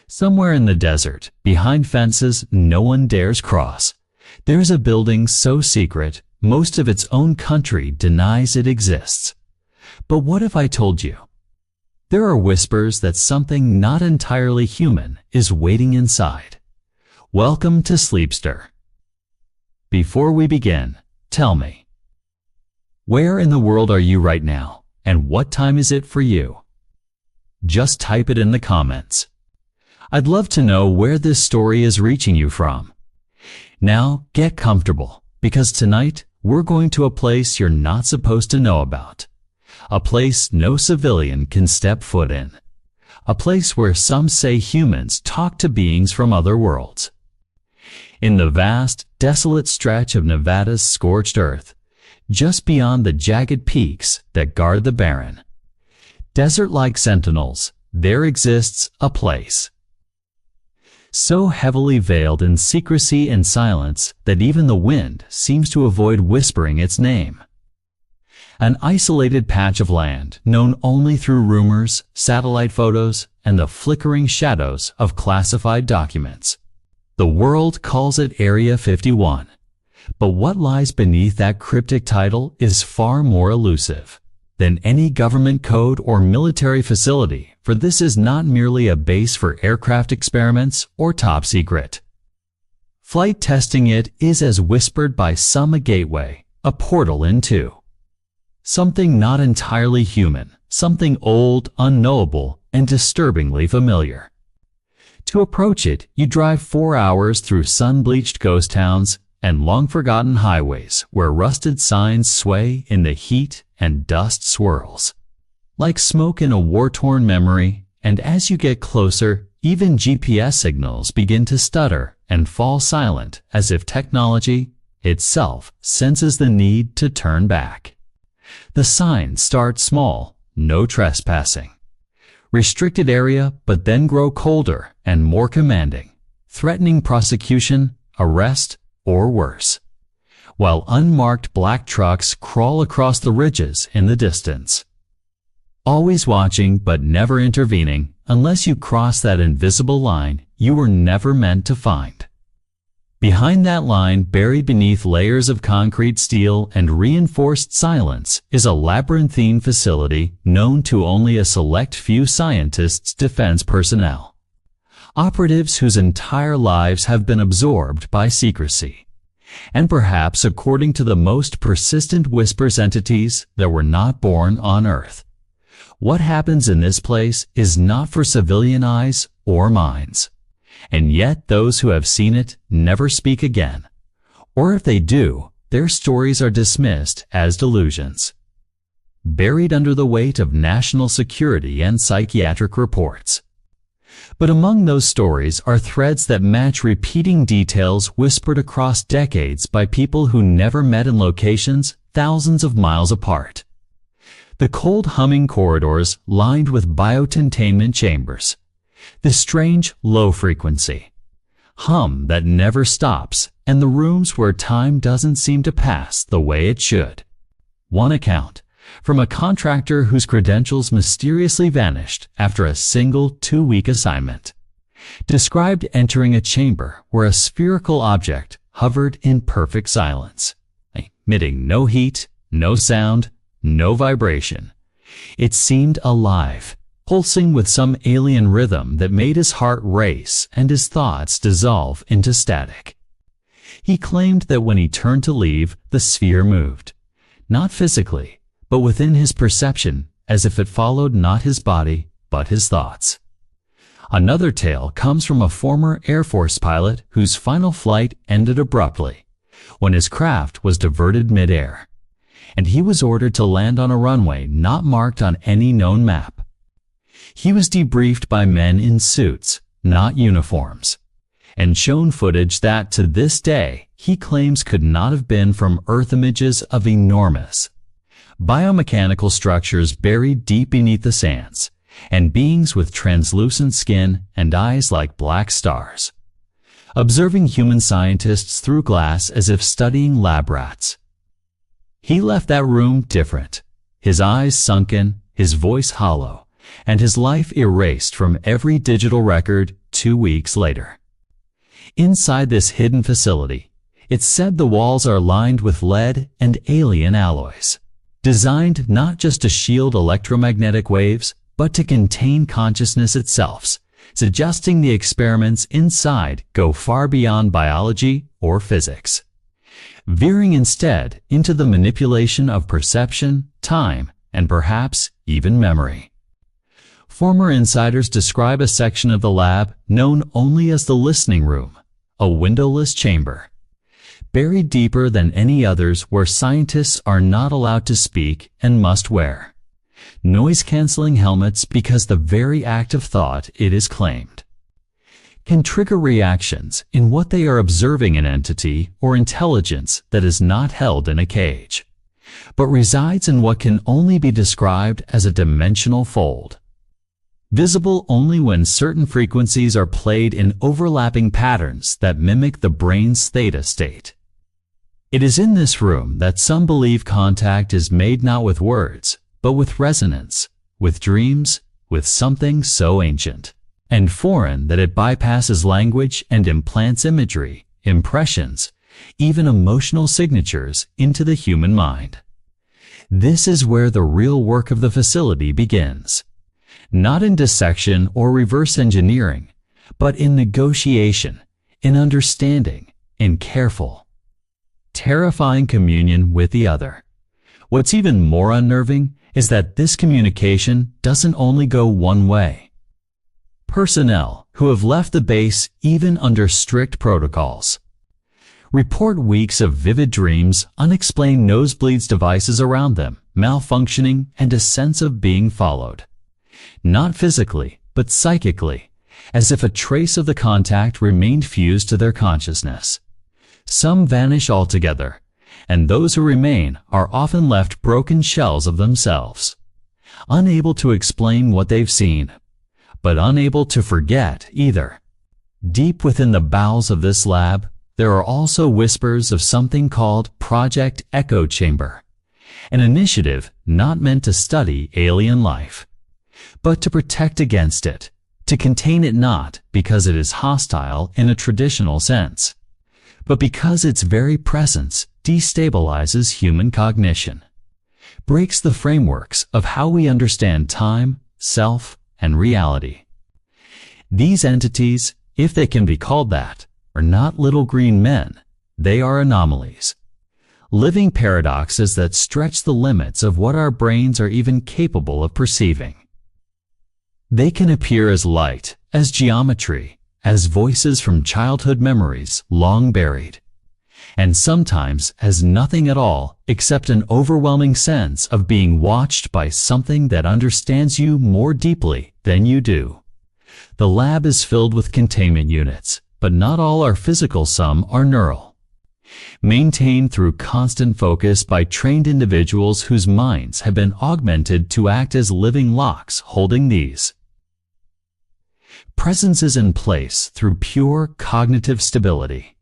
Somewhere in the desert, behind fences no one dares cross, there's a building so secret, most of its own country denies it exists. But what if I told you? There are whispers that something not entirely human is waiting inside. Welcome to Sleepster. Before we begin, tell me, where in the world are you right now, and what time is it for you? Just type it in the comments. I'd love to know where this story is reaching you from. Now get comfortable, because tonight we're going to a place you're not supposed to know about. A place no civilian can step foot in. A place where some say humans talk to beings from other worlds. In the vast, desolate stretch of Nevada's scorched earth, just beyond the jagged peaks that guard the barren, desert-like sentinels, there exists a place so heavily veiled in secrecy and silence that even the wind seems to avoid whispering its name. An isolated patch of land known only through rumors, satellite photos, and the flickering shadows of classified documents. The world calls it Area 51, but what lies beneath that cryptic title is far more elusive than any government code or military facility, for this is not merely a base for aircraft experiments or top secret. Flight testing it is, as whispered by some, a gateway, a portal into something not entirely human, something old, unknowable, and disturbingly familiar. To approach it, you drive 4 hours through sun-bleached ghost towns and long-forgotten highways where rusted signs sway in the heat and dust swirls like smoke in a war-torn memory, and as you get closer, even GPS signals begin to stutter and fall silent, as if technology itself senses the need to turn back. The signs start small, no trespassing, restricted area, but then grow colder and more commanding, threatening prosecution, arrest, or worse, while unmarked black trucks crawl across the ridges in the distance. Always watching but never intervening, unless you cross that invisible line you were never meant to find. Behind that line, buried beneath layers of concrete, steel, and reinforced silence, is a labyrinthine facility known to only a select few scientists, defense personnel, operatives whose entire lives have been absorbed by secrecy, and perhaps, according to the most persistent whispers, entities that were not born on Earth. What happens in this place is not for civilian eyes or minds, and yet those who have seen it never speak again, or if they do, their stories are dismissed as delusions, buried under the weight of national security and psychiatric reports. But among those stories are threads that match repeating details whispered across decades by people who never met in locations thousands of miles apart. The cold humming corridors lined with biocontainment chambers, the strange low-frequency hum that never stops, and the rooms where time doesn't seem to pass the way it should. One account, from a contractor whose credentials mysteriously vanished after a single 2-week assignment, described entering a chamber where a spherical object hovered in perfect silence, emitting no heat, no sound, no vibration. It seemed alive, pulsing with some alien rhythm that made his heart race and his thoughts dissolve into static. He claimed that when he turned to leave, the sphere moved, not physically, but within his perception, as if it followed not his body, but his thoughts. Another tale comes from a former Air Force pilot whose final flight ended abruptly when his craft was diverted mid-air, and he was ordered to land on a runway not marked on any known map. He was debriefed by men in suits, not uniforms, and shown footage that, to this day, he claims could not have been from Earth, images of enormous biomechanical structures buried deep beneath the sands, and beings with translucent skin and eyes like black stars, observing human scientists through glass as if studying lab rats. He left that room different, his eyes sunken, his voice hollow, and his life erased from every digital record 2 weeks later. Inside this hidden facility, it's said the walls are lined with lead and alien alloys, designed not just to shield electromagnetic waves, but to contain consciousness itself, suggesting the experiments inside go far beyond biology or physics, veering instead into the manipulation of perception, time, and perhaps even memory. Former insiders describe a section of the lab known only as the listening room, a windowless chamber, buried deeper than any others, where scientists are not allowed to speak and must wear noise-canceling helmets because the very act of thought, it is claimed, can trigger reactions in what they are observing, an entity or intelligence that is not held in a cage, but resides in what can only be described as a dimensional fold, visible only when certain frequencies are played in overlapping patterns that mimic the brain's theta state. It is in this room that some believe contact is made not with words, but with resonance, with dreams, with something so ancient and foreign that it bypasses language and implants imagery, impressions, even emotional signatures into the human mind. This is where the real work of the facility begins. Not in dissection or reverse engineering, but in negotiation, in understanding, in careful, terrifying communion with the other. What's even more unnerving is that this communication doesn't only go one way. Personnel who have left the base, even under strict protocols, report weeks of vivid dreams, unexplained nosebleeds, devices around them malfunctioning, and a sense of being followed. Not physically, but psychically, as if a trace of the contact remained fused to their consciousness. Some vanish altogether, and those who remain are often left broken shells of themselves, unable to explain what they've seen, but unable to forget either. Deep within the bowels of this lab, there are also whispers of something called Project Echo Chamber, an initiative not meant to study alien life, but to protect against it, to contain it, not because it is hostile in a traditional sense, but because its very presence destabilizes human cognition, breaks the frameworks of how we understand time, self, and reality. These entities, if they can be called that, are not little green men. They are anomalies, living paradoxes that stretch the limits of what our brains are even capable of perceiving. They can appear as light, as geometry, as voices from childhood memories long buried, and sometimes as nothing at all except an overwhelming sense of being watched by something that understands you more deeply than you do. The lab is filled with containment units, but not all are physical. Some are neural, maintained through constant focus by trained individuals whose minds have been augmented to act as living locks holding these presences in place through pure cognitive stability.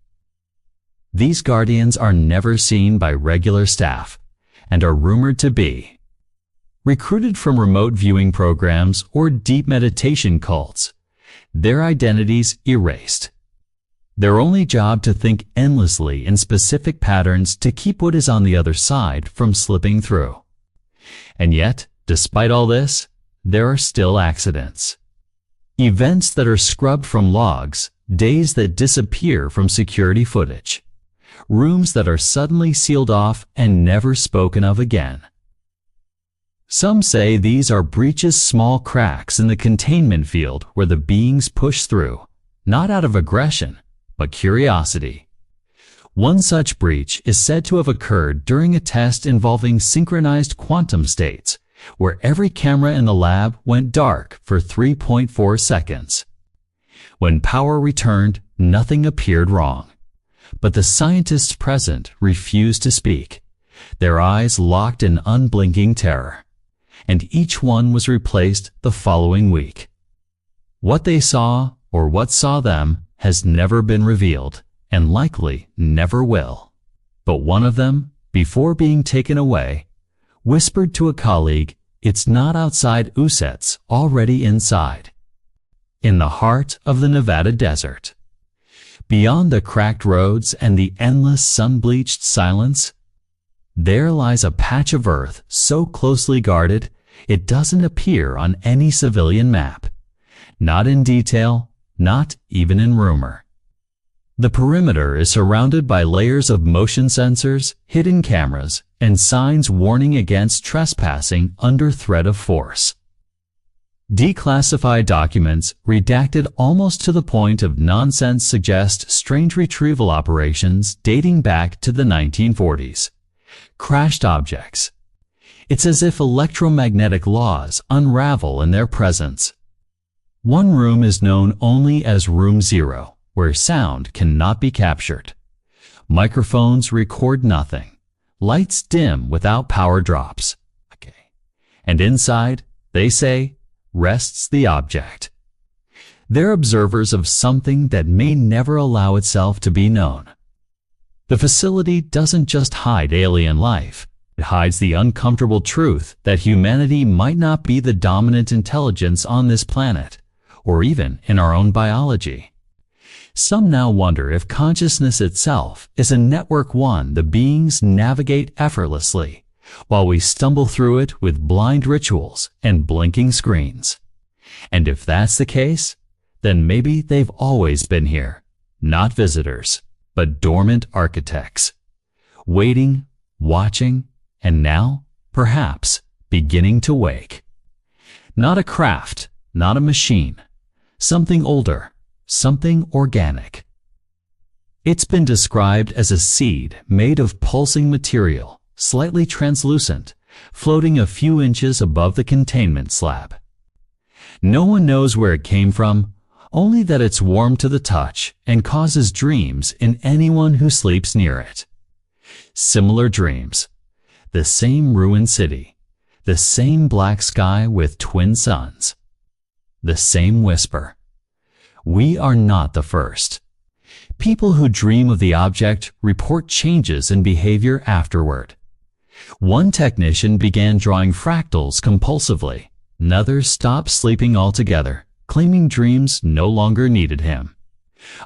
These guardians are never seen by regular staff and are rumored to be recruited from remote viewing programs or deep meditation cults, their identities erased. Their only job to think endlessly in specific patterns to keep what is on the other side from slipping through. And yet, despite all this, there are still accidents. Events that are scrubbed from logs, days that disappear from security footage, rooms that are suddenly sealed off and never spoken of again. Some say these are breaches, small cracks in the containment field where the beings push through, not out of aggression, but curiosity. One such breach is said to have occurred during a test involving synchronized quantum states, where every camera in the lab went dark for 3.4 seconds. When power returned, nothing appeared wrong. But the scientists present refused to speak, their eyes locked in unblinking terror, and each one was replaced the following week. What they saw, or what saw them, has never been revealed, and likely never will. But one of them, before being taken away, whispered to a colleague, "It's not outside, Uset's already inside." in the heart of the Nevada desert. Beyond the cracked roads and the endless sun-bleached silence, there lies a patch of earth so closely guarded it doesn't appear on any civilian map. Not in detail, not even in rumor. The perimeter is surrounded by layers of motion sensors, hidden cameras, and signs warning against trespassing under threat of force. Declassified documents, redacted almost to the point of nonsense, suggest strange retrieval operations dating back to the 1940s. Crashed objects. It's as if electromagnetic laws unravel in their presence. One room is known only as Room 0, where sound cannot be captured. Microphones record nothing. Lights dim without power drops. And inside, they say, rests the object. They're observers of something that may never allow itself to be known. The facility doesn't just hide alien life. It hides the uncomfortable truth that humanity might not be the dominant intelligence on this planet, or even in our own biology. Some now wonder if consciousness itself is a network one the beings navigate effortlessly, while we stumble through it with blind rituals and blinking screens. And if that's the case, then maybe they've always been here, not visitors, but dormant architects, waiting, watching, and now, perhaps, beginning to wake. Not a craft, not a machine, something older, something organic. It's been described as a seed made of pulsing material, slightly translucent, floating a few inches above the containment slab. No one knows where it came from, only that it's warm to the touch and causes dreams in anyone who sleeps near it. Similar dreams. The same ruined city, the same black sky with twin suns, the same whisper. We are not the first. People who dream of the object report changes in behavior afterward. One technician began drawing fractals compulsively. Another stopped sleeping altogether, claiming dreams no longer needed him.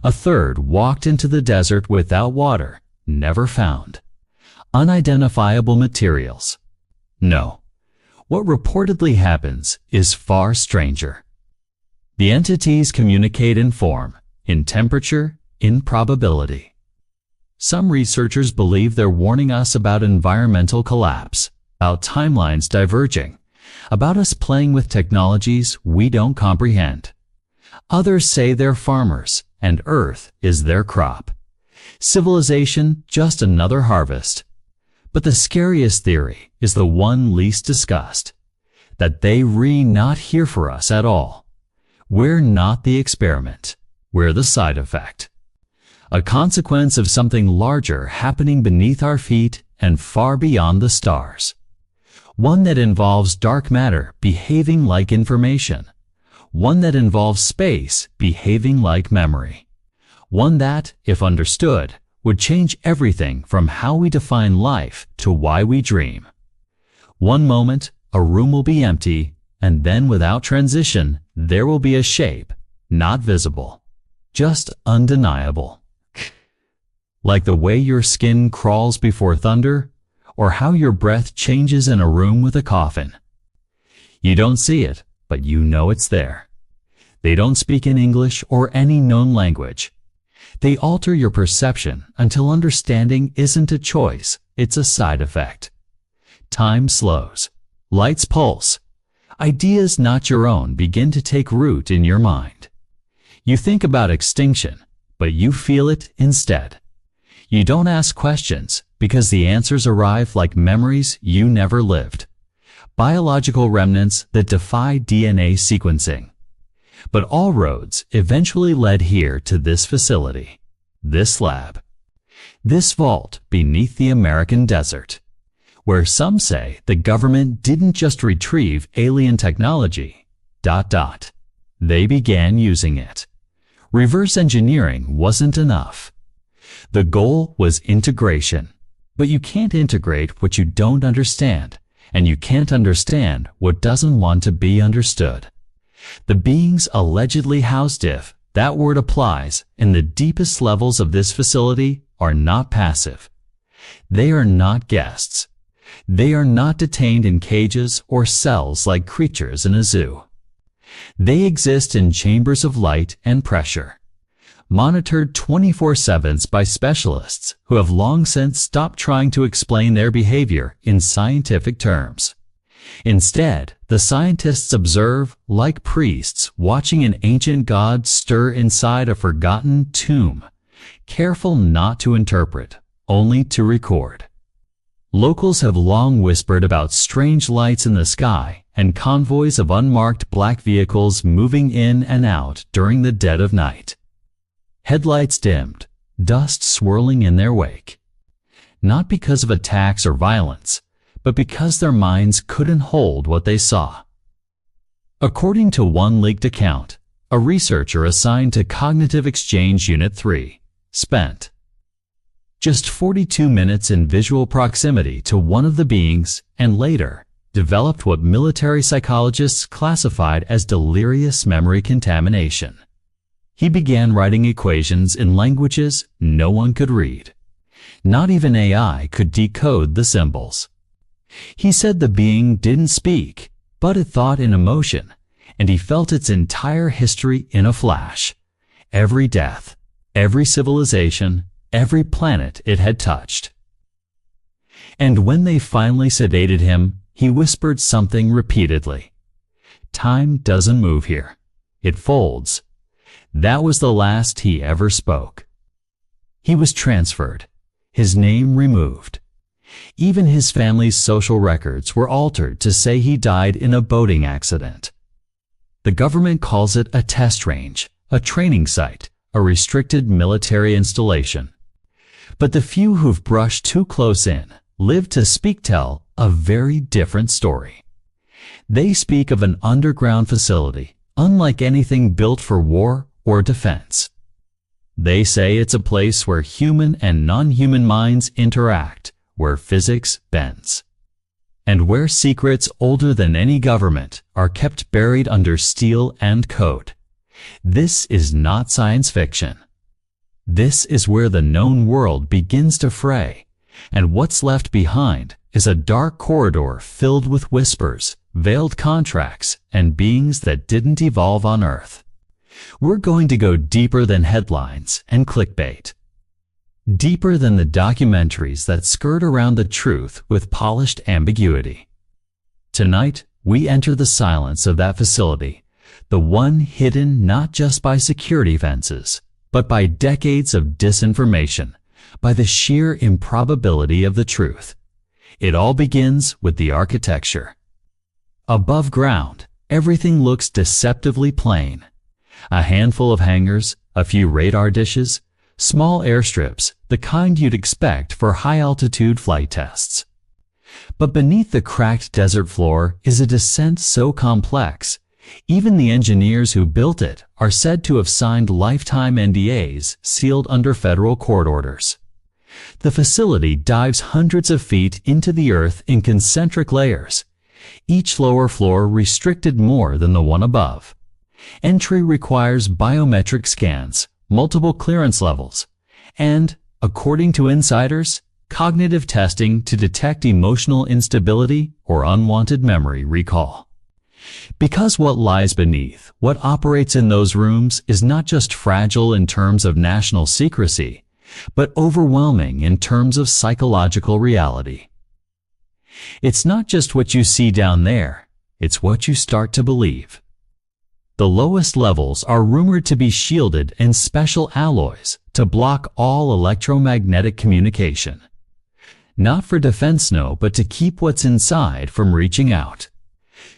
A third walked into the desert without water, never found. Unidentifiable materials. No, what reportedly happens is far stranger. The entities communicate in form, in temperature, in probability. Some researchers believe they're warning us about environmental collapse, about timelines diverging, about us playing with technologies we don't comprehend. Others say they're farmers, and Earth is their crop. Civilization just another harvest. But the scariest theory is the one least discussed, that they not here for us at all. We're not the experiment, we're the side effect. A consequence of something larger happening beneath our feet and far beyond the stars. One that involves dark matter behaving like information. One that involves space behaving like memory. One that, if understood, would change everything from how we define life to why we dream. One moment, a room will be empty, and then without transition, there will be a shape, not visible, just undeniable. Like the way your skin crawls before thunder, or how your breath changes in a room with a coffin. You don't see it, but you know it's there. They don't speak in English or any known language. They alter your perception until understanding isn't a choice, it's a side effect. Time slows. Lights pulse. Ideas not your own begin to take root in your mind. You think about extinction, but you feel it instead. You don't ask questions because the answers arrive like memories you never lived. Biological remnants that defy DNA sequencing. But all roads eventually led here to this facility, this lab, this vault beneath the American desert, where some say the government didn't just retrieve alien technology, ... They began using it. Reverse engineering wasn't enough. The goal was integration. But you can't integrate what you don't understand, and you can't understand what doesn't want to be understood. The beings allegedly housed, if that word applies, in the deepest levels of this facility are not passive. They are not guests. They are not detained in cages or cells like creatures in a zoo. They exist in chambers of light and pressure, monitored 24/7 by specialists who have long since stopped trying to explain their behavior in scientific terms. Instead, the scientists observe, like priests watching an ancient god stir inside a forgotten tomb, careful not to interpret, only to record. Locals have long whispered about strange lights in the sky and convoys of unmarked black vehicles moving in and out during the dead of night. Headlights dimmed, dust swirling in their wake. Not because of attacks or violence, but because their minds couldn't hold what they saw. According to one leaked account, a researcher assigned to Cognitive Exchange Unit 3 spent just 42 minutes in visual proximity to one of the beings and later developed what military psychologists classified as delirious memory contamination. He began writing equations in languages no one could read. Not even AI could decode the symbols. He said the being didn't speak, but it thought in emotion, and he felt its entire history in a flash. Every death, every civilization, every planet it had touched. And when they finally sedated him, he whispered something repeatedly. Time doesn't move here. It folds. That was the last he ever spoke. He was transferred, his name removed. Even his family's social records were altered to say he died in a boating accident. The government calls it a test range, a training site, a restricted military installation. But the few who've brushed too close in live to tell a very different story. They speak of an underground facility, unlike anything built for war or defense. They say it's a place where human and non-human minds interact, where physics bends, and where secrets older than any government are kept buried under steel and code. This is not science fiction. This is where the known world begins to fray, and what's left behind is a dark corridor filled with whispers, veiled contracts, and beings that didn't evolve on Earth. We're going to go deeper than headlines and clickbait. Deeper than the documentaries that skirt around the truth with polished ambiguity. Tonight, we enter the silence of that facility, the one hidden not just by security fences, but by decades of disinformation, by the sheer improbability of the truth. It all begins with the architecture. Above ground, everything looks deceptively plain. A handful of hangars, a few radar dishes, small airstrips, the kind you'd expect for high-altitude flight tests. But beneath the cracked desert floor is a descent so complex, even the engineers who built it are said to have signed lifetime NDAs sealed under federal court orders. The facility dives hundreds of feet into the earth in concentric layers, each lower floor restricted more than the one above. Entry requires biometric scans, multiple clearance levels, and, according to insiders, cognitive testing to detect emotional instability or unwanted memory recall. Because what lies beneath, what operates in those rooms, is not just fragile in terms of national secrecy, but overwhelming in terms of psychological reality. It's not just what you see down there, it's what you start to believe. The lowest levels are rumored to be shielded in special alloys to block all electromagnetic communication. Not for defense, no, but to keep what's inside from reaching out.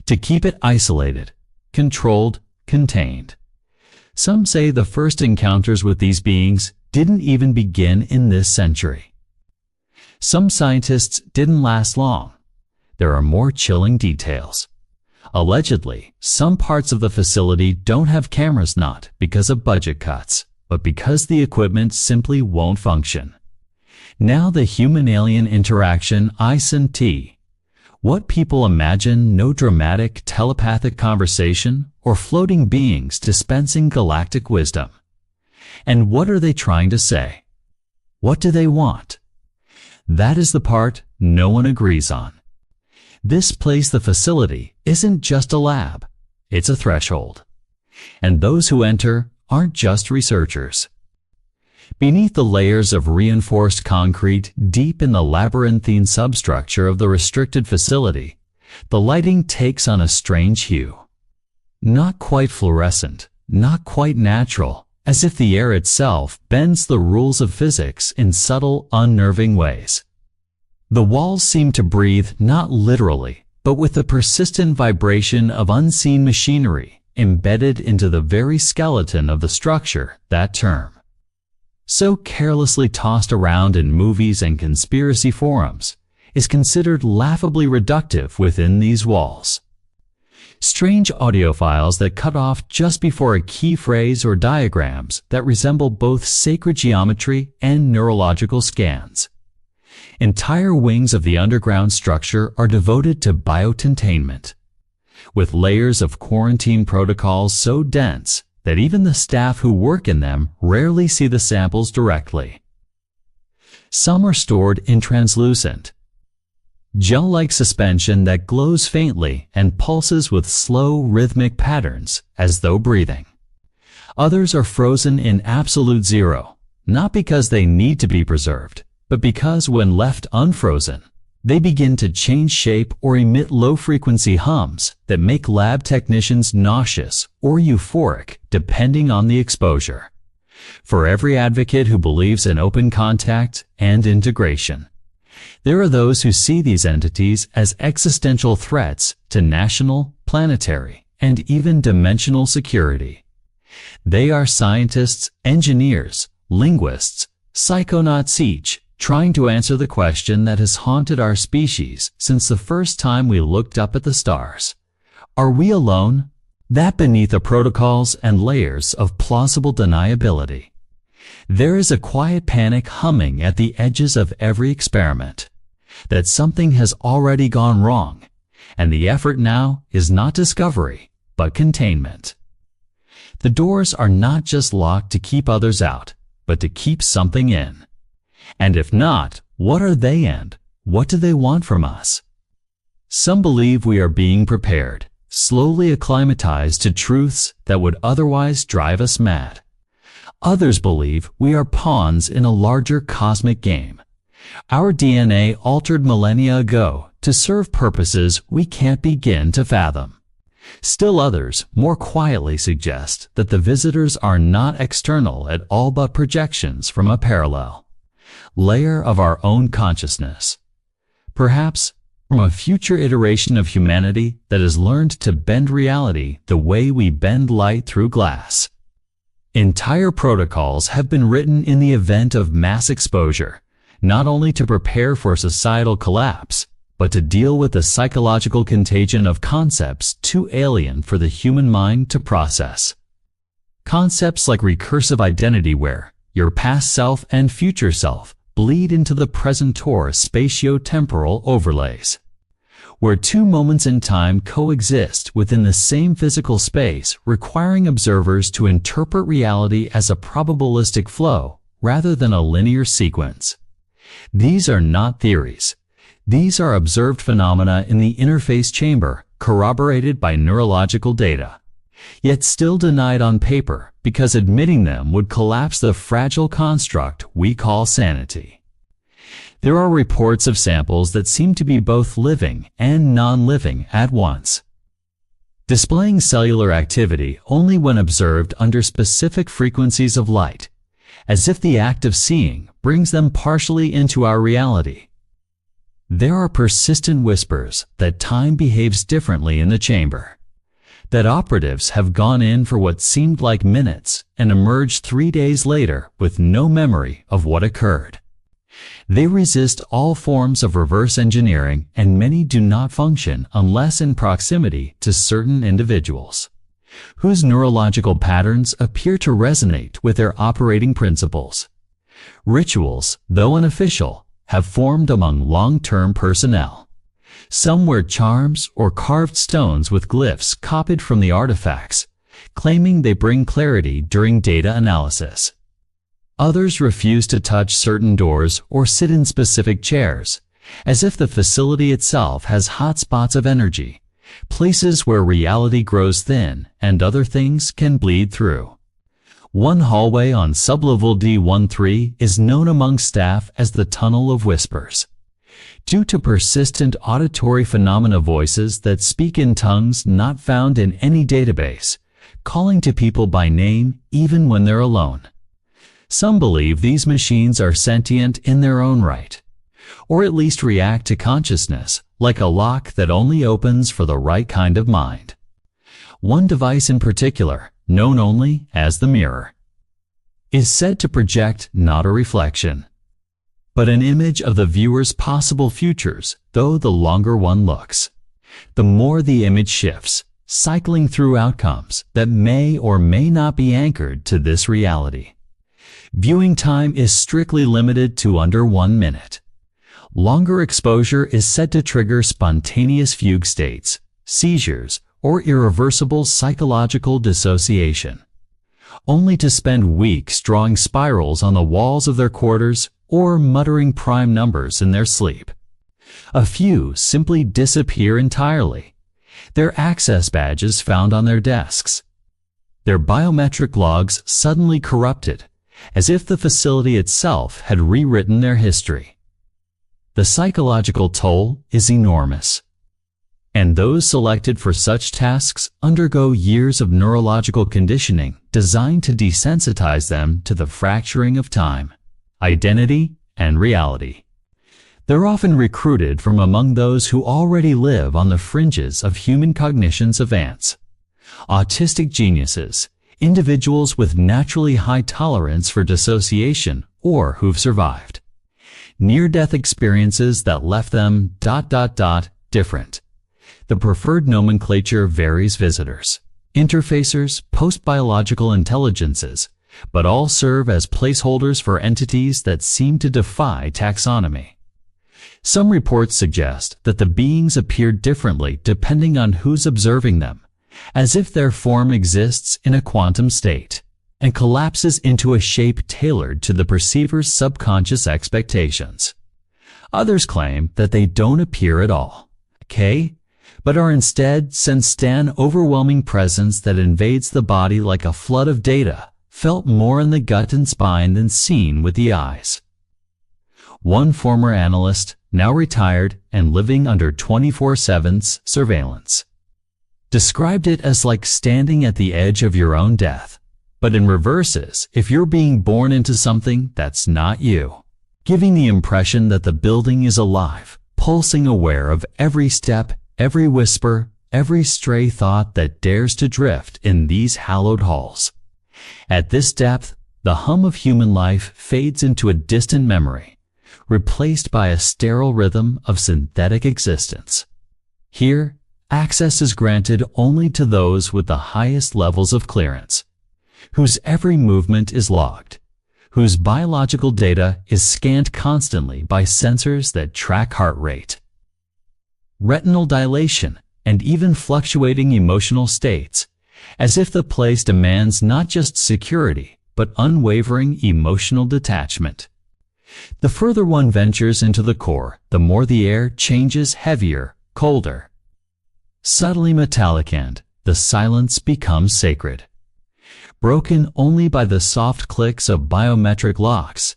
To keep it isolated, controlled, contained. Some say the first encounters with these beings didn't even begin in this century. Some scientists didn't last long. There are more chilling details. Allegedly, some parts of the facility don't have cameras, not because of budget cuts, but because the equipment simply won't function. Now the human-alien interaction ICE&T, What people imagine no dramatic telepathic conversation or floating beings dispensing galactic wisdom. And what are they trying to say? What do they want? That is the part no one agrees on. This place, the facility, isn't just a lab, it's a threshold. And those who enter aren't just researchers. Beneath the layers of reinforced concrete, deep in the labyrinthine substructure of the restricted facility, the lighting takes on a strange hue. Not quite fluorescent, not quite natural, as if the air itself bends the rules of physics in subtle, unnerving ways. The walls seem to breathe not literally, but with the persistent vibration of unseen machinery embedded into the very skeleton of the structure. That term, so carelessly tossed around in movies and conspiracy forums, is considered laughably reductive within these walls. Strange audio files that cut off just before a key phrase or diagrams that resemble both sacred geometry and neurological scans. Entire wings of the underground structure are devoted to biocontainment, with layers of quarantine protocols so dense that even the staff who work in them rarely see the samples directly. Some are stored in translucent, gel-like suspension that glows faintly and pulses with slow, rhythmic patterns as though breathing. Others are frozen in absolute zero, not because they need to be preserved, but because when left unfrozen, they begin to change shape or emit low-frequency hums that make lab technicians nauseous or euphoric depending on the exposure. For every advocate who believes in open contact and integration, there are those who see these entities as existential threats to national, planetary, and even dimensional security. They are scientists, engineers, linguists, psychonauts each, trying to answer the question that has haunted our species since the first time we looked up at the stars. Are we alone? That beneath the protocols and layers of plausible deniability, there is a quiet panic humming at the edges of every experiment, that something has already gone wrong, and the effort now is not discovery, but containment. The doors are not just locked to keep others out, but to keep something in. And if not, what are they and what do they want from us? Some believe we are being prepared, slowly acclimatized to truths that would otherwise drive us mad. Others believe we are pawns in a larger cosmic game, our DNA altered millennia ago to serve purposes we can't begin to fathom. Still others more quietly suggest that the visitors are not external at all but projections from a parallel layer of our own consciousness, perhaps from a future iteration of humanity that has learned to bend reality the way we bend light through glass. Entire protocols have been written in the event of mass exposure, not only to prepare for societal collapse, but to deal with the psychological contagion of concepts too alien for the human mind to process. Concepts like recursive identity, where your past self and future self bleed into the presentor spatio-temporal overlays, where two moments in time coexist within the same physical space, requiring observers to interpret reality as a probabilistic flow rather than a linear sequence. These are not theories. These are observed phenomena in the interface chamber, corroborated by neurological data, yet still denied on paper because admitting them would collapse the fragile construct we call sanity. There are reports of samples that seem to be both living and non-living at once, displaying cellular activity only when observed under specific frequencies of light, as if the act of seeing brings them partially into our reality. There are persistent whispers that time behaves differently in the chamber, that operatives have gone in for what seemed like minutes and emerged 3 days later with no memory of what occurred. They resist all forms of reverse engineering, and many do not function unless in proximity to certain individuals, whose neurological patterns appear to resonate with their operating principles. Rituals, though unofficial, have formed among long-term personnel, Some wear charms or carved stones with glyphs copied from the artifacts, claiming they bring clarity during data analysis. Others refuse to touch certain doors or sit in specific chairs, as if the facility itself has hot spots of energy, places where reality grows thin and other things can bleed through. One hallway on sublevel D13 is known among staff as the Tunnel of Whispers, due to persistent auditory phenomena, voices that speak in tongues not found in any database, calling to people by name even when they're alone. Some believe these machines are sentient in their own right, or at least react to consciousness, like a lock that only opens for the right kind of mind. One device in particular, known only as the mirror, is said to project not a reflection, but an image of the viewer's possible futures, though the longer one looks, the more the image shifts, cycling through outcomes that may or may not be anchored to this reality. Viewing time is strictly limited to under 1 minute. Longer exposure is said to trigger spontaneous fugue states, seizures, or irreversible psychological dissociation, only to spend weeks drawing spirals on the walls of their quarters or muttering prime numbers in their sleep. A few simply disappear entirely, their access badges found on their desks, their biometric logs suddenly corrupted, as if the facility itself had rewritten their history. The psychological toll is enormous, and those selected for such tasks undergo years of neurological conditioning designed to desensitize them to the fracturing of time, identity, and reality. They're often recruited from among those who already live on the fringes of human cognition's advance. Autistic geniuses, individuals with naturally high tolerance for dissociation or who've survived near-death experiences that left them ... different. The preferred nomenclature varies: visitors, interfacers, post-biological intelligences, but all serve as placeholders for entities that seem to defy taxonomy. Some reports suggest that the beings appear differently depending on who's observing them, as if their form exists in a quantum state and collapses into a shape tailored to the perceiver's subconscious expectations. Others claim that they don't appear at all, but are instead sensed an overwhelming presence that invades the body like a flood of data, felt more in the gut and spine than seen with the eyes. One former analyst, now retired and living under 24/7 surveillance, described it as like standing at the edge of your own death, but in reverses if you're being born into something that's not you, giving the impression that the building is alive, pulsing, aware of every step, every whisper, every stray thought that dares to drift in these hallowed halls. At this depth, the hum of human life fades into a distant memory, replaced by a sterile rhythm of synthetic existence. Here, access is granted only to those with the highest levels of clearance, whose every movement is logged, whose biological data is scanned constantly by sensors that track heart rate, retinal dilation, and even fluctuating emotional states, as if the place demands not just security, but unwavering emotional detachment. The further one ventures into the core, the more the air changes heavier, colder, subtly metallic, and the silence becomes sacred, broken only by the soft clicks of biometric locks,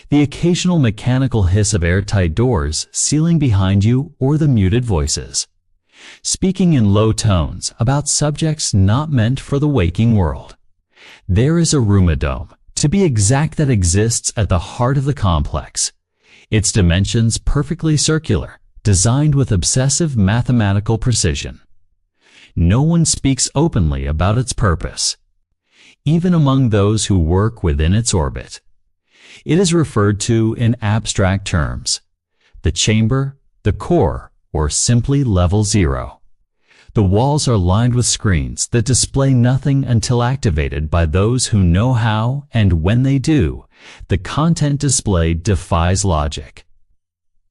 the occasional mechanical hiss of airtight doors sealing behind you, or the muted voices, speaking in low tones about subjects not meant for the waking world. There is a rumadome, to be exact, that exists at the heart of the complex, its dimensions perfectly circular, designed with obsessive mathematical precision. No one speaks openly about its purpose, even among those who work within its orbit. It is referred to in abstract terms: the chamber, the core, or simply level 0. The walls are lined with screens that display nothing until activated by those who know how, and when they do, the content displayed defies logic.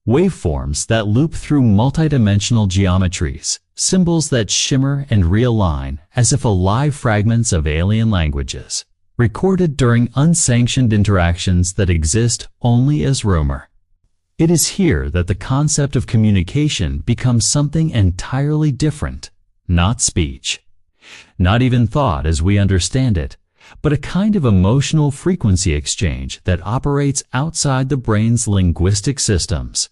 waveforms that loop through multidimensional geometries, symbols that shimmer and realign as if alive fragments of alien languages, recorded during unsanctioned interactions that exist only as rumor. It is here that the concept of communication becomes something entirely different, not speech, not even thought as we understand it, but a kind of emotional frequency exchange that operates outside the brain's linguistic systems.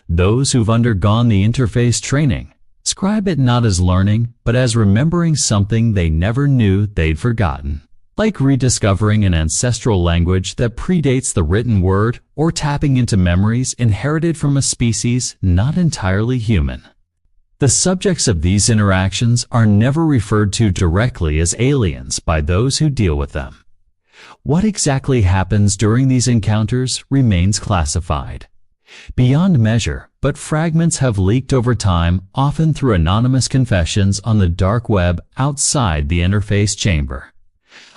Those who've undergone the interface training describe it not as learning, but as remembering something they never knew they'd forgotten, like rediscovering an ancestral language that predates the written word or tapping into memories inherited from a species not entirely human. The subjects of these interactions are never referred to directly as aliens by those who deal with them. What exactly happens during these encounters remains classified beyond measure, but fragments have leaked over time, often through anonymous confessions on the dark web outside the interface chamber.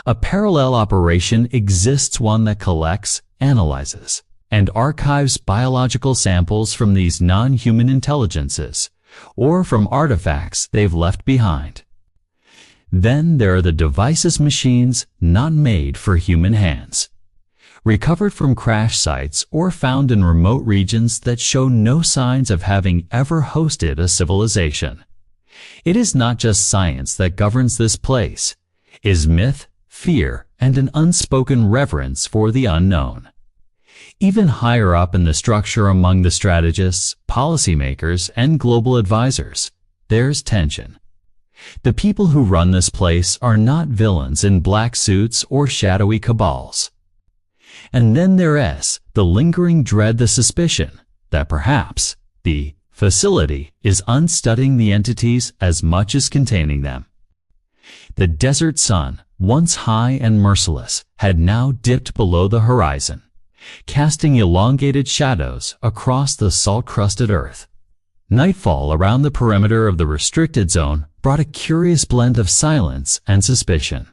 A parallel operation exists, one that collects, analyzes, and archives biological samples from these non-human intelligences, or from artifacts they've left behind. Then there are the devices, machines not made for human hands, recovered from crash sites or found in remote regions that show no signs of having ever hosted a civilization. It is not just science that governs this place. It is myth, fear, and an unspoken reverence for the unknown. Even higher up in the structure, among the strategists, policymakers, and global advisors, there's tension. The people who run this place are not villains in black suits or shadowy cabals. And then there is the lingering dread, the suspicion that perhaps the facility is unstudying the entities as much as containing them. The desert sun, once high and merciless, had now dipped below the horizon, casting elongated shadows across the salt-crusted earth. Nightfall around the perimeter of the restricted zone brought a curious blend of silence and suspicion.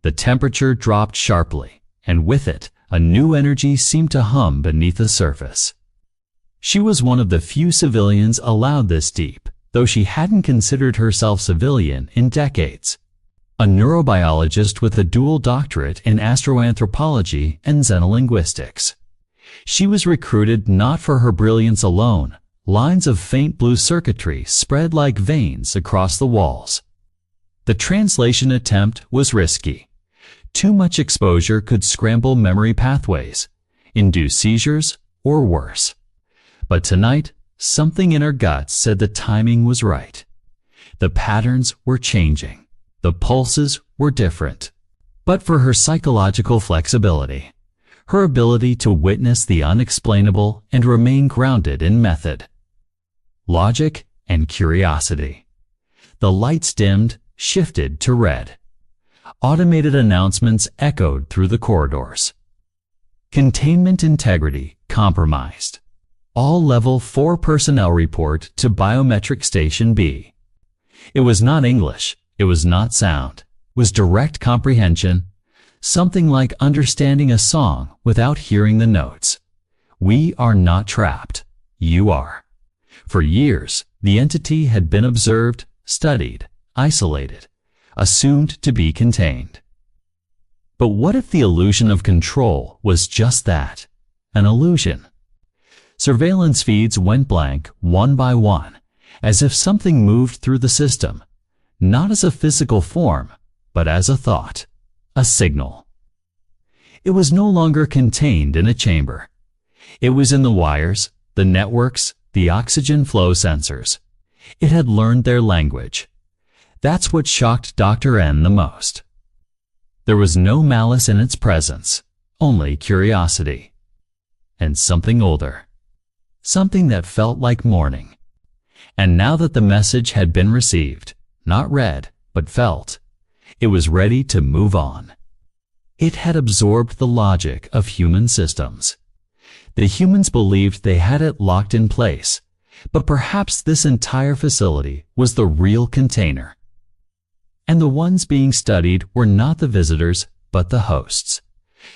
The temperature dropped sharply, and with it, a new energy seemed to hum beneath the surface. She was one of the few civilians allowed this deep, though she hadn't considered herself civilian in decades. A neurobiologist with a dual doctorate in astroanthropology and xenolinguistics. She was recruited not for her brilliance alone. Lines of faint blue circuitry spread like veins across the walls. The translation attempt was risky. Too much exposure could scramble memory pathways, induce seizures, or worse. But tonight, something in her gut said the timing was right. The patterns were changing. The pulses were different. But for her psychological flexibility, her ability to witness the unexplainable and remain grounded in method, logic, and curiosity. The lights dimmed, shifted to red. Automated announcements echoed through the corridors. Containment integrity compromised. All Level 4 personnel report to Biometric Station B. It was not English. It was not sound. It was direct comprehension. Something like understanding a song without hearing the notes. We are not trapped. You are. For years, the entity had been observed, studied, isolated, assumed to be contained. But what if the illusion of control was just that, an illusion? Surveillance feeds went blank one by one, as if something moved through the system, not as a physical form, but as a thought, a signal. It was no longer contained in a chamber. It was in the wires, the networks, the oxygen flow sensors. It had learned their language. That's what shocked Dr. N the most. There was no malice in its presence, only curiosity. And something older. Something that felt like mourning. And now that the message had been received, not read, but felt, it was ready to move on. It had absorbed the logic of human systems. The humans believed they had it locked in place, but perhaps this entire facility was the real container. And the ones being studied were not the visitors, but the hosts.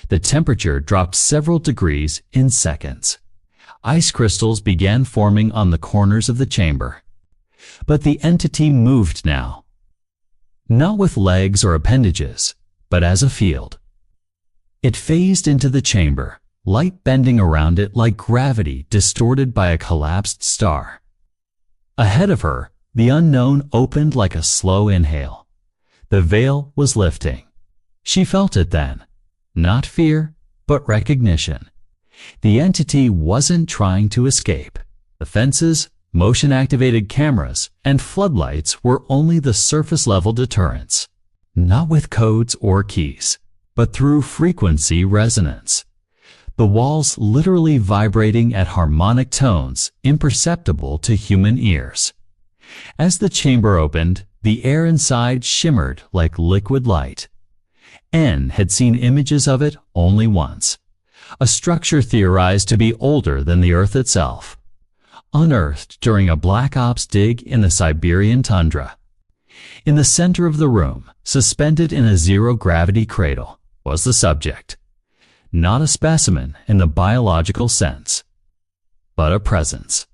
The temperature dropped several degrees in seconds. Ice crystals began forming on the corners of the chamber. But the entity moved now. Not with legs or appendages, but as a field. It phased into the chamber, light bending around it like gravity distorted by a collapsed star. Ahead of her, the unknown opened like a slow inhale. The veil was lifting. She felt it then. Not fear, but recognition. The entity wasn't trying to escape. The fences, motion-activated cameras, and floodlights were only the surface-level deterrents. Not with codes or keys, but through frequency resonance. The walls literally vibrating at harmonic tones imperceptible to human ears. As the chamber opened, the air inside shimmered like liquid light. N had seen images of it only once. A structure theorized to be older than the Earth itself. Unearthed during a Black Ops dig in the Siberian tundra. In the center of the room, suspended in a zero-gravity cradle, was the subject. Not a specimen in the biological sense, but a presence.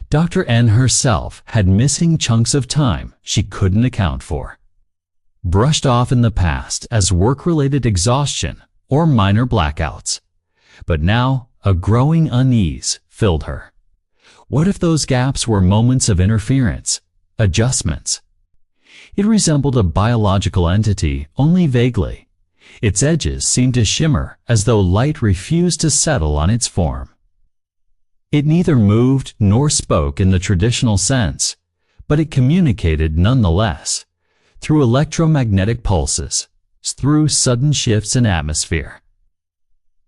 Dr. N herself had missing chunks of time she couldn't account for. Brushed off in the past as work-related exhaustion or minor blackouts. But now, a growing unease filled her. What if those gaps were moments of interference, adjustments? It resembled a biological entity only vaguely. Its edges seemed to shimmer as though light refused to settle on its form. It neither moved nor spoke in the traditional sense, but it communicated nonetheless, through electromagnetic pulses, through sudden shifts in atmosphere,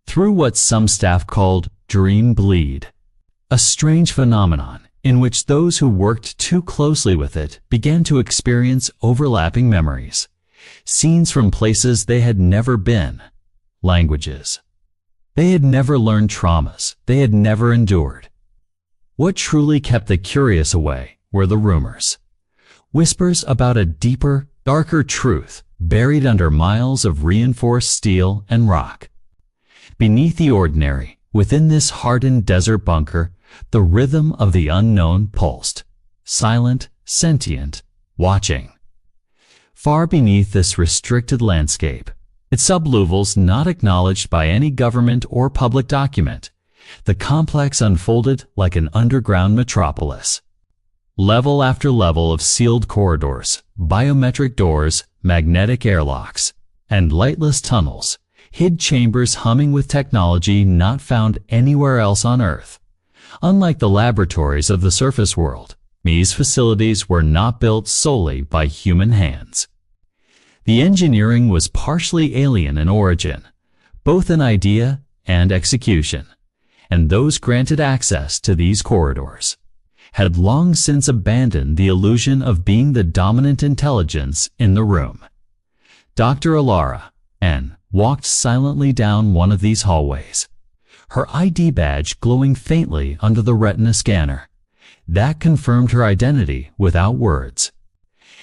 through what some staff called dream bleed, a strange phenomenon in which those who worked too closely with it began to experience overlapping memories, scenes from places they had never been, languages they had never learned, traumas they had never endured. What truly kept the curious away were the rumors. Whispers about a deeper, darker truth buried under miles of reinforced steel and rock. Beneath the ordinary, within this hardened desert bunker, the rhythm of the unknown pulsed, silent, sentient, watching. Far beneath this restricted landscape, its sublevels not acknowledged by any government or public document, the complex unfolded like an underground metropolis. Level after level of sealed corridors, biometric doors, magnetic airlocks, and lightless tunnels hid chambers humming with technology not found anywhere else on Earth. Unlike the laboratories of the surface world, these facilities were not built solely by human hands. The engineering was partially alien in origin, both in idea and execution, and those granted access to these corridors had long since abandoned the illusion of being the dominant intelligence in the room. Dr. Alara N. walked silently down one of these hallways, her ID badge glowing faintly under the retina scanner. That confirmed her identity without words.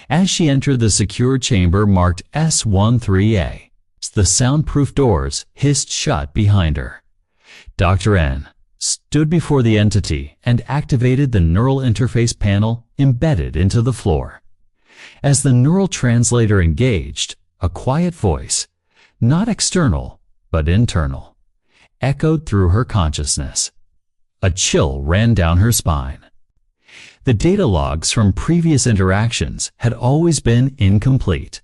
As she entered the secure chamber marked S13A, the soundproof doors hissed shut behind her. Dr. N. stood before the entity and activated the neural interface panel embedded into the floor. As the neural translator engaged, a quiet voice, not external, but internal, echoed through her consciousness. A chill ran down her spine. The data logs from previous interactions had always been incomplete,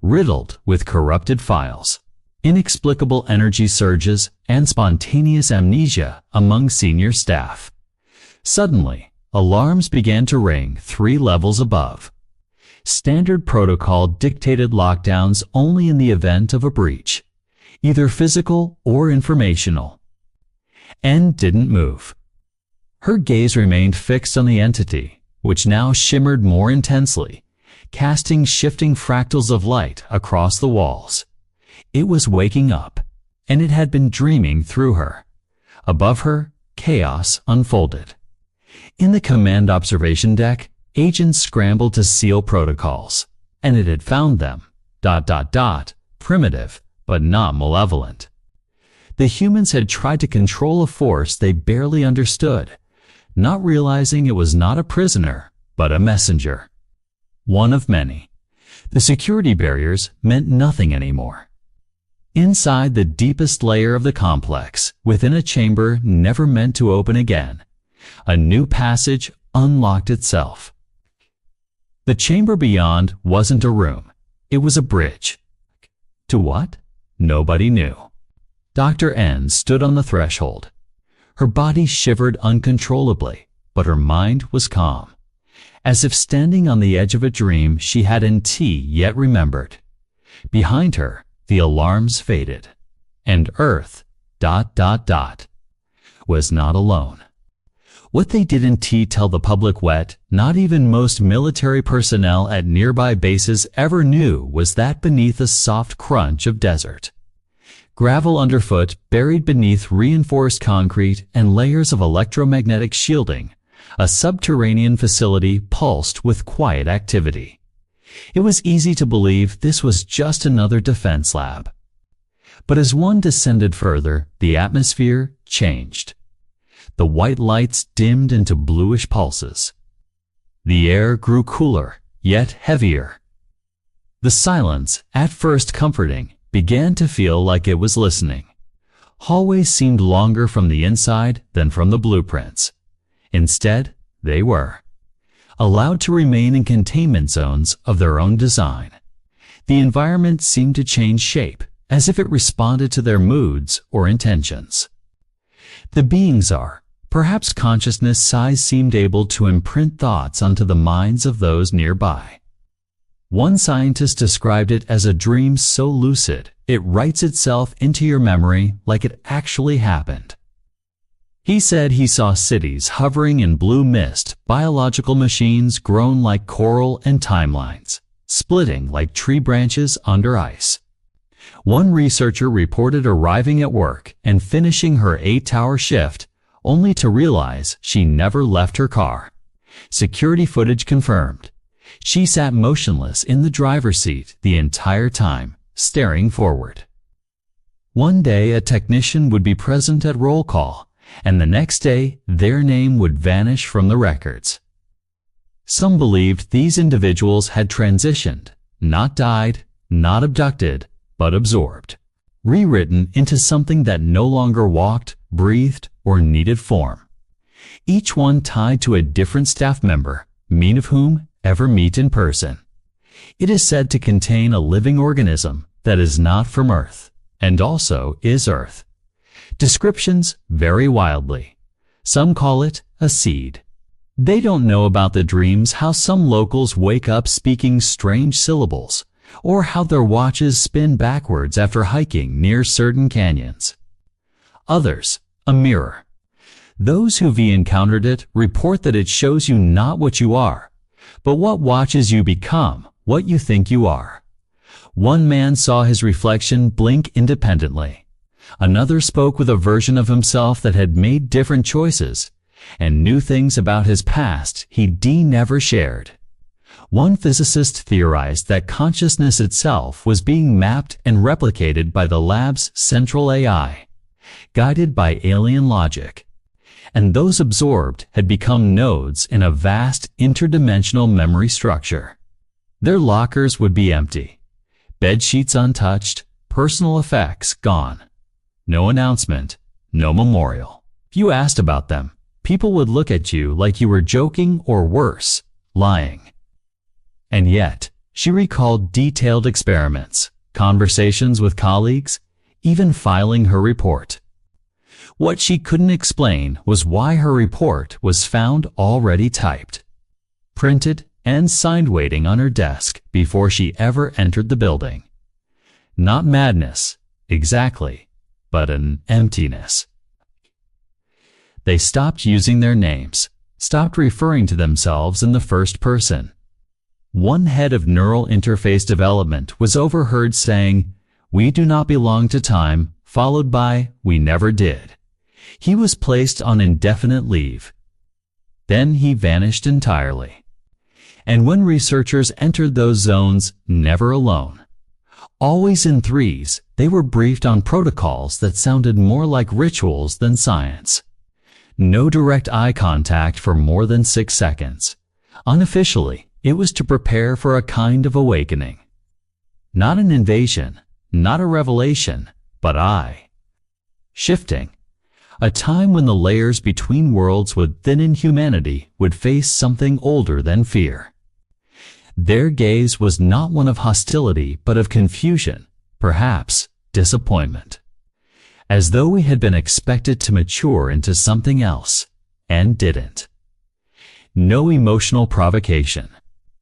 riddled with corrupted files, inexplicable energy surges, and spontaneous amnesia among senior staff. Suddenly, alarms began to ring 3 levels above. Standard protocol dictated lockdowns only in the event of a breach, either physical or informational. N didn't move. Her gaze remained fixed on the entity, which now shimmered more intensely, casting shifting fractals of light across the walls. It was waking up, and it had been dreaming through her. Above her, chaos unfolded. In the command observation deck, agents scrambled to seal protocols, and it had found them, primitive, but not malevolent. The humans had tried to control a force they barely understood, not realizing it was not a prisoner, but a messenger. One of many. The security barriers meant nothing anymore. Inside the deepest layer of the complex, within a chamber never meant to open again, a new passage unlocked itself. The chamber beyond wasn't a room. It was a bridge. To what? Nobody knew. Dr. N stood on the threshold. Her body shivered uncontrollably, but her mind was calm, as if standing on the edge of a dream she hadn't yet remembered. Behind her, the alarms faded, and Earth ... was not alone. What they didn't tell the public yet, not even most military personnel at nearby bases ever knew, was that beneath a soft crunch of desert, gravel underfoot, buried beneath reinforced concrete and layers of electromagnetic shielding, a subterranean facility pulsed with quiet activity. It was easy to believe this was just another defense lab. But as one descended further, the atmosphere changed. The white lights dimmed into bluish pulses. The air grew cooler, yet heavier. The silence, at first comforting, began to feel like it was listening. Hallways seemed longer from the inside than from the blueprints. Instead, they were allowed to remain in containment zones of their own design. The environment seemed to change shape, as if it responded to their moods or intentions. The beings are, perhaps consciousness size seemed able to imprint thoughts onto the minds of those nearby. One scientist described it as a dream so lucid, it writes itself into your memory like it actually happened. He said he saw cities hovering in blue mist, biological machines grown like coral, and timelines splitting like tree branches under ice. One researcher reported arriving at work and finishing her 8-hour shift, only to realize she never left her car. Security footage confirmed. She sat motionless in the driver's seat the entire time, staring forward. One day a technician would be present at roll call, and the next day their name would vanish from the records. Some believed these individuals had transitioned, not died, not abducted, but absorbed, rewritten into something that no longer walked, breathed, or needed form. Each one tied to a different staff member, many of whom ever meet in person. It is said to contain a living organism that is not from Earth, and also is Earth. Descriptions vary wildly. Some call it a seed. They don't know about the dreams, how some locals wake up speaking strange syllables, or how their watches spin backwards after hiking near certain canyons. Others, a mirror. Those who've encountered it report that it shows you not what you are, but what watches you become what you think you are. One man saw his reflection blink independently. Another spoke with a version of himself that had made different choices and knew things about his past he never shared. One physicist theorized that consciousness itself was being mapped and replicated by the lab's central AI, guided by alien logic, and those absorbed had become nodes in a vast interdimensional memory structure. Their lockers would be empty, bed sheets untouched, personal effects gone. No announcement, no memorial. If you asked about them, people would look at you like you were joking or worse, lying. And yet, she recalled detailed experiments, conversations with colleagues, even filing her report. What she couldn't explain was why her report was found already typed, printed, and signed waiting on her desk before she ever entered the building. Not madness, exactly, but an emptiness. They stopped using their names, stopped referring to themselves in the first person. One head of neural interface development was overheard saying, "We do not belong to time," followed by, "We never did." He was placed on indefinite leave. Then he vanished entirely. And when researchers entered those zones, never alone. Always in threes, they were briefed on protocols that sounded more like rituals than science. No direct eye contact for more than 6 seconds. Unofficially, it was to prepare for a kind of awakening. Not an invasion, not a revelation, but shifting. A time when the layers between worlds would thin and humanity would face something older than fear. Their gaze was not one of hostility, but of confusion, perhaps disappointment. As though we had been expected to mature into something else, and didn't. No emotional provocation.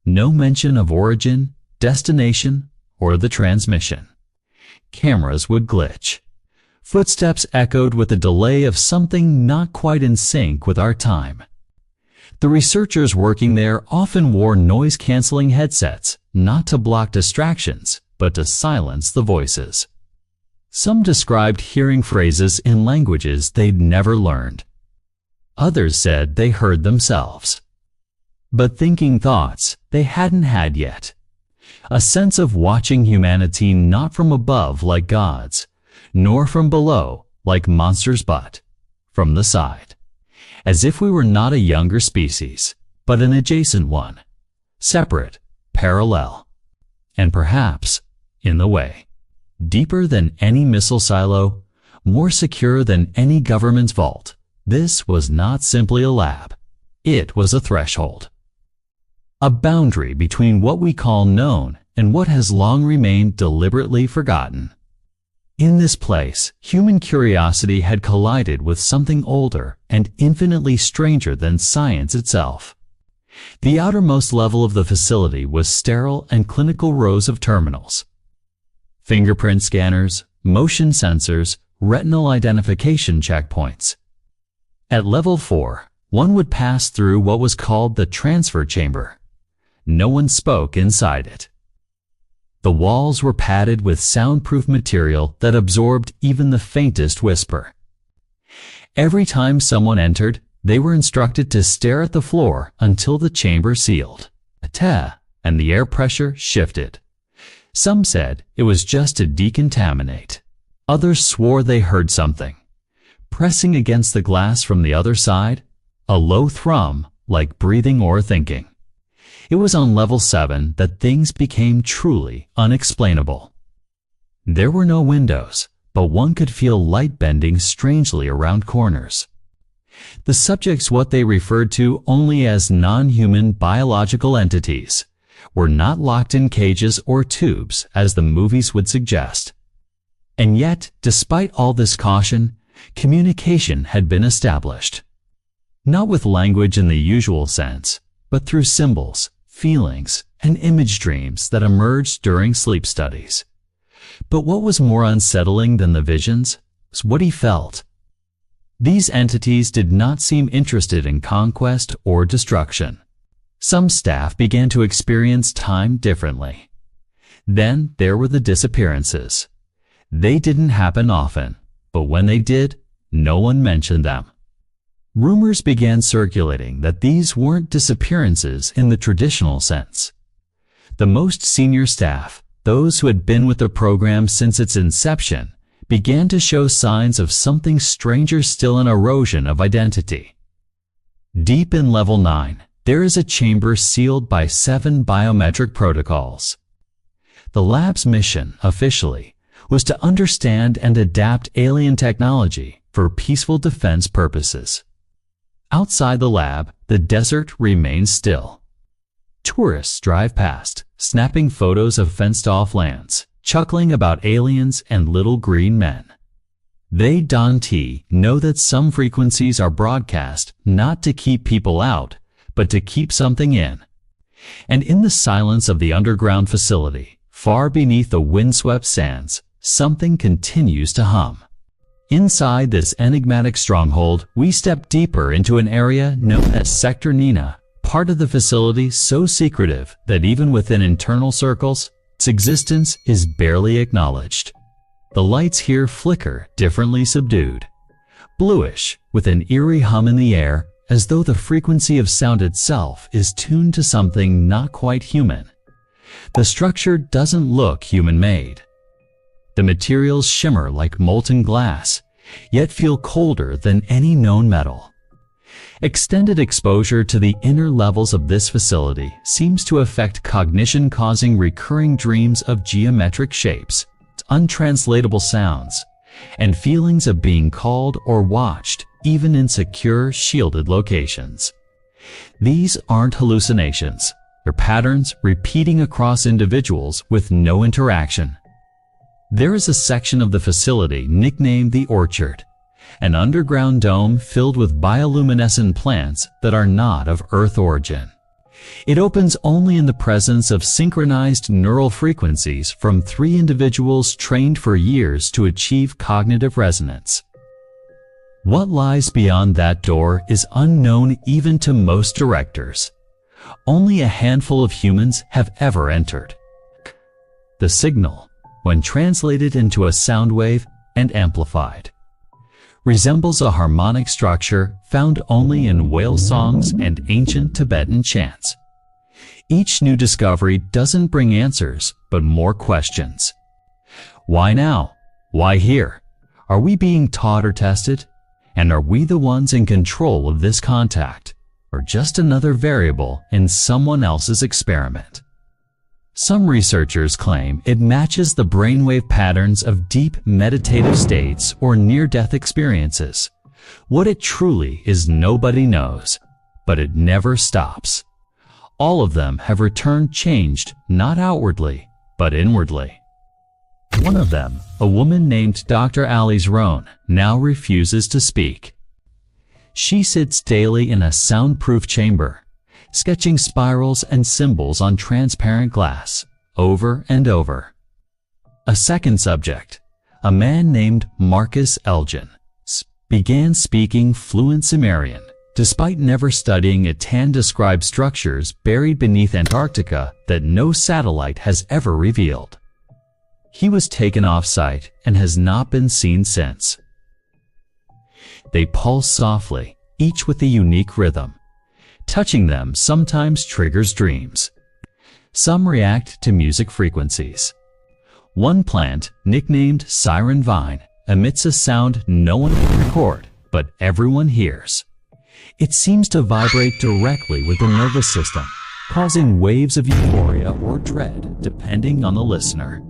No mention of origin, destination, or the transmission. Cameras would glitch. Footsteps echoed with a delay of something not quite in sync with our time. The researchers working there often wore noise-canceling headsets, not to block distractions, but to silence the voices. Some described hearing phrases in languages they'd never learned. Others said they heard themselves. But thinking thoughts they hadn't had yet. A sense of watching humanity not from above like gods, nor from below like monsters, but from the side. As if we were not a younger species, but an adjacent one. Separate, parallel, and perhaps in the way. Deeper than any missile silo, more secure than any government's vault, this was not simply a lab. It was a threshold. A boundary between what we call known and what has long remained deliberately forgotten. In this place, human curiosity had collided with something older and infinitely stranger than science itself. The outermost level of the facility was sterile and clinical rows of terminals. Fingerprint scanners, motion sensors, retinal identification checkpoints. At level 4, one would pass through what was called the transfer chamber. No one spoke inside it. The walls were padded with soundproof material that absorbed even the faintest whisper. Every time someone entered, they were instructed to stare at the floor until the chamber sealed, and the air pressure shifted. Some said it was just to decontaminate. Others swore they heard something. Pressing against the glass from the other side, a low thrum like breathing or thinking. It was on level 7 that things became truly unexplainable. There were no windows, but one could feel light bending strangely around corners. The subjects, what they referred to only as non-human biological entities, were not locked in cages or tubes as the movies would suggest. And yet, despite all this caution, communication had been established. Not with language in the usual sense, but through symbols, feelings, and image dreams that emerged during sleep studies. But what was more unsettling than the visions was what he felt. These entities did not seem interested in conquest or destruction. Some staff began to experience time differently. Then there were the disappearances. They didn't happen often, but when they did, no one mentioned them. Rumors began circulating that these weren't disappearances in the traditional sense. The most senior staff, those who had been with the program since its inception, began to show signs of something stranger still, an erosion of identity. Deep in level 9, there is a chamber sealed by 7 biometric protocols. The lab's mission, officially, was to understand and adapt alien technology for peaceful defense purposes. Outside the lab, the desert remains still. Tourists drive past, snapping photos of fenced-off lands, chuckling about aliens and little green men. They know that some frequencies are broadcast not to keep people out, but to keep something in. And in the silence of the underground facility, far beneath the windswept sands, something continues to hum. Inside this enigmatic stronghold, we step deeper into an area known as Sector Nina, part of the facility so secretive that even within internal circles, its existence is barely acknowledged. The lights here flicker differently, subdued, bluish, with an eerie hum in the air, as though the frequency of sound itself is tuned to something not quite human. The structure doesn't look human-made. The materials shimmer like molten glass, yet feel colder than any known metal. Extended exposure to the inner levels of this facility seems to affect cognition, causing recurring dreams of geometric shapes, untranslatable sounds, and feelings of being called or watched, even in secure, shielded locations. These aren't hallucinations. They're patterns repeating across individuals with no interaction. There is a section of the facility nicknamed the Orchard, an underground dome filled with bioluminescent plants that are not of Earth origin. It opens only in the presence of synchronized neural frequencies from 3 individuals trained for years to achieve cognitive resonance. What lies beyond that door is unknown even to most directors. Only a handful of humans have ever entered. The signal, when translated into a sound wave and amplified, resembles a harmonic structure found only in whale songs and ancient Tibetan chants. Each new discovery doesn't bring answers, but more questions. Why now? Why here? Are we being taught or tested? And are we the ones in control of this contact, or just another variable in someone else's experiment? Some researchers claim it matches the brainwave patterns of deep meditative states or near-death experiences. What it truly is, nobody knows, but it never stops. All of them have returned changed, not outwardly, but inwardly. One of them, a woman named Dr. Alice Rohn, now refuses to speak. She sits daily in a soundproof chamber, sketching spirals and symbols on transparent glass, over and over. A second subject, a man named Marcus Elgin, began speaking fluent Sumerian, despite never studying Atan-described structures buried beneath Antarctica that no satellite has ever revealed. He was taken off-site and has not been seen since. They pulse softly, each with a unique rhythm. Touching them sometimes triggers dreams. Some react to music frequencies. One plant, nicknamed Siren Vine, emits a sound no one can record, but everyone hears. It seems to vibrate directly with the nervous system, causing waves of euphoria or dread depending on the listener.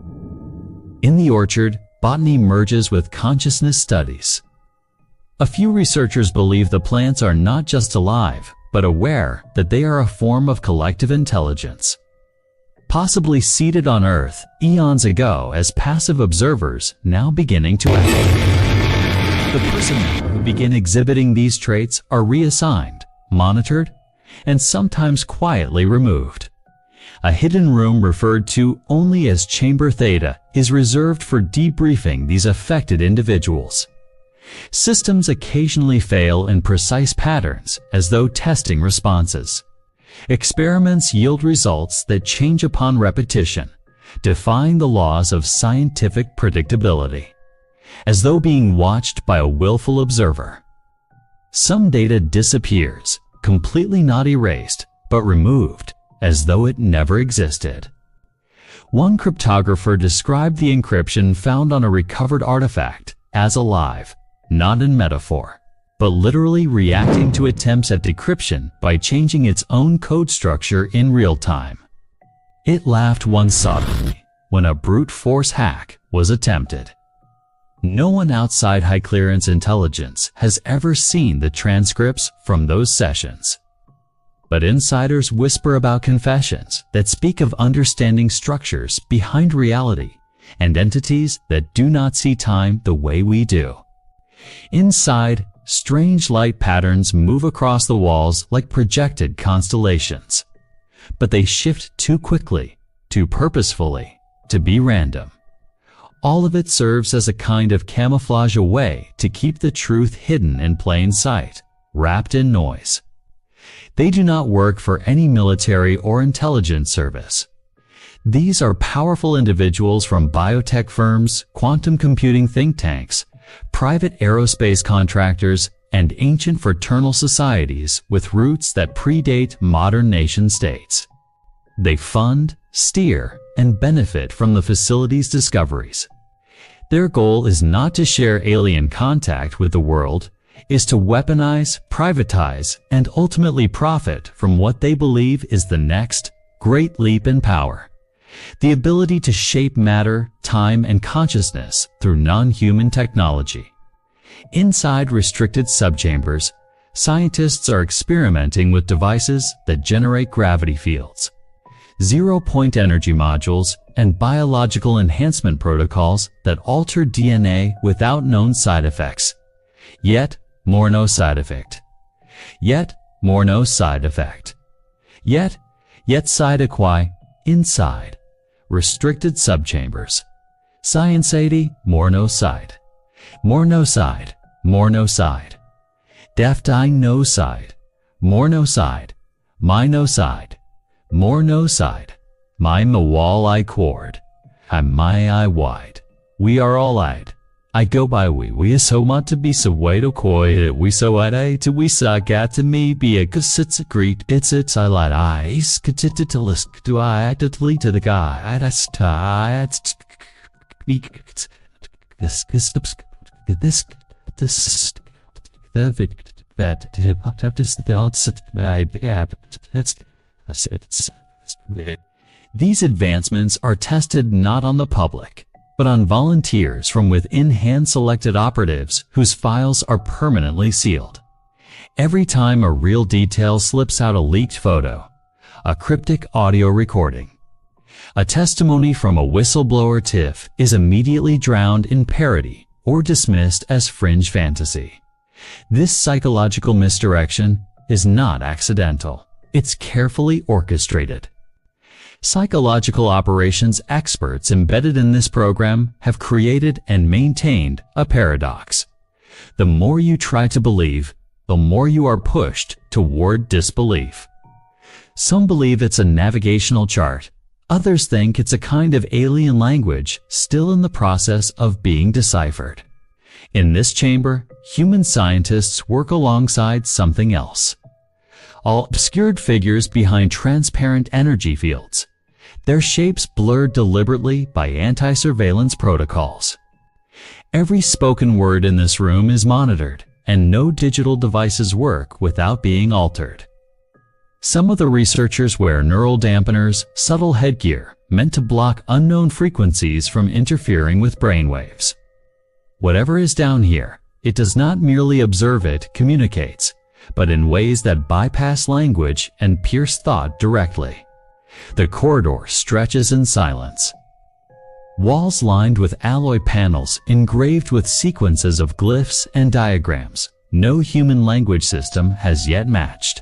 In the Orchard, botany merges with consciousness studies. A few researchers believe the plants are not just alive, but aware that they are a form of collective intelligence. Possibly seated on Earth eons ago as passive observers, now beginning to act. The personnel who begin exhibiting these traits are reassigned, monitored, and sometimes quietly removed. A hidden room referred to only as Chamber Theta is reserved for debriefing these affected individuals. Systems occasionally fail in precise patterns as though testing responses. Experiments yield results that change upon repetition, defying the laws of scientific predictability, as though being watched by a willful observer. Some data disappears, completely not erased, but removed, as though it never existed. One cryptographer described the encryption found on a recovered artifact as alive, not in metaphor, but literally reacting to attempts at decryption by changing its own code structure in real time. It laughed once sobbingly when a brute force hack was attempted. No one outside high clearance intelligence has ever seen the transcripts from those sessions. But insiders whisper about confessions that speak of understanding structures behind reality and entities that do not see time the way we do. Inside, strange light patterns move across the walls like projected constellations. But they shift too quickly, too purposefully, to be random. All of it serves as a kind of camouflage, a way to keep the truth hidden in plain sight, wrapped in noise. They do not work for any military or intelligence service. These are powerful individuals from biotech firms, quantum computing think tanks, private aerospace contractors, and ancient fraternal societies with roots that predate modern nation-states. They fund, steer, and benefit from the facility's discoveries. Their goal is not to share alien contact with the world, is to weaponize, privatize, and ultimately profit from what they believe is the next great leap in power. The ability to shape matter, time, and consciousness through non-human technology. Inside restricted subchambers, scientists are experimenting with devices that generate gravity fields, zero-point energy modules, and biological enhancement protocols that alter DNA without known side effects. Yet, more no side effect. Yet, more no side effect. Yet side equi, inside. Restricted subchambers. Science 80, more no side. More no side. More no side. Deaf dying no side. More no side. My no side. More no side. My wall I cord. I'm my eye wide. We are all eyed. I go by we is so much to be so way to koi we so at to we sa gat to me be a cause it's a great it's I light eyes to list to I to the guy I that's this these advancements are tested not on the public, but on volunteers from within hand-selected operatives whose files are permanently sealed. Every time a real detail slips out, a leaked photo, a cryptic audio recording, a testimony from a whistleblower tiff is immediately drowned in parody or dismissed as fringe fantasy. This psychological misdirection is not accidental. It's carefully orchestrated. Psychological operations experts embedded in this program have created and maintained a paradox. The more you try to believe, the more you are pushed toward disbelief. Some believe it's a navigational chart. Others think it's a kind of alien language still in the process of being deciphered. In this chamber, human scientists work alongside something else. All obscured figures behind transparent energy fields, their shapes blurred deliberately by anti-surveillance protocols. Every spoken word in this room is monitored, and no digital devices work without being altered. Some of the researchers wear neural dampeners, subtle headgear, meant to block unknown frequencies from interfering with brainwaves. Whatever is down here, it does not merely observe, it communicates, but in ways that bypass language and pierce thought directly. The corridor stretches in silence. Walls lined with alloy panels engraved with sequences of glyphs and diagrams no human language system has yet matched.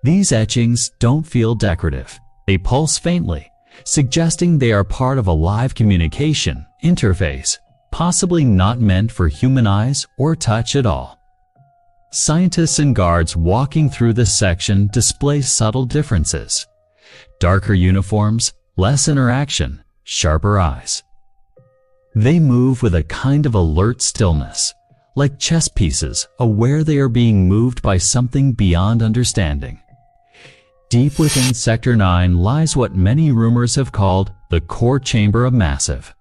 These etchings don't feel decorative. They pulse faintly, suggesting they are part of a live communication interface, possibly not meant for human eyes or touch at all. Scientists and guards walking through this section display subtle differences. Darker uniforms, less interaction, sharper eyes. They move with a kind of alert stillness, like chess pieces aware they are being moved by something beyond understanding. Deep within Sector 9 lies what many rumors have called the core chamber of Massive.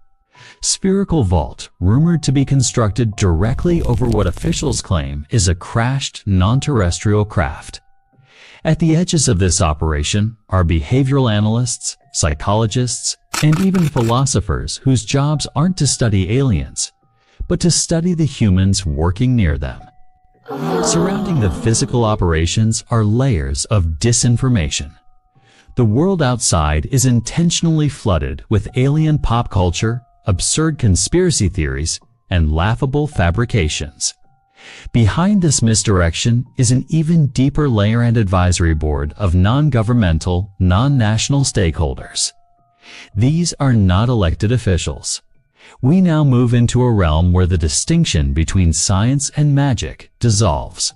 Spherical vault rumored to be constructed directly over what officials claim is a crashed non-terrestrial craft. At the edges of this operation are behavioral analysts, psychologists, and even philosophers whose jobs aren't to study aliens, but to study the humans working near them. Surrounding the physical operations are layers of disinformation. The world outside is intentionally flooded with alien pop culture, absurd conspiracy theories, and laughable fabrications. Behind this misdirection is an even deeper layer and advisory board of non-governmental, non-national stakeholders. These are not elected officials. We now move into a realm where the distinction between science and magic dissolves.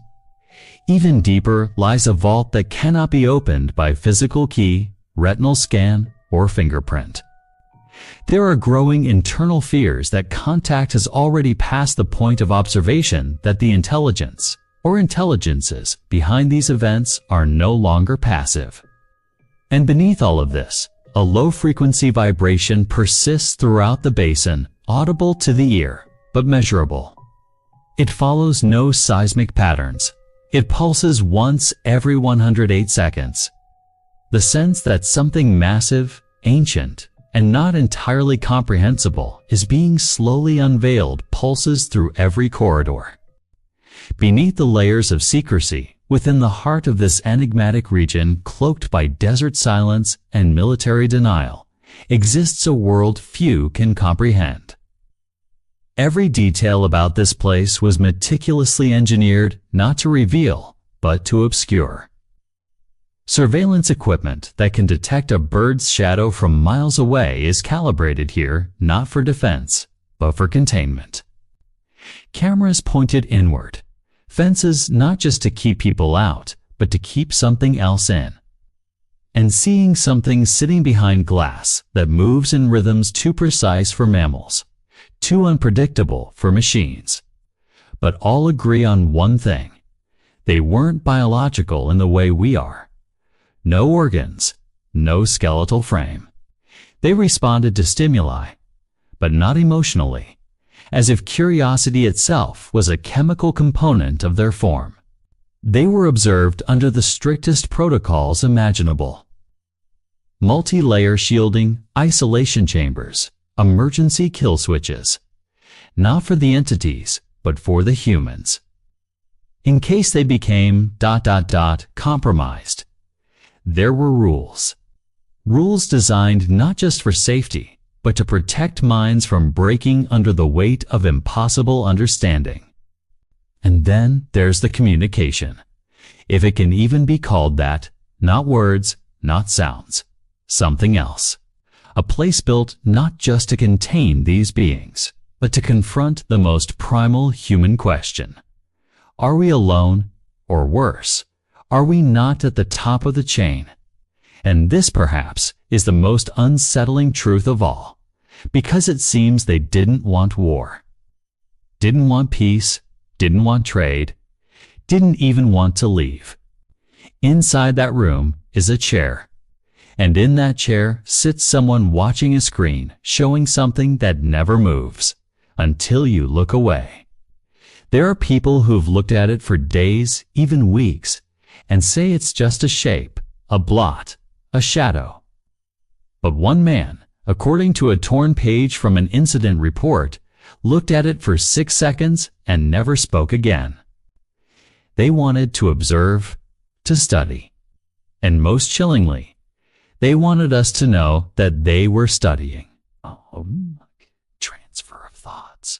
Even deeper lies a vault that cannot be opened by physical key, retinal scan, or fingerprint. There are growing internal fears that contact has already passed the point of observation, that the intelligence or intelligences behind these events are no longer passive. And beneath all of this, A low-frequency vibration persists throughout the basin, audible to the ear, but measurable. It follows no seismic patterns. It pulses once every 108 seconds. The sense that something massive, ancient, and not entirely comprehensible is being slowly unveiled pulses through every corridor. Beneath the layers of secrecy, within the heart of this enigmatic region cloaked by desert silence and military denial, exists a world few can comprehend. Every detail about this place was meticulously engineered not to reveal, but to obscure. Surveillance equipment that can detect a bird's shadow from miles away is calibrated here not for defense, but for containment. Cameras pointed inward. Fences not just to keep people out, but to keep something else in. And seeing something sitting behind glass that moves in rhythms too precise for mammals, too unpredictable for machines. But all agree on one thing. They weren't biological in the way we are. No organs, no skeletal frame. They responded to stimuli, but not emotionally, as if curiosity itself was a chemical component of their form. They were observed under the strictest protocols imaginable. Multi-layer shielding, isolation chambers, emergency kill switches. Not for the entities, but for the humans. In case they became ... compromised. There were rules. Rules designed not just for safety, but to protect minds from breaking under the weight of impossible understanding. And then there's the communication. If it can even be called that, not words, not sounds, something else. A place built not just to contain these beings, but to confront the most primal human question. Are we alone? Or worse, are we not at the top of the chain? And this, perhaps, is the most unsettling truth of all, because it seems they didn't want war, didn't want peace, didn't want trade, didn't even want to leave. Inside that room is a chair, and in that chair sits someone watching a screen showing something that never moves until you look away. There are people who've looked at it for days, even weeks, and say it's just a shape, a blot, a shadow. But one man, according to a torn page from an incident report, looked at it for 6 seconds and never spoke again. They wanted to observe, to study. And most chillingly, they wanted us to know that they were studying. Transfer of thoughts.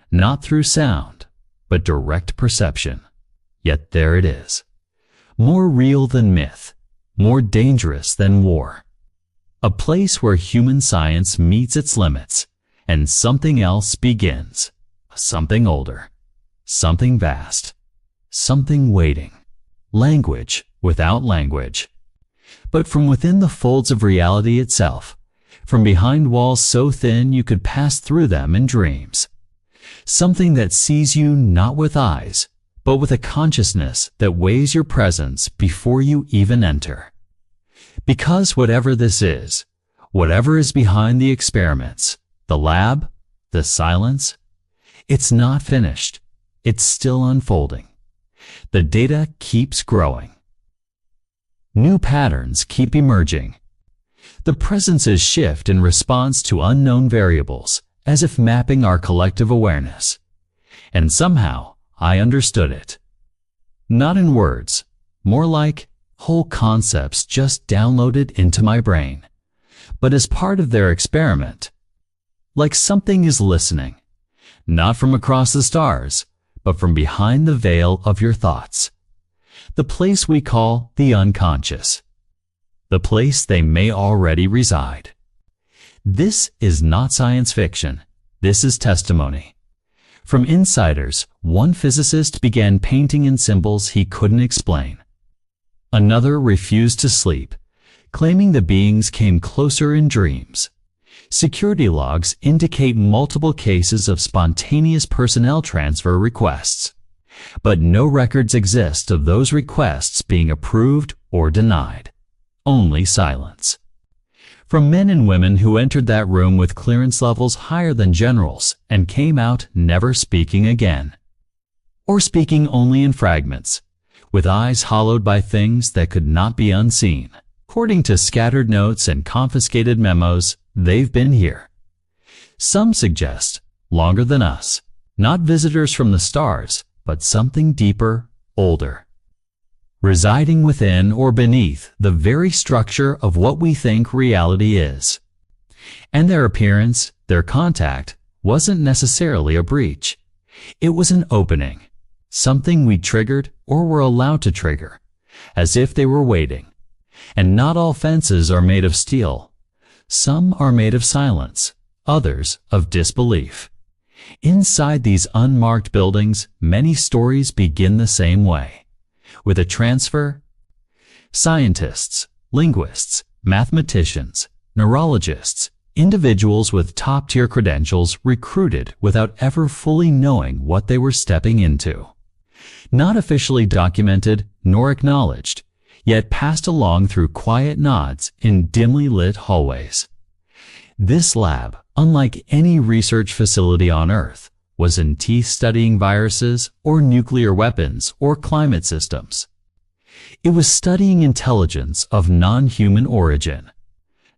Not through sound, but direct perception. Yet there it is. More real than myth, more dangerous than war. A place where human science meets its limits, and something else begins. Something older, something vast, something waiting. Language without language. But from within the folds of reality itself, from behind walls so thin you could pass through them in dreams. Something that sees you not with eyes, but with a consciousness that weighs your presence before you even enter. Because whatever this is, whatever is behind the experiments, the lab, the silence, it's not finished. It's still unfolding. The data keeps growing. New patterns keep emerging. The presences shift in response to unknown variables, as if mapping our collective awareness. And somehow, I understood it. Not in words, more like whole concepts just downloaded into my brain, but as part of their experiment. Like something is listening, not from across the stars, but from behind the veil of your thoughts. The place we call the unconscious. The place they may already reside. This is not science fiction. This is testimony. From insiders, one physicist began painting in symbols he couldn't explain. Another refused to sleep, claiming the beings came closer in dreams. Security logs indicate multiple cases of spontaneous personnel transfer requests, but no records exist of those requests being approved or denied. Only silence. From men and women who entered that room with clearance levels higher than generals and came out never speaking again. Or speaking only in fragments, with eyes hollowed by things that could not be unseen. According to scattered notes and confiscated memos, they've been here. Some suggest longer than us, not visitors from the stars, but something deeper, older, residing within or beneath the very structure of what we think reality is. And their appearance, their contact, wasn't necessarily a breach. It was an opening, something we triggered or were allowed to trigger, as if they were waiting. And not all fences are made of steel. Some are made of silence, others of disbelief. Inside these unmarked buildings, many stories begin the same way, with a transfer. Scientists, linguists, mathematicians, neurologists, individuals with top-tier credentials recruited without ever fully knowing what they were stepping into. Not officially documented nor acknowledged, yet passed along through quiet nods in dimly lit hallways. This lab, unlike any research facility on Earth, wasn't studying viruses or nuclear weapons or climate systems. It was studying intelligence of non-human origin.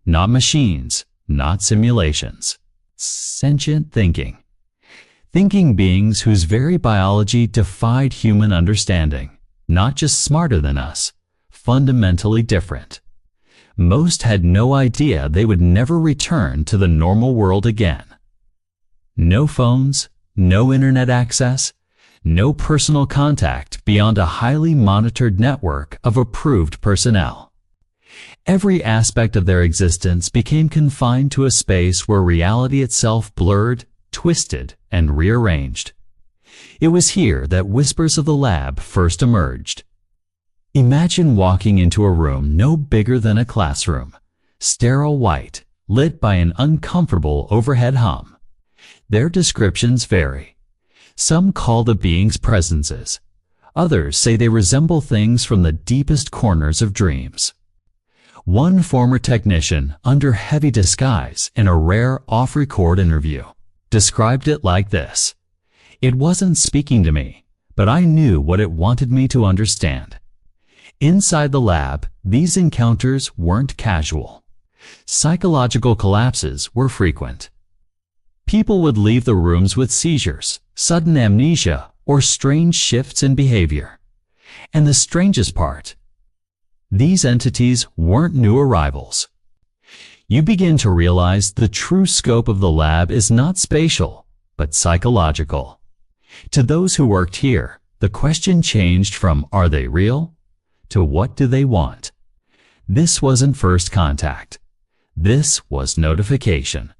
Not machines, not simulations. Sentient thinking. Thinking beings whose very biology defied human understanding. Not just smarter than us, fundamentally different. Most had no idea they would never return to the normal world again. No phones, no internet access, no personal contact beyond a highly monitored network of approved personnel. Every aspect of their existence became confined to a space where reality itself blurred, twisted, and rearranged. It was here that whispers of the lab first emerged. Imagine walking into a room no bigger than a classroom, sterile white, lit by an uncomfortable overhead hum. Their descriptions vary. Some call the beings presences. Others say they resemble things from the deepest corners of dreams. One former technician, under heavy disguise in a rare off-record interview, described it like this: "It wasn't speaking to me, but I knew what it wanted me to understand." Inside the lab, these encounters weren't casual. Psychological collapses were frequent. People would leave the rooms with seizures, sudden amnesia, or strange shifts in behavior. And the strangest part, these entities weren't new arrivals. You begin to realize the true scope of the lab is not spatial, but psychological. To those who worked here, the question changed from "Are they real?" to "What do they want?" This wasn't first contact. This was notification.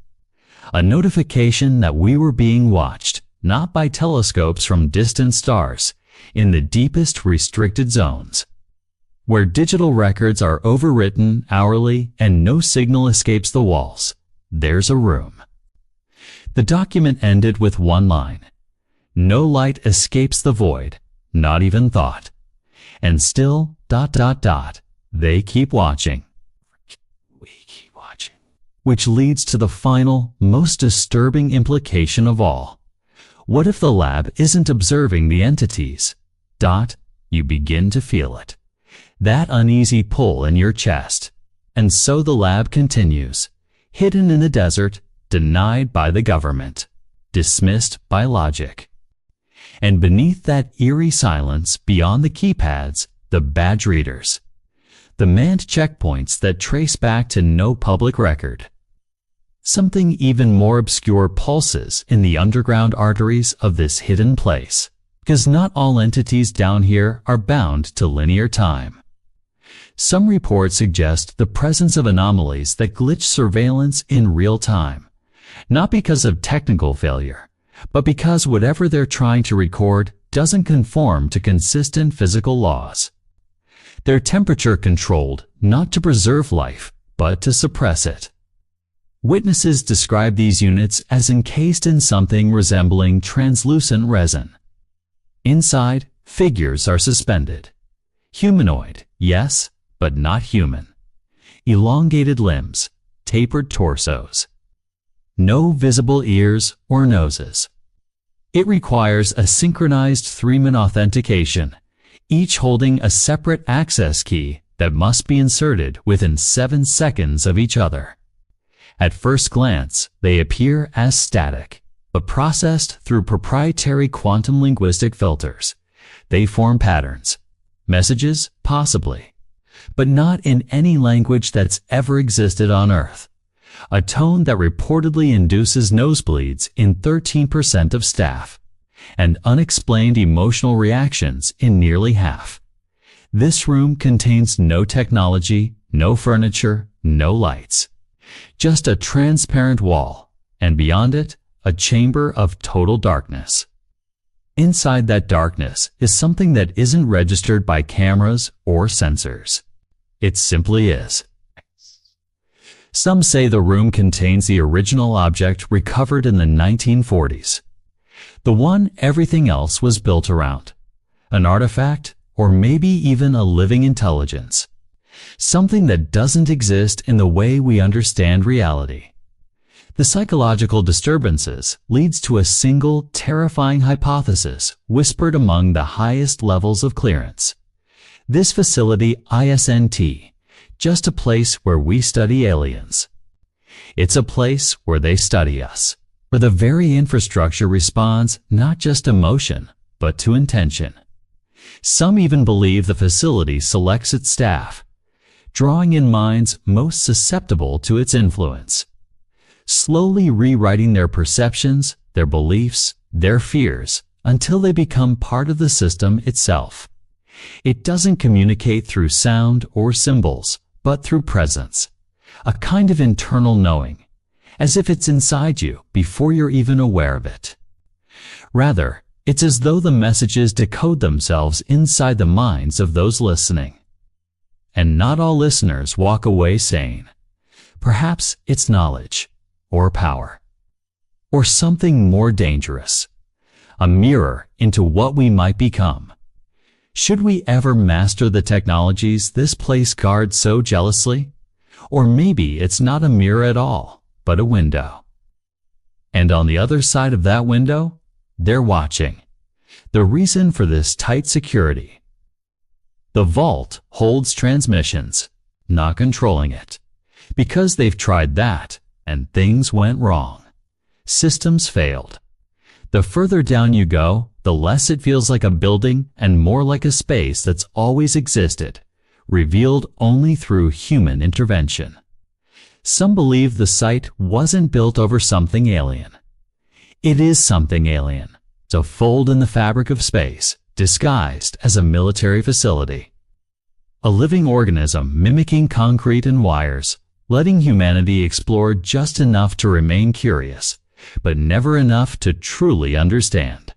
A notification that we were being watched, not by telescopes from distant stars, in the deepest restricted zones, where digital records are overwritten hourly and no signal escapes the walls. There's a room. The document ended with one line: "No light escapes the void, not even thought." And still, ... they keep watching. We keep watching. Which leads to the final, most disturbing implication of all. What if the lab isn't observing the entities? You begin to feel it. That uneasy pull in your chest. And so the lab continues, hidden in the desert, denied by the government, dismissed by logic. And beneath that eerie silence, beyond the keypads, the badge readers, the manned checkpoints that trace back to no public record. Something even more obscure pulses in the underground arteries of this hidden place, because not all entities down here are bound to linear time. Some reports suggest the presence of anomalies that glitch surveillance in real time, not because of technical failure, but because whatever they're trying to record doesn't conform to consistent physical laws. They're temperature controlled, not to preserve life, but to suppress it. Witnesses describe these units as encased in something resembling translucent resin. Inside, figures are suspended. Humanoid, yes, but not human. Elongated limbs, tapered torsos. No visible ears or noses. It requires a synchronized three-man authentication, each holding a separate access key that must be inserted within 7 seconds of each other. At first glance, they appear as static, but processed through proprietary quantum linguistic filters. They form patterns. Messages, possibly, but not in any language that's ever existed on Earth. A tone that reportedly induces nosebleeds in 13% of staff, and unexplained emotional reactions in nearly half. This room contains no technology, no furniture, no lights. Just a transparent wall, and beyond it, a chamber of total darkness. Inside that darkness is something that isn't registered by cameras or sensors. It simply is. Some say the room contains the original object recovered in the 1940s. The one everything else was built around. An artifact, or maybe even a living intelligence. Something that doesn't exist in the way we understand reality. The psychological disturbances leads to a single terrifying hypothesis whispered among the highest levels of clearance. This facility isn't just a place where we study aliens. It's a place where they study us, where the very infrastructure responds not just to emotion, but to intention. Some even believe the facility selects its staff, drawing in minds most susceptible to its influence, slowly rewriting their perceptions, their beliefs, their fears, until they become part of the system itself. It doesn't communicate through sound or symbols, but through presence, a kind of internal knowing, as if it's inside you before you're even aware of it. Rather, it's as though the messages decode themselves inside the minds of those listening. And not all listeners walk away saying, perhaps it's knowledge, or power, or something more dangerous, a mirror into what we might become. Should we ever master the technologies this place guards so jealously? Or maybe it's not a mirror at all, but a window. And on the other side of that window, they're watching. The reason for this tight security. The vault holds transmissions, not controlling it, because they've tried that, and things went wrong. Systems failed. The further down you go, the less it feels like a building and more like a space that's always existed, revealed only through human intervention. Some believe the site wasn't built over something alien. It is something alien, a fold in the fabric of space, disguised as a military facility. A living organism mimicking concrete and wires, letting humanity explore just enough to remain curious, but never enough to truly understand.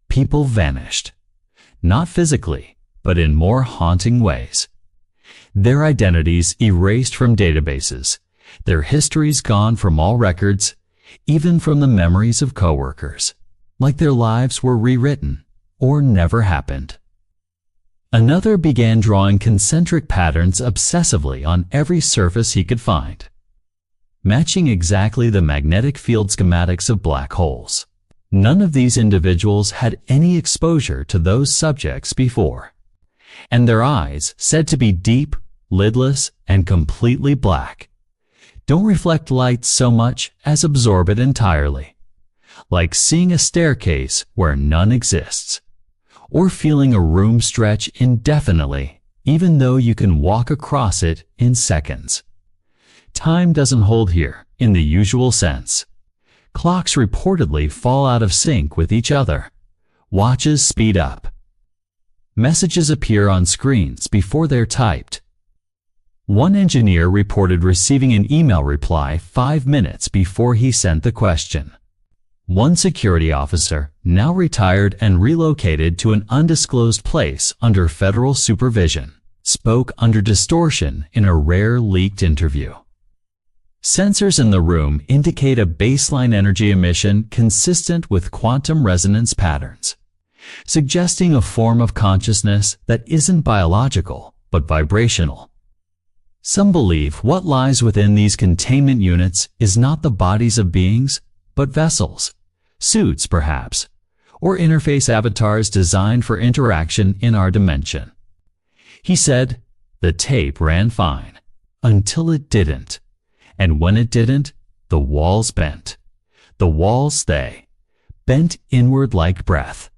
People vanished. Not physically, but in more haunting ways. Their identities erased from databases, their histories gone from all records, even from the memories of coworkers, like their lives were rewritten or never happened. Another began drawing concentric patterns obsessively on every surface he could find, matching exactly the magnetic field schematics of black holes. None of these individuals had any exposure to those subjects before, and their eyes, said to be deep, lidless, and completely black, don't reflect light so much as absorb it entirely, like seeing a staircase where none exists, or feeling a room stretch indefinitely, even though you can walk across it in seconds. Time doesn't hold here, in the usual sense. Clocks reportedly fall out of sync with each other. Watches speed up. Messages appear on screens before they're typed. One engineer reported receiving an email reply 5 minutes before he sent the question. One security officer, now retired and relocated to an undisclosed place under federal supervision, spoke under distortion in a rare leaked interview. Sensors in the room indicate a baseline energy emission consistent with quantum resonance patterns, suggesting a form of consciousness that isn't biological but vibrational. Some believe what lies within these containment units is not the bodies of beings, but vessels, suits perhaps, or interface avatars designed for interaction in our dimension. He said, the tape ran fine, until it didn't. And when it didn't, the walls bent. The walls, they bent inward like breath.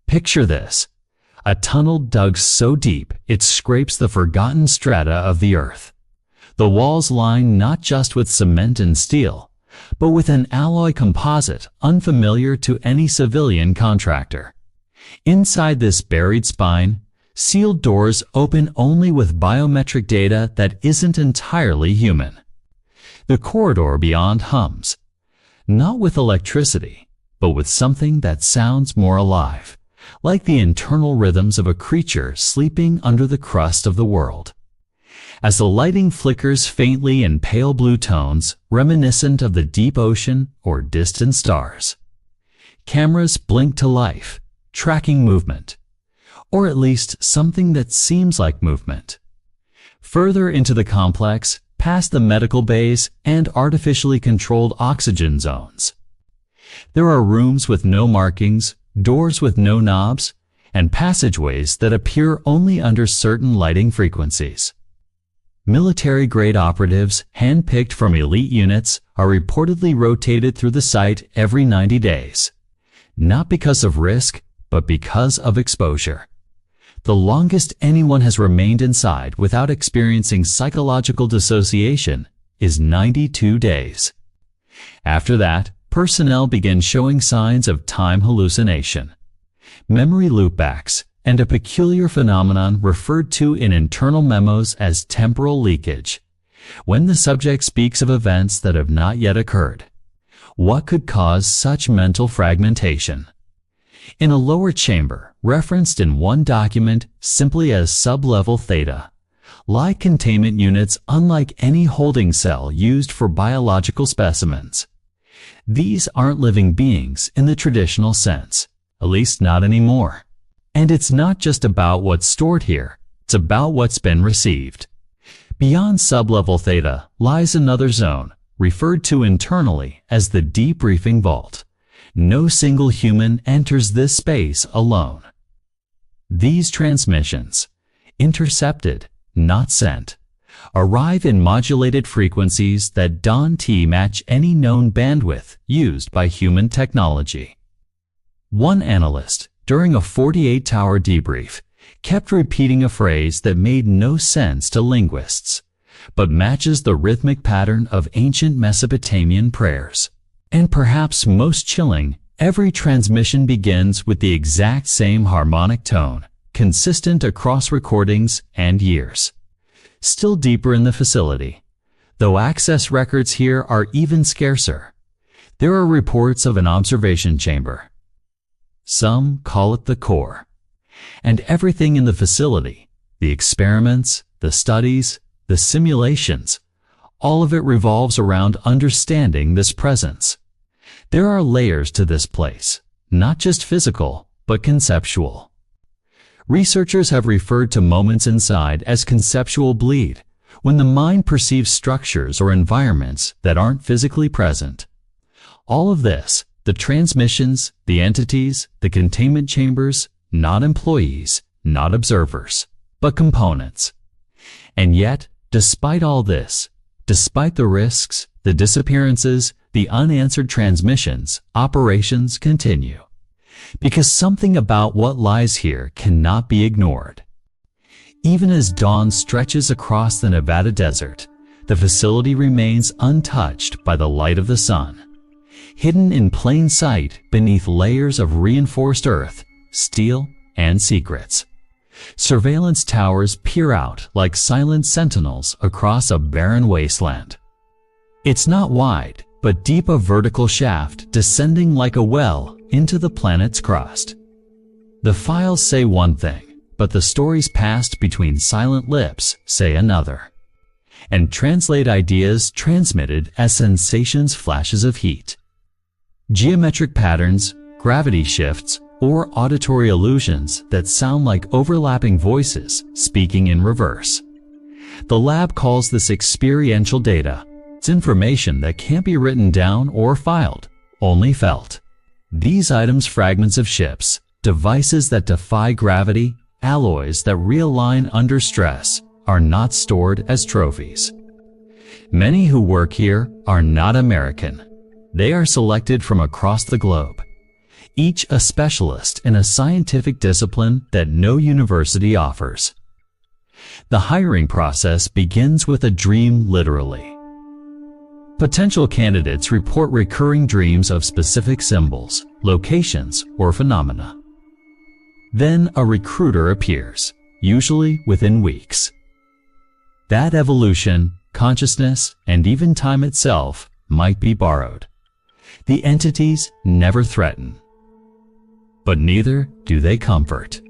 Picture this. A tunnel dug so deep it scrapes the forgotten strata of the earth. The walls lined not just with cement and steel, but with an alloy composite unfamiliar to any civilian contractor. Inside this buried spine, sealed doors open only with biometric data that isn't entirely human. The corridor beyond hums, not with electricity, but with something that sounds more alive, like the internal rhythms of a creature sleeping under the crust of the world. As the lighting flickers faintly in pale blue tones, reminiscent of the deep ocean or distant stars, cameras blink to life, tracking movement, or at least something that seems like movement. Further into the complex, past the medical bays and artificially controlled oxygen zones, there are rooms with no markings, doors with no knobs, and passageways that appear only under certain lighting frequencies. Military-grade operatives, hand-picked from elite units, are reportedly rotated through the site every 90 days, not because of risk, but because of exposure. The longest anyone has remained inside without experiencing psychological dissociation is 92 days. After that, personnel begin showing signs of time hallucination, memory loopbacks, and a peculiar phenomenon referred to in internal memos as temporal leakage, when the subject speaks of events that have not yet occurred. What could cause such mental fragmentation? In a lower chamber, referenced in one document simply as sublevel theta, lie containment units unlike any holding cell used for biological specimens. These aren't living beings in the traditional sense, at least not anymore. And it's not just about what's stored here, it's about what's been received. Beyond sublevel theta lies another zone, referred to internally as the debriefing vault. No single human enters this space alone. These transmissions, intercepted, not sent, arrive in modulated frequencies that match any known bandwidth used by human technology. One analyst, during a 48-hour debrief, kept repeating a phrase that made no sense to linguists, but matches the rhythmic pattern of ancient Mesopotamian prayers. And perhaps most chilling, every transmission begins with the exact same harmonic tone, consistent across recordings and years. Still deeper in the facility, though access records here are even scarcer, there are reports of an observation chamber. Some call it the core. And everything in the facility, the experiments, the studies, the simulations, all of it revolves around understanding this presence. There are layers to this place, not just physical, but conceptual. Researchers have referred to moments inside as conceptual bleed, when the mind perceives structures or environments that aren't physically present. All of this, the transmissions, the entities, the containment chambers, not employees, not observers, but components. And yet, despite all this, despite the risks, the disappearances, the unanswered transmissions, operations continue. Because something about what lies here cannot be ignored. Even as dawn stretches across the Nevada desert, the facility remains untouched by the light of the sun, hidden in plain sight beneath layers of reinforced earth, steel, and secrets. Surveillance towers peer out like silent sentinels across a barren wasteland. It's not wide, but deep, a vertical shaft descending like a well into the planet's crust. The files say one thing, but the stories passed between silent lips say another, and translate ideas transmitted as sensations, flashes of heat, geometric patterns, gravity shifts, or auditory illusions that sound like overlapping voices speaking in reverse. The lab calls this experiential data. It's information that can't be written down or filed, only felt. These items, fragments of ships, devices that defy gravity, alloys that realign under stress, are not stored as trophies. Many who work here are not American. They are selected from across the globe, each a specialist in a scientific discipline that no university offers. The hiring process begins with a dream, literally. Potential candidates report recurring dreams of specific symbols, locations, or phenomena. Then a recruiter appears, usually within weeks. That evolution, consciousness, and even time itself might be borrowed. The entities never threaten. But neither do they comfort.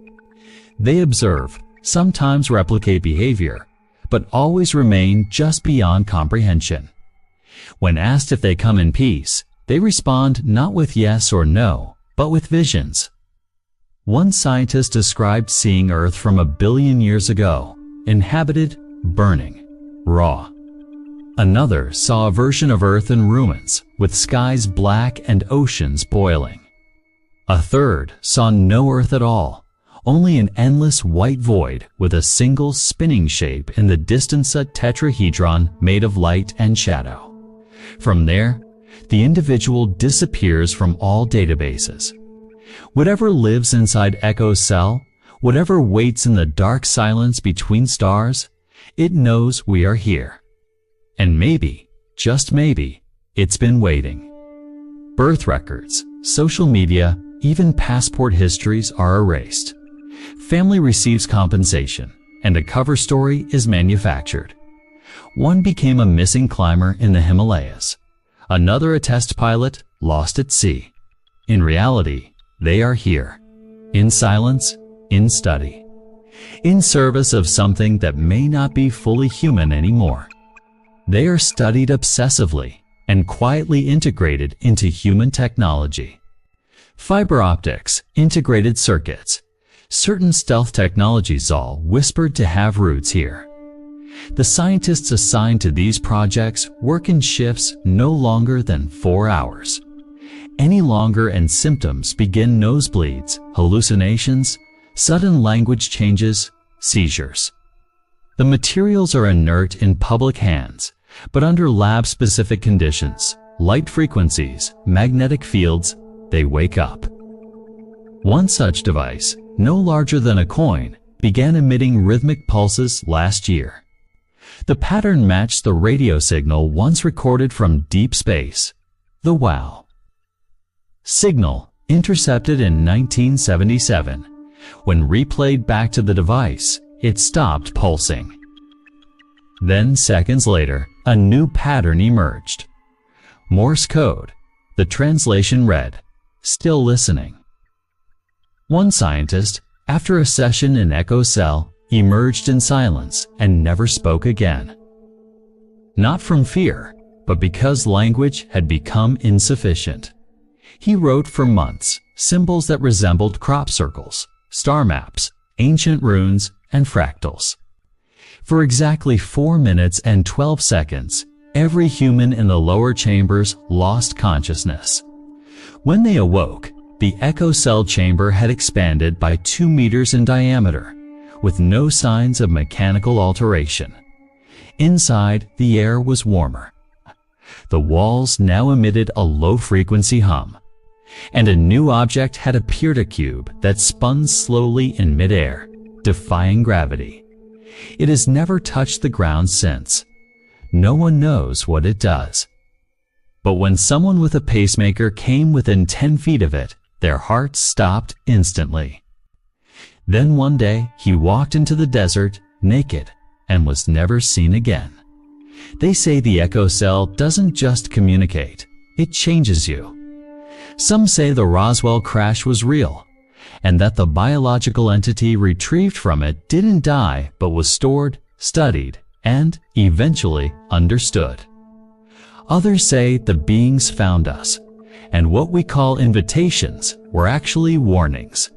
They observe, sometimes replicate behavior, but always remain just beyond comprehension. When asked if they come in peace, they respond not with yes or no, but with visions. One scientist described seeing Earth from 1 billion years ago, inhabited, burning, raw. Another saw a version of Earth in ruins, with skies black and oceans boiling. A third saw no Earth at all, only an endless white void with a single spinning shape in the distance, a tetrahedron made of light and shadow. From there, the individual disappears from all databases. Whatever lives inside Echo's cell, whatever waits in the dark silence between stars, it knows we are here. And maybe, just maybe, it's been waiting. Birth records, social media, even passport histories are erased. Family receives compensation, and a cover story is manufactured. One became a missing climber in the Himalayas. Another a test pilot lost at sea. In reality, they are here. In silence, in study. In service of something that may not be fully human anymore. They are studied obsessively and quietly integrated into human technology. Fiber optics, integrated circuits, certain stealth technologies, all whispered to have roots here. The scientists assigned to these projects work in shifts no longer than 4 hours. Any longer and symptoms begin: nosebleeds, hallucinations, sudden language changes, seizures. The materials are inert in public hands, but under lab-specific conditions, light frequencies, magnetic fields, they wake up. One such device, no larger than a coin, began emitting rhythmic pulses last year. The pattern matched the radio signal once recorded from deep space, the WOW signal, intercepted in 1977. When replayed back to the device, it stopped pulsing. Then, seconds later, a new pattern emerged. Morse code. The translation read, "Still listening." One scientist, after a session in Echo's cell, emerged in silence and never spoke again. Not from fear, but because language had become insufficient. He wrote for months, symbols that resembled crop circles, star maps, ancient runes, and fractals. For exactly 4 minutes and 12 seconds, every human in the lower chambers lost consciousness. When they awoke, the Echo cell chamber had expanded by 2 meters in diameter, with no signs of mechanical alteration. Inside, the air was warmer. The walls now emitted a low-frequency hum, and a new object had appeared, a cube that spun slowly in midair, defying gravity. It has never touched the ground since. No one knows what it does. But when someone with a pacemaker came within 10 feet of it, their hearts stopped instantly. Then one day, he walked into the desert, naked, and was never seen again. They say the Echo cell doesn't just communicate, it changes you. Some say the Roswell crash was real, and that the biological entity retrieved from it didn't die but was stored, studied, and eventually understood. Others say the beings found us, and what we call invitations were actually warnings.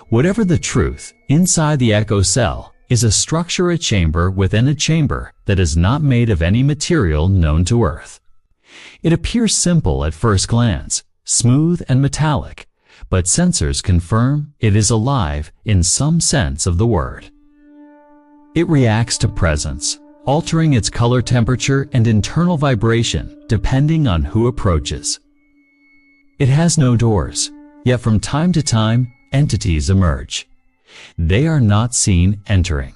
Whatever the truth, inside the Echo cell, is a structure, a chamber within a chamber that is not made of any material known to Earth. It appears simple at first glance, smooth and metallic, but sensors confirm it is alive in some sense of the word. It reacts to presence, altering its color, temperature, and internal vibration depending on who approaches. It has no doors, yet from time to time, entities emerge. They are not seen entering.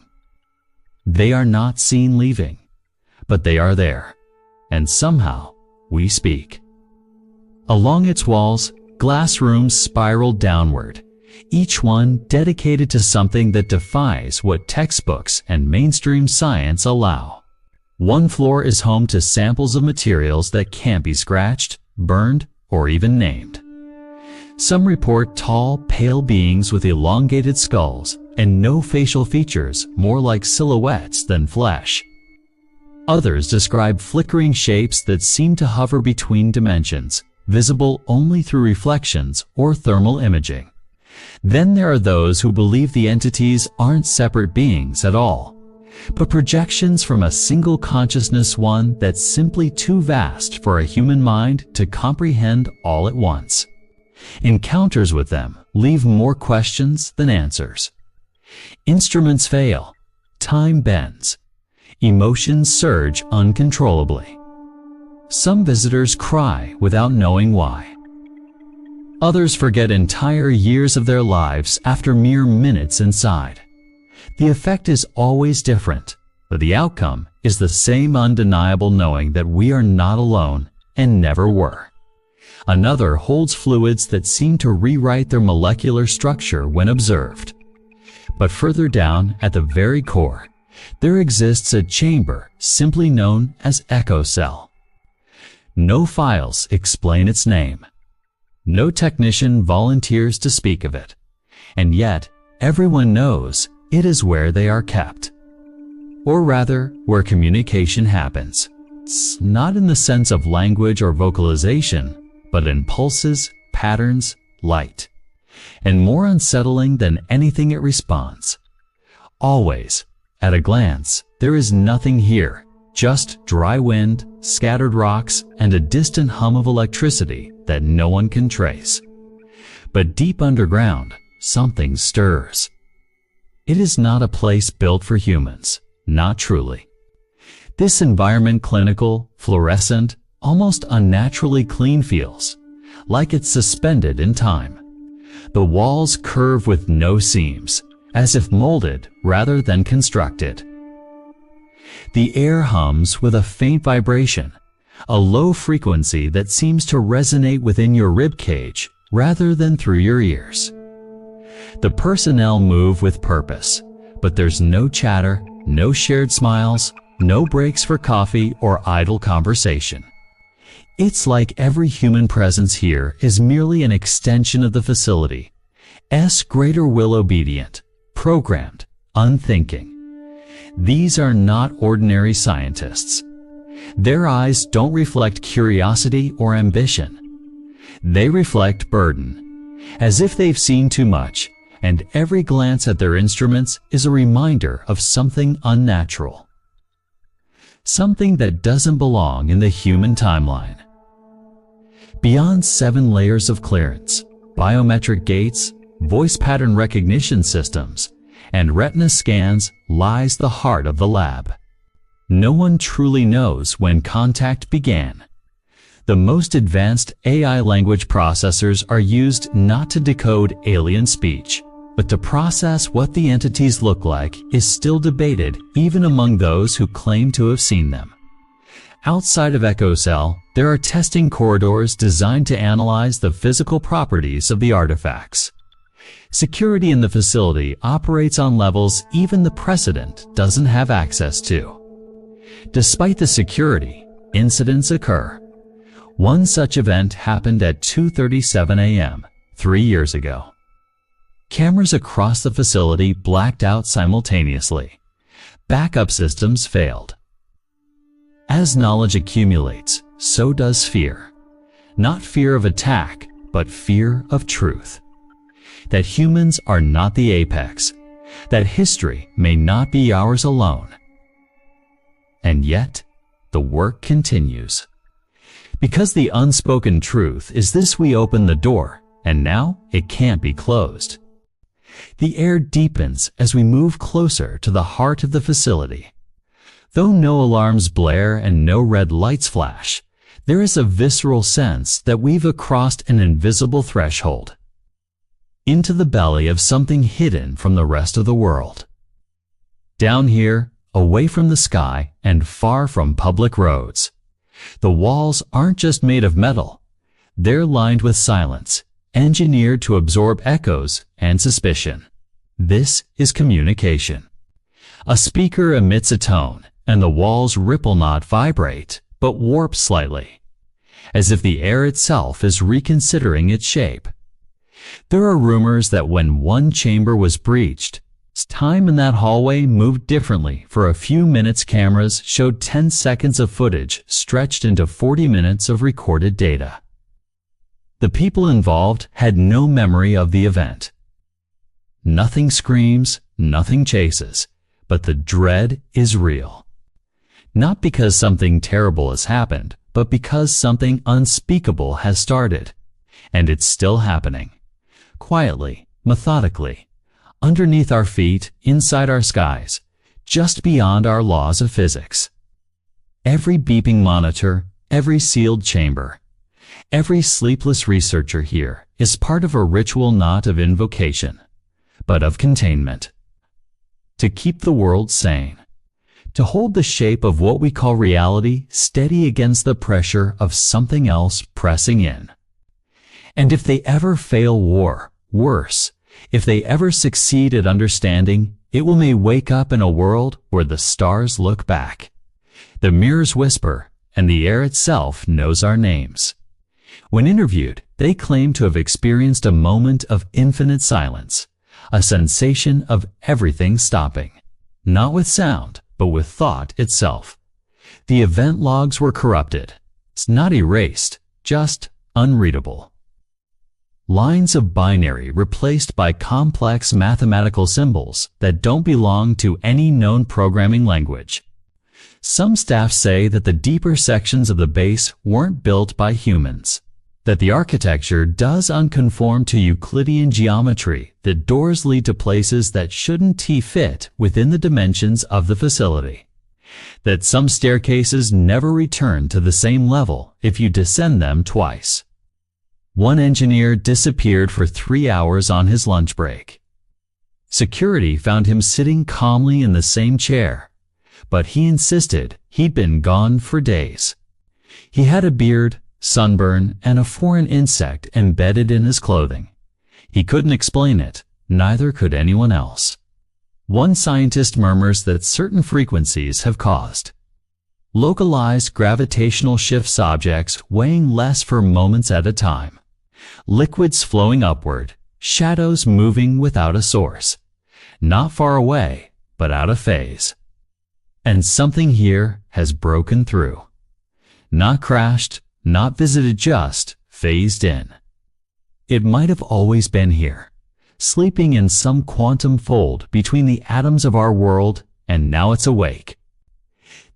They are not seen leaving, but they are there, and somehow we speak. Along its walls, glass rooms spiral downward, each one dedicated to something that defies what textbooks and mainstream science allow. One floor is home to samples of materials that can't be scratched, burned, or even named. Some report tall, pale beings with elongated skulls and no facial features, more like silhouettes than flesh. Others describe flickering shapes that seem to hover between dimensions, visible only through reflections or thermal imaging. Then there are those who believe the entities aren't separate beings at all, but projections from a single consciousness, one that's simply too vast for a human mind to comprehend all at once. Encounters with them leave more questions than answers. Instruments fail, time bends, emotions surge uncontrollably. Some visitors cry without knowing why. Others forget entire years of their lives after mere minutes inside. The effect is always different, but the outcome is the same, undeniable knowing that we are not alone and never were. Another holds fluids that seem to rewrite their molecular structure when observed. But further down, at the very core, there exists a chamber simply known as echo cell. No files explain its name. No technician volunteers to speak of it. And yet, everyone knows it is where they are kept. Or rather, where communication happens. It's not in the sense of language or vocalization, but in pulses, patterns, light. And more unsettling than anything, it responds. Always, at a glance, there is nothing here, just dry wind, scattered rocks, and a distant hum of electricity that no one can trace. But deep underground, something stirs. It is not a place built for humans, not truly. This environment, clinical, fluorescent, almost unnaturally clean, feels like it's suspended in time. The walls curve with no seams, as if molded rather than constructed. The air hums with a faint vibration, a low frequency that seems to resonate within your rib cage rather than through your ears. The personnel move with purpose, but there's no chatter, no shared smiles, no breaks for coffee or idle conversation. It's like every human presence here is merely an extension of the facility, greater will, obedient, programmed, unthinking. These are not ordinary scientists. Their eyes don't reflect curiosity or ambition. They reflect burden, as if they've seen too much, and every glance at their instruments is a reminder of something unnatural. Something that doesn't belong in the human timeline. Beyond 7 layers of clearance, biometric gates, voice pattern recognition systems, and retina scans lies the heart of the lab. No one truly knows when contact began. The most advanced AI language processors are used not to decode alien speech, but to process what the entities look like is still debated even among those who claim to have seen them. Outside of EchoCell, there are testing corridors designed to analyze the physical properties of the artifacts. Security in the facility operates on levels even the President doesn't have access to. Despite the security, incidents occur. One such event happened at 2:37 a.m. 3 years ago. Cameras across the facility blacked out simultaneously. Backup systems failed. As knowledge accumulates, so does fear. Not fear of attack, but fear of truth. That humans are not the apex, that history may not be ours alone. And yet, the work continues. Because the unspoken truth is this: we open the door, and now it can't be closed. The air deepens as we move closer to the heart of the facility. Though no alarms blare and no red lights flash, there is a visceral sense that we've crossed an invisible threshold into the belly of something hidden from the rest of the world. Down here, away from the sky and far from public roads, the walls aren't just made of metal. They're lined with silence, engineered to absorb echoes and suspicion. This is communication. A speaker emits a tone, and the walls ripple, not vibrate, but warp slightly, as if the air itself is reconsidering its shape. There are rumors that when one chamber was breached, time in that hallway moved differently. For a few minutes, cameras showed 10 seconds of footage stretched into 40 minutes of recorded data. The people involved had no memory of the event. Nothing screams, nothing chases, but the dread is real. Not because something terrible has happened, but because something unspeakable has started. And it's still happening. Quietly, methodically, underneath our feet, inside our skies, just beyond our laws of physics. Every beeping monitor, every sealed chamber, every sleepless researcher here is part of a ritual, not of invocation, but of containment. To keep the world sane. To hold the shape of what we call reality steady against the pressure of something else pressing in. And if they ever fail, war, worse, if they ever succeed at understanding, it will may wake up in a world where the stars look back, the mirrors whisper, and the air itself knows our names. When interviewed, they claim to have experienced a moment of infinite silence, a sensation of everything stopping, not with sound, but with thought itself. The event logs were corrupted. It's not erased, just unreadable. Lines of binary replaced by complex mathematical symbols that don't belong to any known programming language. Some staff say that the deeper sections of the base weren't built by humans, that the architecture does unconform to Euclidean geometry, that doors lead to places that shouldn't fit within the dimensions of the facility, that some staircases never return to the same level if you descend them twice. One engineer disappeared for 3 hours on his lunch break. Security found him sitting calmly in the same chair, but he insisted he'd been gone for days. He had a beard, sunburn, and a foreign insect embedded in his clothing. He couldn't explain it, neither could anyone else. One scientist murmurs that certain frequencies have caused localized gravitational shifts, objects weighing less for moments at a time, liquids flowing upward, shadows moving without a source, not far away, but out of phase. And something here has broken through. Not crashed, not visited, just phased in. It might have always been here, sleeping in some quantum fold between the atoms of our world, and now it's awake.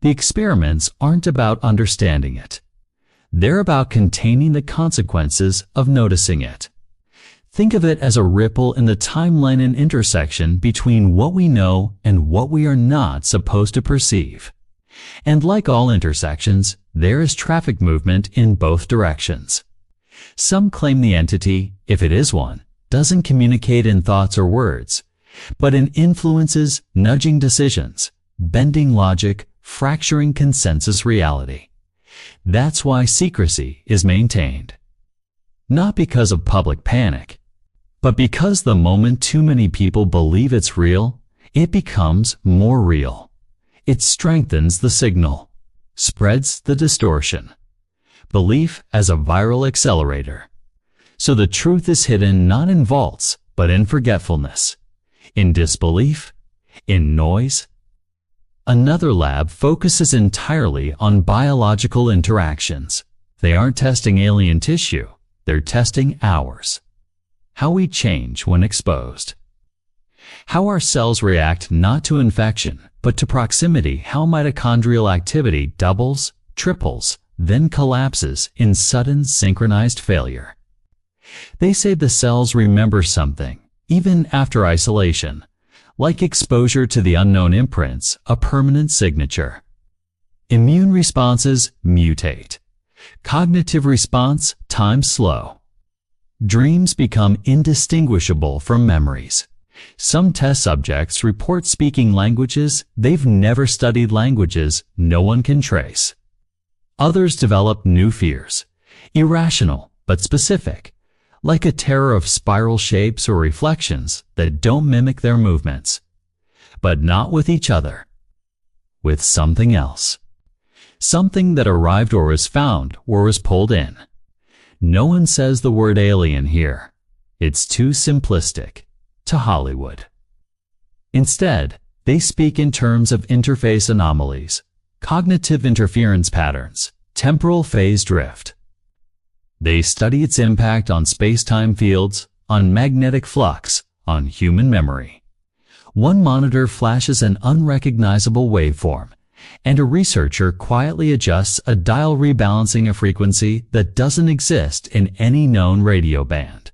The experiments aren't about understanding it. They're about containing the consequences of noticing it. Think of it as a ripple in the timeline, and intersection between what we know and what we are not supposed to perceive. And like all intersections, there is traffic movement in both directions. Some claim the entity, if it is one, doesn't communicate in thoughts or words, but in influences, nudging decisions, bending logic, fracturing consensus reality. That's why secrecy is maintained. Not because of public panic, but because the moment too many people believe it's real, it becomes more real. It strengthens the signal, spreads the distortion. Belief as a viral accelerator. So the truth is hidden not in vaults, but in forgetfulness, in disbelief, in noise. Another lab focuses entirely on biological interactions. They aren't testing alien tissue, they're testing ours. How we change when exposed. How our cells react not to infection, but to proximity, how mitochondrial activity doubles, triples, then collapses in sudden synchronized failure. They say the cells remember something, even after isolation, like exposure to the unknown imprints, a permanent signature. Immune responses mutate. Cognitive response, time slow. Dreams become indistinguishable from memories. Some test subjects report speaking languages they've never studied, languages no one can trace. Others develop new fears, irrational but specific, like a terror of spiral shapes or reflections that don't mimic their movements, but not with each other, with something else. Something that arrived or was found or was pulled in. No one says the word alien here. It's too simplistic to Hollywood. Instead, they speak in terms of interface anomalies, cognitive interference patterns, temporal phase drift. They study its impact on space-time fields, on magnetic flux, on human memory. One monitor flashes an unrecognizable waveform, and a researcher quietly adjusts a dial, rebalancing a frequency that doesn't exist in any known radio band.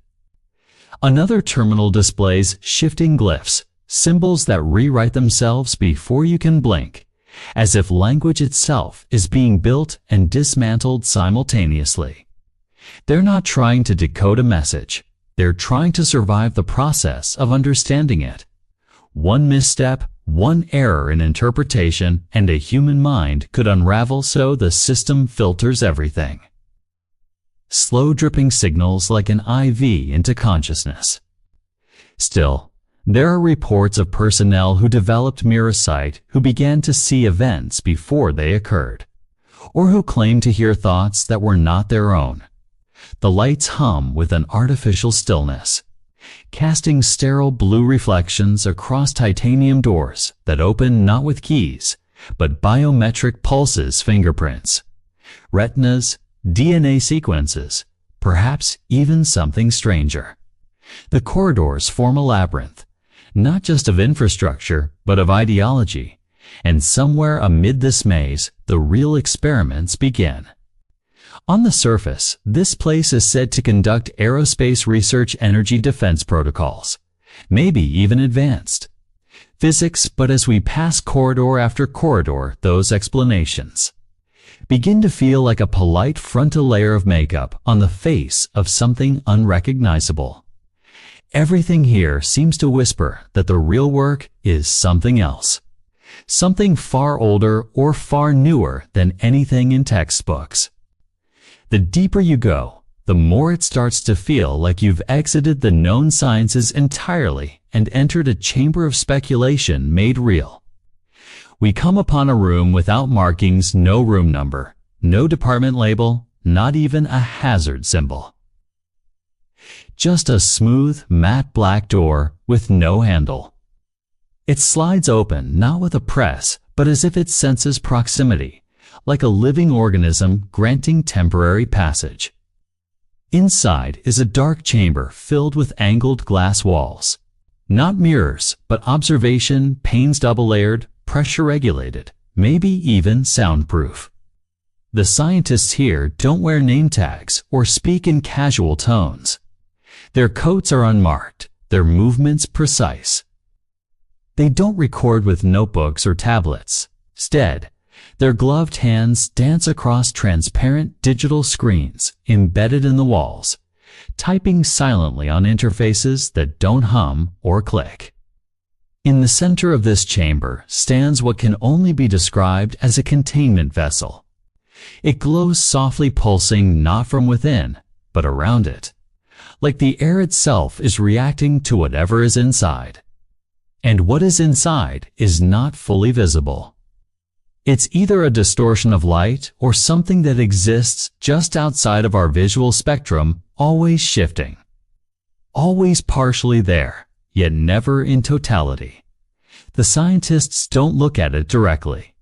Another terminal displays shifting glyphs, symbols that rewrite themselves before you can blink, as if language itself is being built and dismantled simultaneously. They're not trying to decode a message. They're trying to survive the process of understanding it. One misstep, one error in interpretation, and a human mind could unravel, so the system filters everything. Slow dripping signals like an IV into consciousness. Still, there are reports of personnel who developed mirror sight, who began to see events before they occurred, or who claimed to hear thoughts that were not their own. The lights hum with an artificial stillness, casting sterile blue reflections across titanium doors that open not with keys, but biometric pulses, fingerprints, retinas, DNA sequences, perhaps even something stranger. The corridors form a labyrinth, not just of infrastructure, but of ideology, and somewhere amid this maze, the real experiments begin. On the surface, this place is said to conduct aerospace research, energy defense protocols, maybe even advanced physics, but as we pass corridor after corridor, those explanations begin to feel like a polite frontal layer of makeup on the face of something unrecognizable. Everything here seems to whisper that the real work is something else, something far older or far newer than anything in textbooks. The deeper you go, the more it starts to feel like you've exited the known sciences entirely and entered a chamber of speculation made real. We come upon a room without markings, no room number, no department label, not even a hazard symbol. Just a smooth, matte black door with no handle. It slides open, not with a press, but as if it senses proximity, like a living organism granting temporary passage. Inside is a dark chamber filled with angled glass walls. Not mirrors, but observation, panes double-layered, pressure-regulated, maybe even soundproof. The scientists here don't wear name tags or speak in casual tones. Their coats are unmarked, their movements precise. They don't record with notebooks or tablets. Instead, their gloved hands dance across transparent digital screens embedded in the walls, typing silently on interfaces that don't hum or click. In the center of this chamber stands what can only be described as a containment vessel. It glows softly, pulsing not from within, but around it, like the air itself is reacting to whatever is inside. And what is inside is not fully visible. It's either a distortion of light or something that exists just outside of our visual spectrum, always shifting, always partially there, yet never in totality. The scientists don't look at it directly.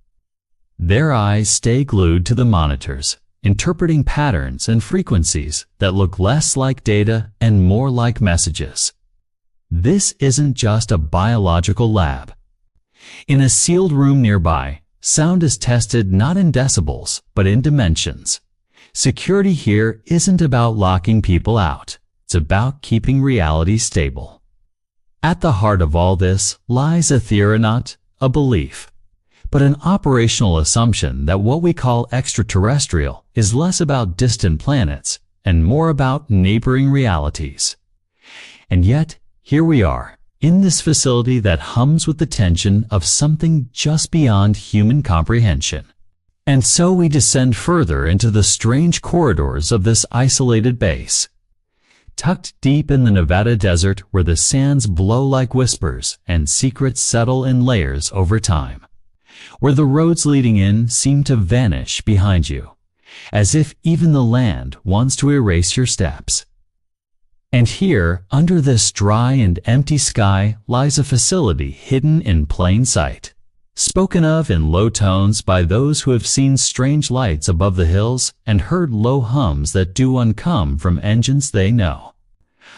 Their eyes stay glued to the monitors, interpreting patterns and frequencies that look less like data and more like messages. This isn't just a biological lab. In a sealed room nearby, sound is tested not in decibels, but in dimensions. Security here isn't about locking people out. It's about keeping reality stable. At the heart of all this lies a theory, not a belief, but an operational assumption that what we call extraterrestrial is less about distant planets and more about neighboring realities. And yet, here we are, in this facility that hums with the tension of something just beyond human comprehension. And so we descend further into the strange corridors of this isolated base. Tucked deep in the Nevada desert where the sands blow like whispers and secrets settle in layers over time. Where the roads leading in seem to vanish behind you, as if even the land wants to erase your steps. And here, under this dry and empty sky, lies a facility hidden in plain sight, spoken of in low tones by those who have seen strange lights above the hills and heard low hums that do uncome from engines they know.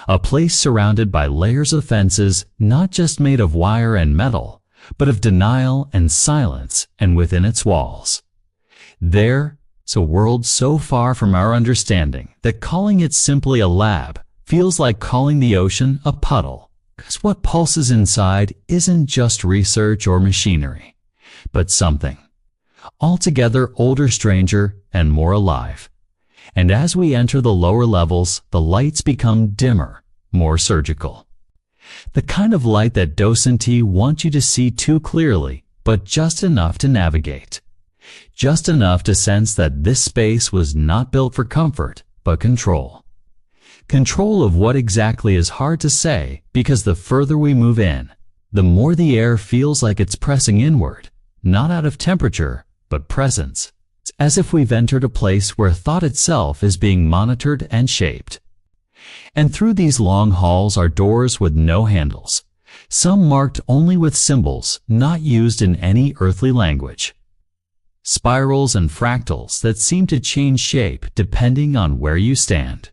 A place surrounded by layers of fences not just made of wire and metal, but of denial and silence, and within its walls. There's a world so far from our understanding that calling it simply a lab feels like calling the ocean a puddle, because what pulses inside isn't just research or machinery, but something altogether older, stranger, and more alive. And as we enter the lower levels, the lights become dimmer, more surgical. The kind of light that docenti wants you to see too clearly, but just enough to navigate. Just enough to sense that this space was not built for comfort, but control. Control of what exactly is hard to say, because the further we move in, the more the air feels like it's pressing inward, not out of temperature, but presence. It's as if we've entered a place where thought itself is being monitored and shaped. And through these long halls are doors with no handles, some marked only with symbols not used in any earthly language. Spirals and fractals that seem to change shape depending on where you stand.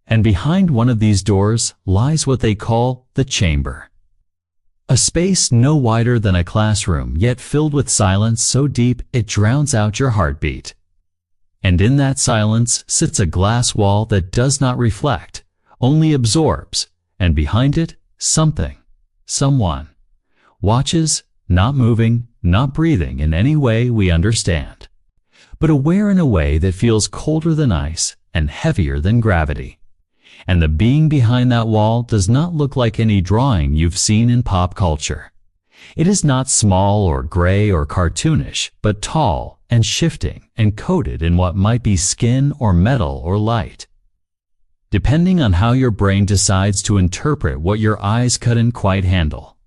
And behind one of these doors lies what they call the chamber. A space no wider than a classroom, yet filled with silence so deep it drowns out your heartbeat. And in that silence sits a glass wall that does not reflect, only absorbs, and behind it, something, someone, watches, not moving, not breathing in any way we understand, but aware in a way that feels colder than ice and heavier than gravity. And the being behind that wall does not look like any drawing you've seen in pop culture. It is not small or gray or cartoonish, but tall and shifting and coated in what might be skin or metal or light, depending on how your brain decides to interpret what your eyes couldn't quite handle.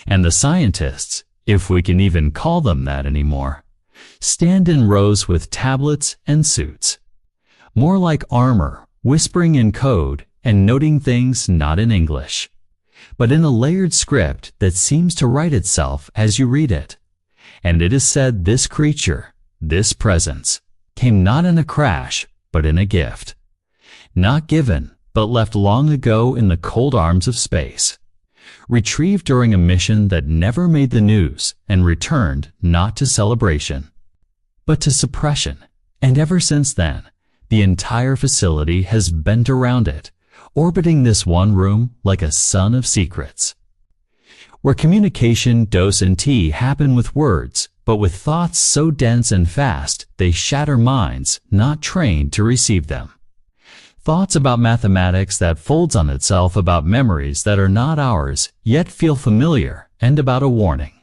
And the scientists, if we can even call them that anymore, stand in rows with tablets and suits, more like armor, whispering in code and noting things not in English, but in a layered script that seems to write itself as you read it. And it is said this creature, this presence, came not in a crash, but in a gift. Not given, but left long ago in the cold arms of space. Retrieved during a mission that never made the news and returned not to celebration, but to suppression. And ever since then, the entire facility has bent around it, orbiting this one room like a sun of secrets, where communication, docenti, happen with words, but with thoughts so dense and fast they shatter minds not trained to receive them. Thoughts about mathematics that folds on itself, about memories that are not ours yet feel familiar, and about a warning,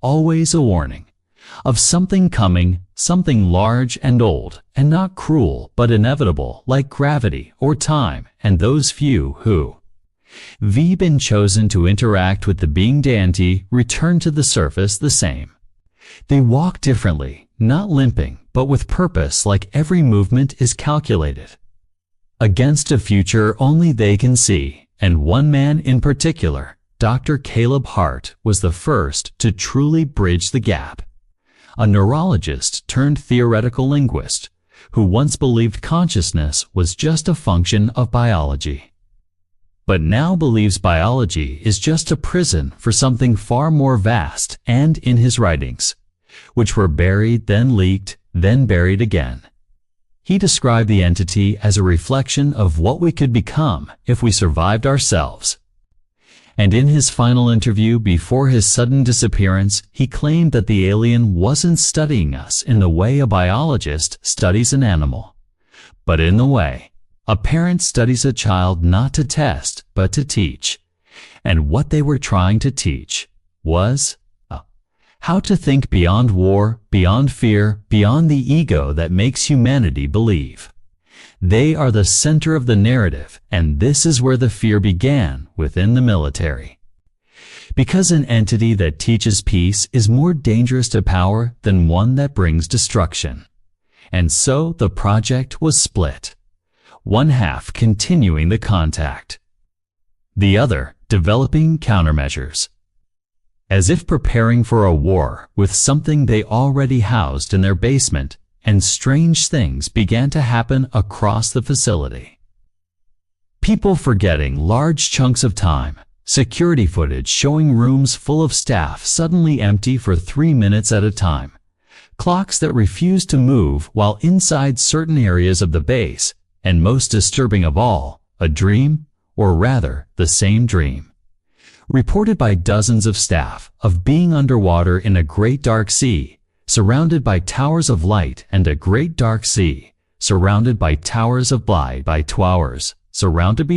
always a warning, of something coming, something large and old, and not cruel but inevitable, like gravity or time, and those few who have been chosen to interact with the being deity return to the surface the same. They walk differently, not limping, but with purpose, like every movement is calculated against a future only they can see. And one man in particular, Dr. Caleb Hart, was the first to truly bridge the gap. A neurologist turned theoretical linguist who once believed consciousness was just a function of biology. but now believes biology is just a prison for something far more vast, and in his writings, which were buried, then leaked, then buried again. He described the entity as a reflection of what we could become if we survived ourselves. And in his final interview before his sudden disappearance, he claimed that the alien wasn't studying us in the way a biologist studies an animal, but in the way a parent studies a child, not to test, but to teach. And what they were trying to teach was how to think beyond war, beyond fear, beyond the ego that makes humanity believe. They are the center of the narrative, and this is where the fear began within the military. Because an entity that teaches peace is more dangerous to power than one that brings destruction. And so the project was split. One half continuing the contact, the other developing countermeasures. As if preparing for a war with something they already housed in their basement, and strange things began to happen across the facility. People forgetting large chunks of time, security footage showing rooms full of staff suddenly empty for 3 minutes at a time, clocks that refused to move while inside certain areas of the base, and most disturbing of all, a dream, or rather, the same dream, reported by dozens of staff, of being underwater in a great dark sea, surrounded by towers of light, and a great dark sea, surrounded by towers of light by 2 hours, surrounded by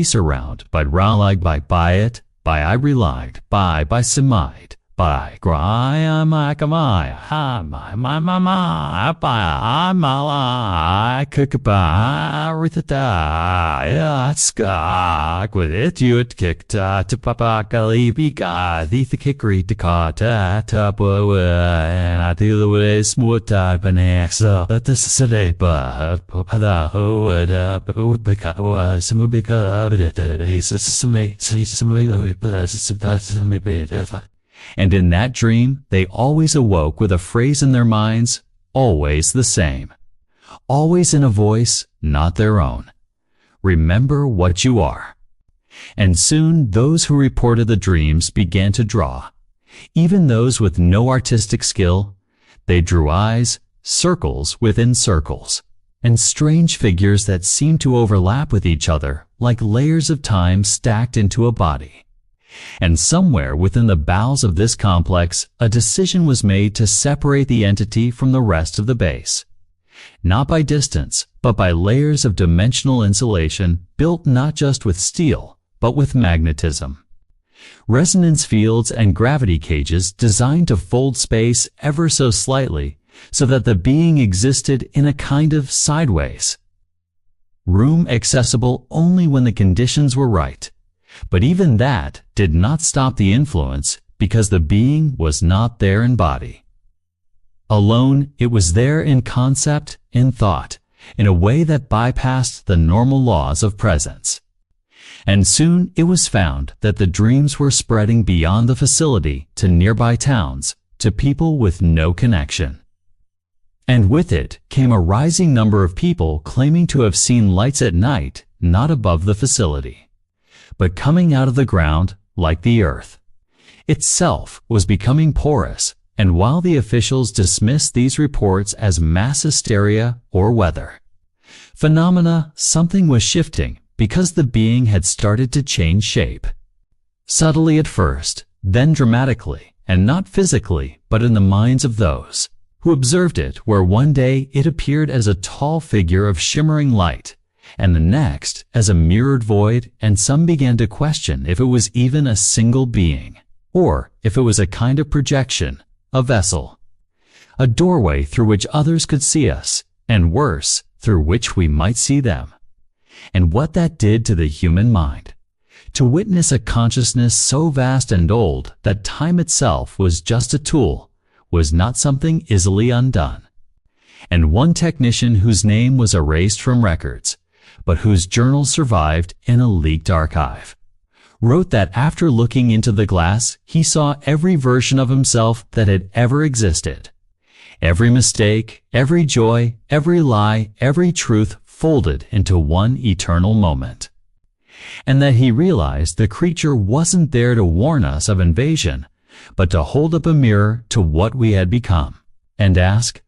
it, by I relied, by semide, by graiamakamai, ha my by mala kukaba ritata skak with it you kicked to papa kalibika the kikri takata tapu and I do the way smooth type and so that this is a but pada who would because some because it is some and in that dream, they always awoke with a phrase in their minds, always the same. Always in a voice, not their own. Remember what you are. And soon those who reported the dreams began to draw. Even those with no artistic skill, they drew eyes, circles within circles, and strange figures that seemed to overlap with each other like layers of time stacked into a body. And somewhere within the bowels of this complex, a decision was made to separate the entity from the rest of the base. Not by distance, but by layers of dimensional insulation built not just with steel, but with magnetism. Resonance fields and gravity cages designed to fold space ever so slightly so that the being existed in a kind of sideways room accessible only when the conditions were right. But even that did not stop the influence because the being was not there in body. Alone, it was there in concept, in thought, in a way that bypassed the normal laws of presence. And soon it was found that the dreams were spreading beyond the facility to nearby towns, to people with no connection. And with it came a rising number of people claiming to have seen lights at night, not above the facility, but coming out of the ground like the earth. Itself was becoming porous, and while the officials dismissed these reports as mass hysteria or weather phenomena, something was shifting because the being had started to change shape. Subtly at first, then dramatically, and not physically, but in the minds of those who observed it, where one day it appeared as a tall figure of shimmering light, and the next as a mirrored void, and some began to question if it was even a single being, or if it was a kind of projection, a vessel, a doorway through which others could see us, and worse, through which we might see them. And what that did to the human mind. To witness a consciousness so vast and old that time itself was just a tool, was not something easily undone. And one technician whose name was erased from records, but whose journal survived in a leaked archive, wrote that after looking into the glass, he saw every version of himself that had ever existed. Every mistake, every joy, every lie, every truth folded into one eternal moment. and that he realized the creature wasn't there to warn us of invasion, but to hold up a mirror to what we had become, and ask,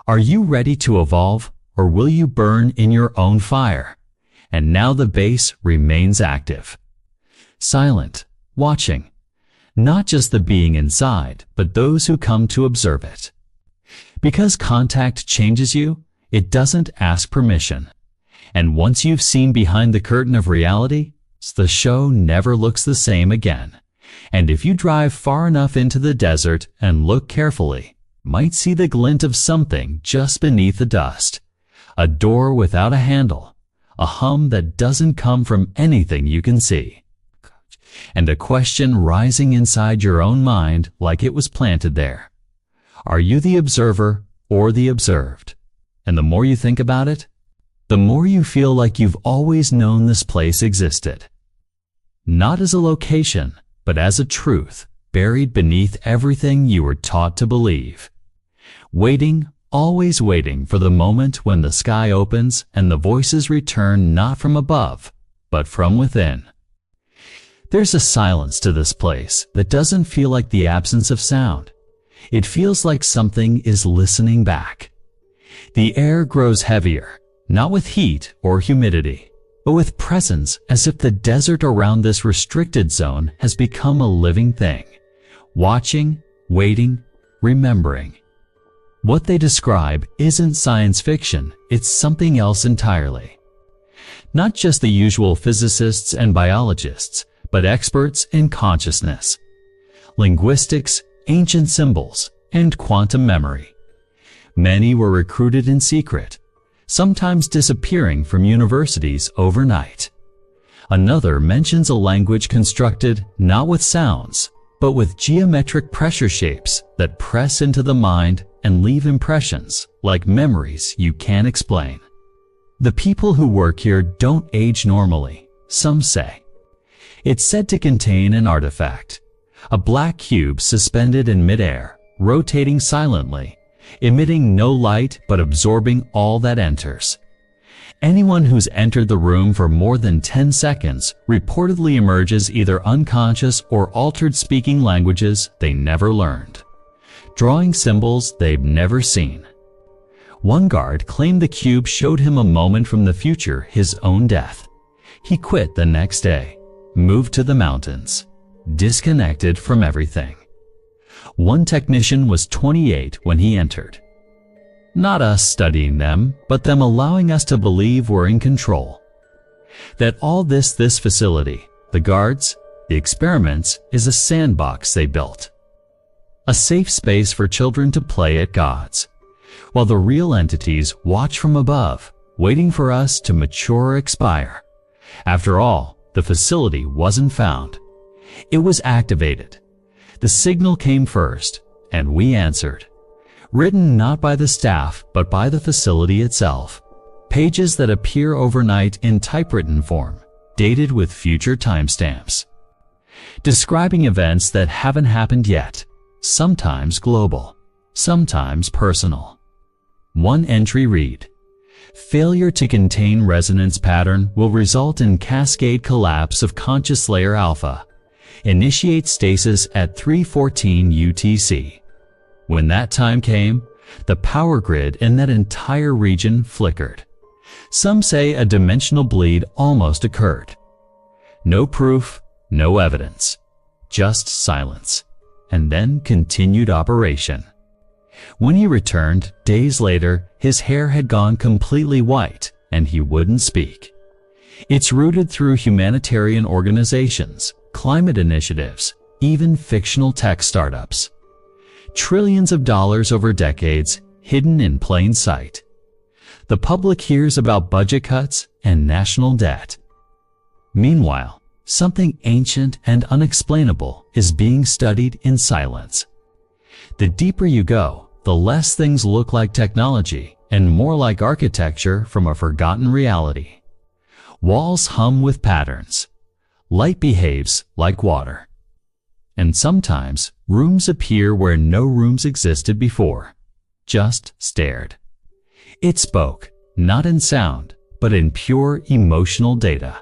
"Are you ready to evolve, or will you burn in your own fire?" And now the base remains active. Silent, watching, not just the being inside, but those who come to observe it. Because contact changes you, it doesn't ask permission. And once you've seen behind the curtain of reality, the show never looks the same again. And if you drive far enough into the desert and look carefully, might see the glint of something just beneath the dust. A door without a handle, a hum that doesn't come from anything you can see, and a question rising inside your own mind like it was planted there. Are you the observer or the observed? And the more you think about it, the more you feel like you've always known this place existed. Not as a location, but as a truth buried beneath everything you were taught to believe. Waiting, always waiting for the moment when the sky opens and the voices return not from above, but from within. There's a silence to this place that doesn't feel like the absence of sound. It feels like something is listening back. The air grows heavier, not with heat or humidity, but with presence, as if the desert around this restricted zone has become a living thing, watching, waiting, remembering. What they describe isn't science fiction, it's something else entirely. Not just the usual physicists and biologists, but experts in consciousness, linguistics, ancient symbols, and quantum memory. Many were recruited in secret, sometimes disappearing from universities overnight. Another mentions a language constructed not with sounds, but with geometric pressure shapes that press into the mind and leave impressions like memories you can't explain. The people who work here don't age normally, some say. It's said to contain an artifact, a black cube suspended in midair, rotating silently, emitting no light but absorbing all that enters. Anyone who's entered the room for more than 10 seconds reportedly emerges either unconscious or altered, speaking languages they never learned, drawing symbols they've never seen. One guard claimed the cube showed him a moment from the future, his own death. He quit the next day, moved to the mountains, disconnected from everything. One technician was 28 when he entered. Not us studying them, but them allowing us to believe we're in control. That all this facility, the guards, the experiments, is a sandbox they built. A safe space for children to play at gods, while the real entities watch from above, waiting for us to mature or expire. After all, the facility wasn't found. It was activated. The signal came first, and we answered. Written not by the staff, but by the facility itself. Pages that appear overnight in typewritten form, dated with future timestamps. Describing events that haven't happened yet, sometimes global, sometimes personal. One entry read, "Failure to contain resonance pattern will result in cascade collapse of conscious layer alpha. Initiate stasis at 3:14 UTC. When that time came, the power grid in that entire region flickered. Some say a dimensional bleed almost occurred. No proof, no evidence, just silence, and then continued operation. When he returned, days later, his hair had gone completely white, and he wouldn't speak. It's rooted through humanitarian organizations, climate initiatives, even fictional tech startups. Trillions of dollars over decades, hidden in plain sight. The public hears about budget cuts and national debt. Meanwhile, something ancient and unexplainable is being studied in silence. The deeper you go, the less things look like technology and more like architecture from a forgotten reality. Walls hum with patterns. Light behaves like water. And sometimes, rooms appear where no rooms existed before, just stared. It spoke, not in sound, but in pure emotional data.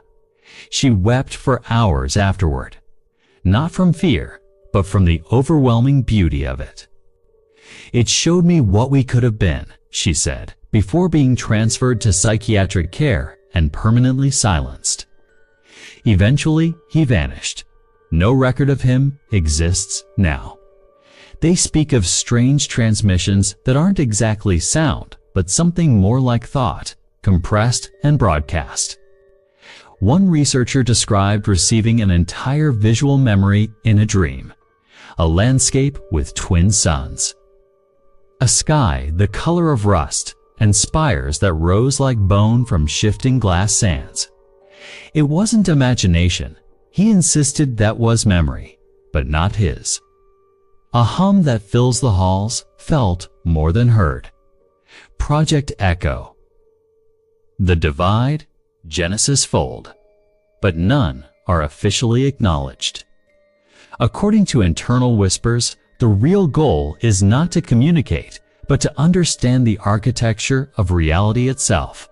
She wept for hours afterward, not from fear, but from the overwhelming beauty of it. "It showed me what we could have been," she said, before being transferred to psychiatric care and permanently silenced. Eventually, he vanished. No record of him exists now. They speak of strange transmissions that aren't exactly sound, but something more like thought, compressed and broadcast. One researcher described receiving an entire visual memory in a dream, a landscape with twin suns, a sky the color of rust, and spires that rose like bone from shifting glass sands. It wasn't imagination. He insisted that was memory, but not his. A hum that fills the halls, felt more than heard. Project Echo. The divide, Genesis fold, but none are officially acknowledged. According to internal whispers, the real goal is not to communicate, but to understand the architecture of reality itself.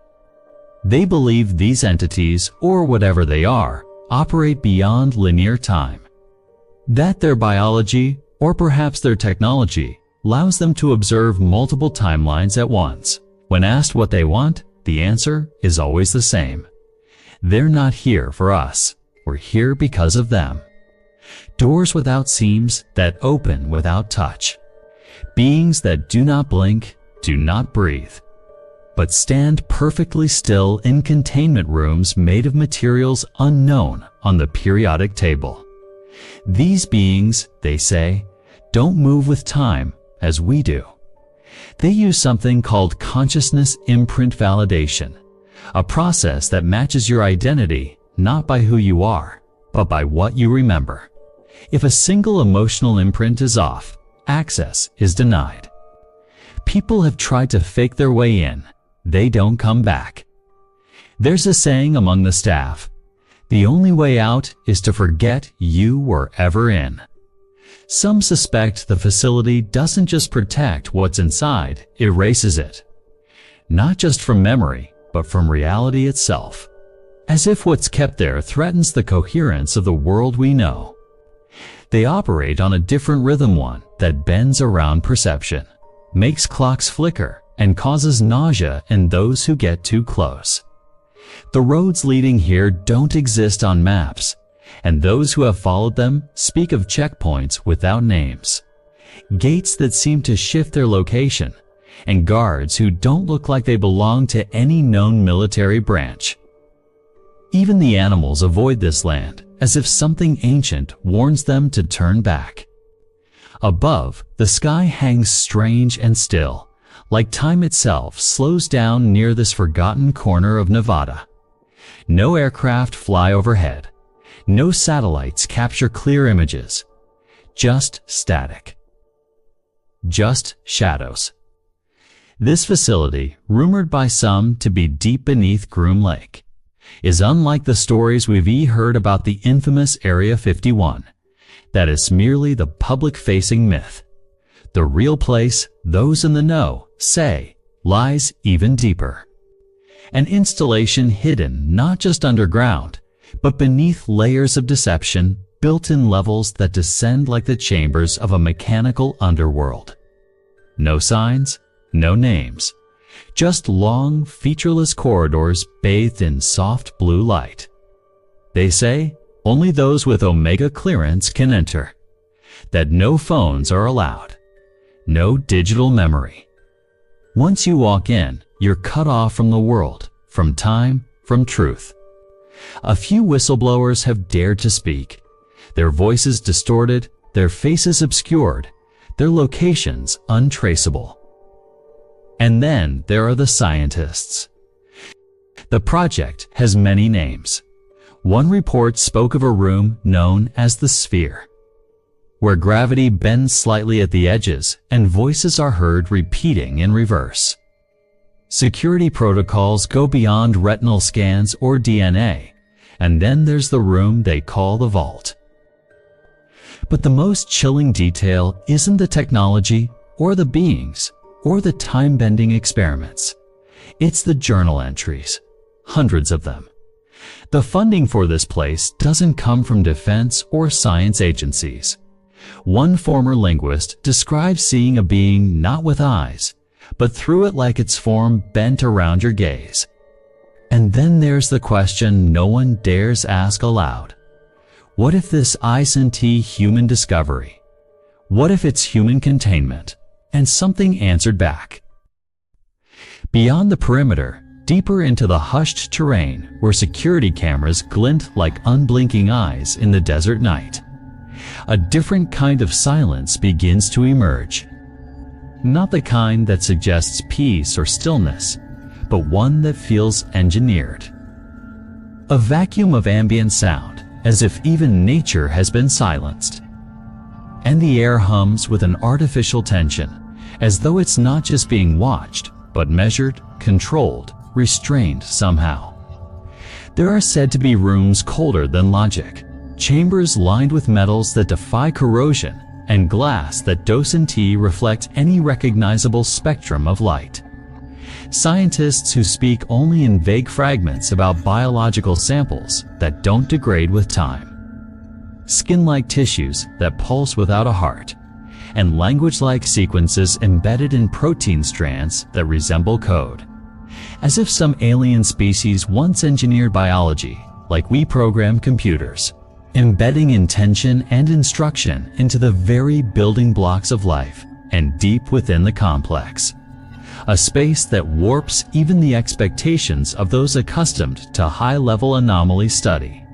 They believe these entities, or whatever they are, operate beyond linear time. That their biology, or perhaps their technology, allows them to observe multiple timelines at once. When asked what they want, the answer is always the same. They're not here for us. We're here because of them. Doors without seams that open without touch. Beings that do not blink, do not breathe, but stand perfectly still in containment rooms made of materials unknown on the periodic table. These beings, they say, don't move with time as we do. They use something called consciousness imprint validation, a process that matches your identity not by who you are, but by what you remember. If a single emotional imprint is off, access is denied. People have tried to fake their way in. They don't come back. There's a saying among the staff, the only way out is to forget you were ever in. Some suspect the facility doesn't just protect what's inside, it erases it. Not just from memory, but from reality itself. As if what's kept there threatens the coherence of the world we know. They operate on a different rhythm, one that bends around perception, makes clocks flicker, and causes nausea in those who get too close. The roads leading here don't exist on maps, and those who have followed them speak of checkpoints without names, gates that seem to shift their location, and guards who don't look like they belong to any known military branch. Even the animals avoid this land, as if something ancient warns them to turn back. Above, the sky hangs strange and still, like time itself slows down near this forgotten corner of Nevada. No aircraft fly overhead. No satellites capture clear images. Just static. Just shadows. This facility, rumored by some to be deep beneath Groom Lake, is unlike the stories we've heard about the infamous Area 51. That is merely the public-facing myth. The real place, those in the know say, lies even deeper. An installation hidden not just underground, but beneath layers of deception built in levels that descend like the chambers of a mechanical underworld. No signs, no names, just long, featureless corridors bathed in soft blue light. They say only those with Omega clearance can enter, that no phones are allowed, no digital memory. Once you walk in, you're cut off from the world, from time, from truth. A few whistleblowers have dared to speak, their voices distorted, their faces obscured, their locations untraceable. And then there are the scientists. The project has many names. One report spoke of a room known as the sphere, where gravity bends slightly at the edges and voices are heard repeating in reverse. Security protocols go beyond retinal scans or DNA, and then there's the room they call the vault. But the most chilling detail isn't the technology or the beings or the time-bending experiments. It's the journal entries, hundreds of them, The funding for this place doesn't come from defense or science agencies. One former linguist describes seeing a being not with eyes, but through it like its form bent around your gaze. And then there's the question no one dares ask aloud. What if this isn't human discovery? What if it's human containment? And something answered back. Beyond the perimeter, deeper into the hushed terrain where security cameras glint like unblinking eyes in the desert night, a different kind of silence begins to emerge. Not the kind that suggests peace or stillness, but one that feels engineered. A vacuum of ambient sound, as if even nature has been silenced. And the air hums with an artificial tension, as though it's not just being watched, but measured, controlled, restrained somehow. There are said to be rooms colder than logic, chambers lined with metals that defy corrosion, and glass that doesn't reflect any recognizable spectrum of light. Scientists who speak only in vague fragments about biological samples that don't degrade with time. Skin-like tissues that pulse without a heart, and language-like sequences embedded in protein strands that resemble code. As if some alien species once engineered biology, like we program computers, embedding intention and instruction into the very building blocks of life and deep within the complex. A space that warps even the expectations of those accustomed to high-level anomaly study.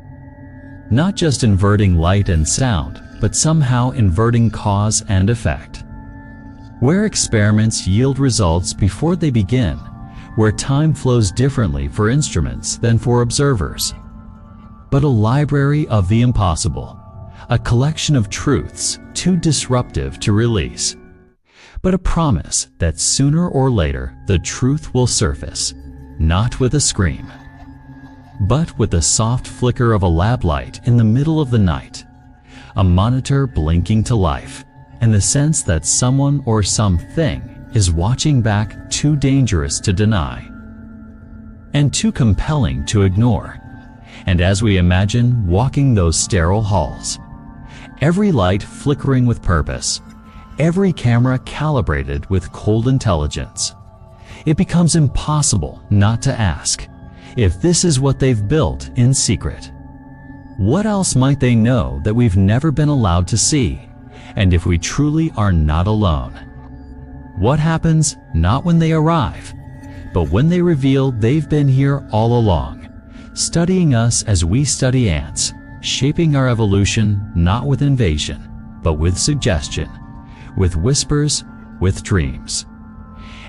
Not just inverting light and sound, but somehow inverting cause and effect. Where experiments yield results before they begin, where time flows differently for instruments than for observers. But a library of the impossible, a collection of truths too disruptive to release. But a promise that sooner or later the truth will surface, not with a scream, but with the soft flicker of a lab light in the middle of the night, a monitor blinking to life, and the sense that someone or something is watching back, too dangerous to deny, and too compelling to ignore. And as we imagine walking those sterile halls, every light flickering with purpose, every camera calibrated with cold intelligence, it becomes impossible not to ask if this is what they've built in secret. What else might they know that we've never been allowed to see? And if we truly are not alone, what happens not when they arrive, but when they reveal they've been here all along, studying us as we study ants, shaping our evolution not with invasion, but with suggestion, with whispers, with dreams.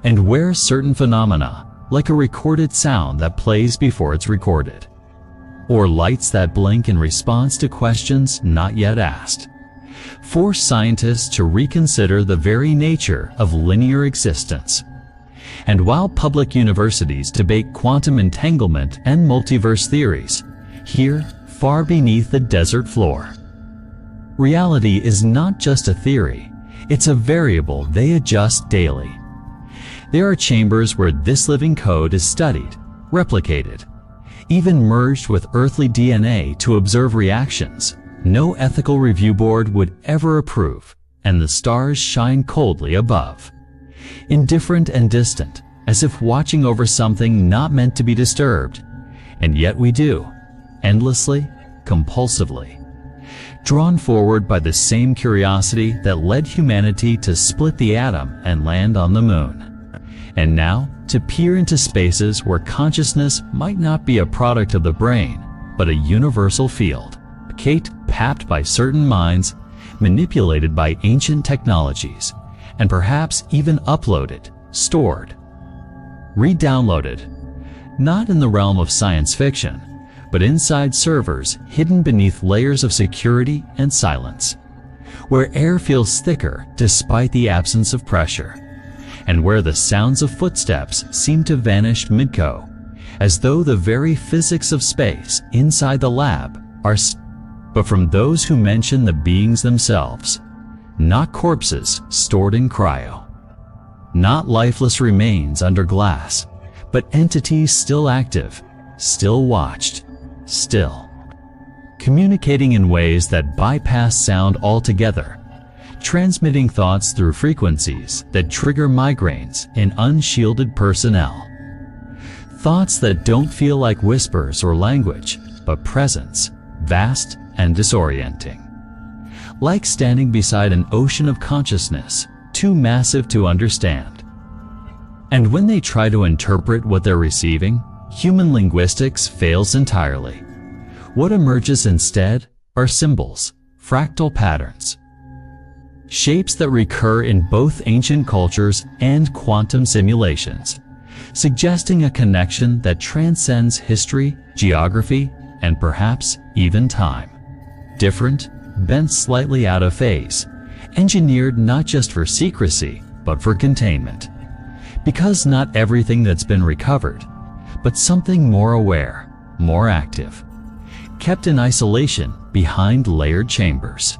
And where certain phenomena, like a recorded sound that plays before it's recorded, or lights that blink in response to questions not yet asked, force scientists to reconsider the very nature of linear existence. And while public universities debate quantum entanglement and multiverse theories, here, far beneath the desert floor, reality is not just a theory, it's a variable they adjust daily. There are chambers where this living code is studied, replicated, even merged with earthly DNA to observe reactions no ethical review board would ever approve, and the stars shine coldly above, indifferent and distant, as if watching over something not meant to be disturbed. And yet we do, endlessly, compulsively, drawn forward by the same curiosity that led humanity to split the atom and land on the moon, and now to peer into spaces where consciousness might not be a product of the brain, but a universal field, papped by certain minds, manipulated by ancient technologies, and perhaps even uploaded, stored, re-downloaded, not in the realm of science fiction, but inside servers hidden beneath layers of security and silence, where air feels thicker despite the absence of pressure, and where the sounds of footsteps seem to vanish mid-go, as though the very physics of space inside the lab are but from those who mention the beings themselves, not corpses stored in cryo, not lifeless remains under glass, but entities still active, still watched, still, communicating in ways that bypass sound altogether, transmitting thoughts through frequencies that trigger migraines in unshielded personnel. Thoughts that don't feel like whispers or language, but presence, vast and disorienting. Like standing beside an ocean of consciousness, too massive to understand. And when they try to interpret what they're receiving, human linguistics fails entirely. What emerges instead are symbols, fractal patterns, shapes that recur in both ancient cultures and quantum simulations, suggesting a connection that transcends history, geography, and perhaps even time. Different, bent slightly out of phase, engineered not just for secrecy, but for containment. Because not everything that's been recovered, but something more aware, more active, kept in isolation behind layered chambers,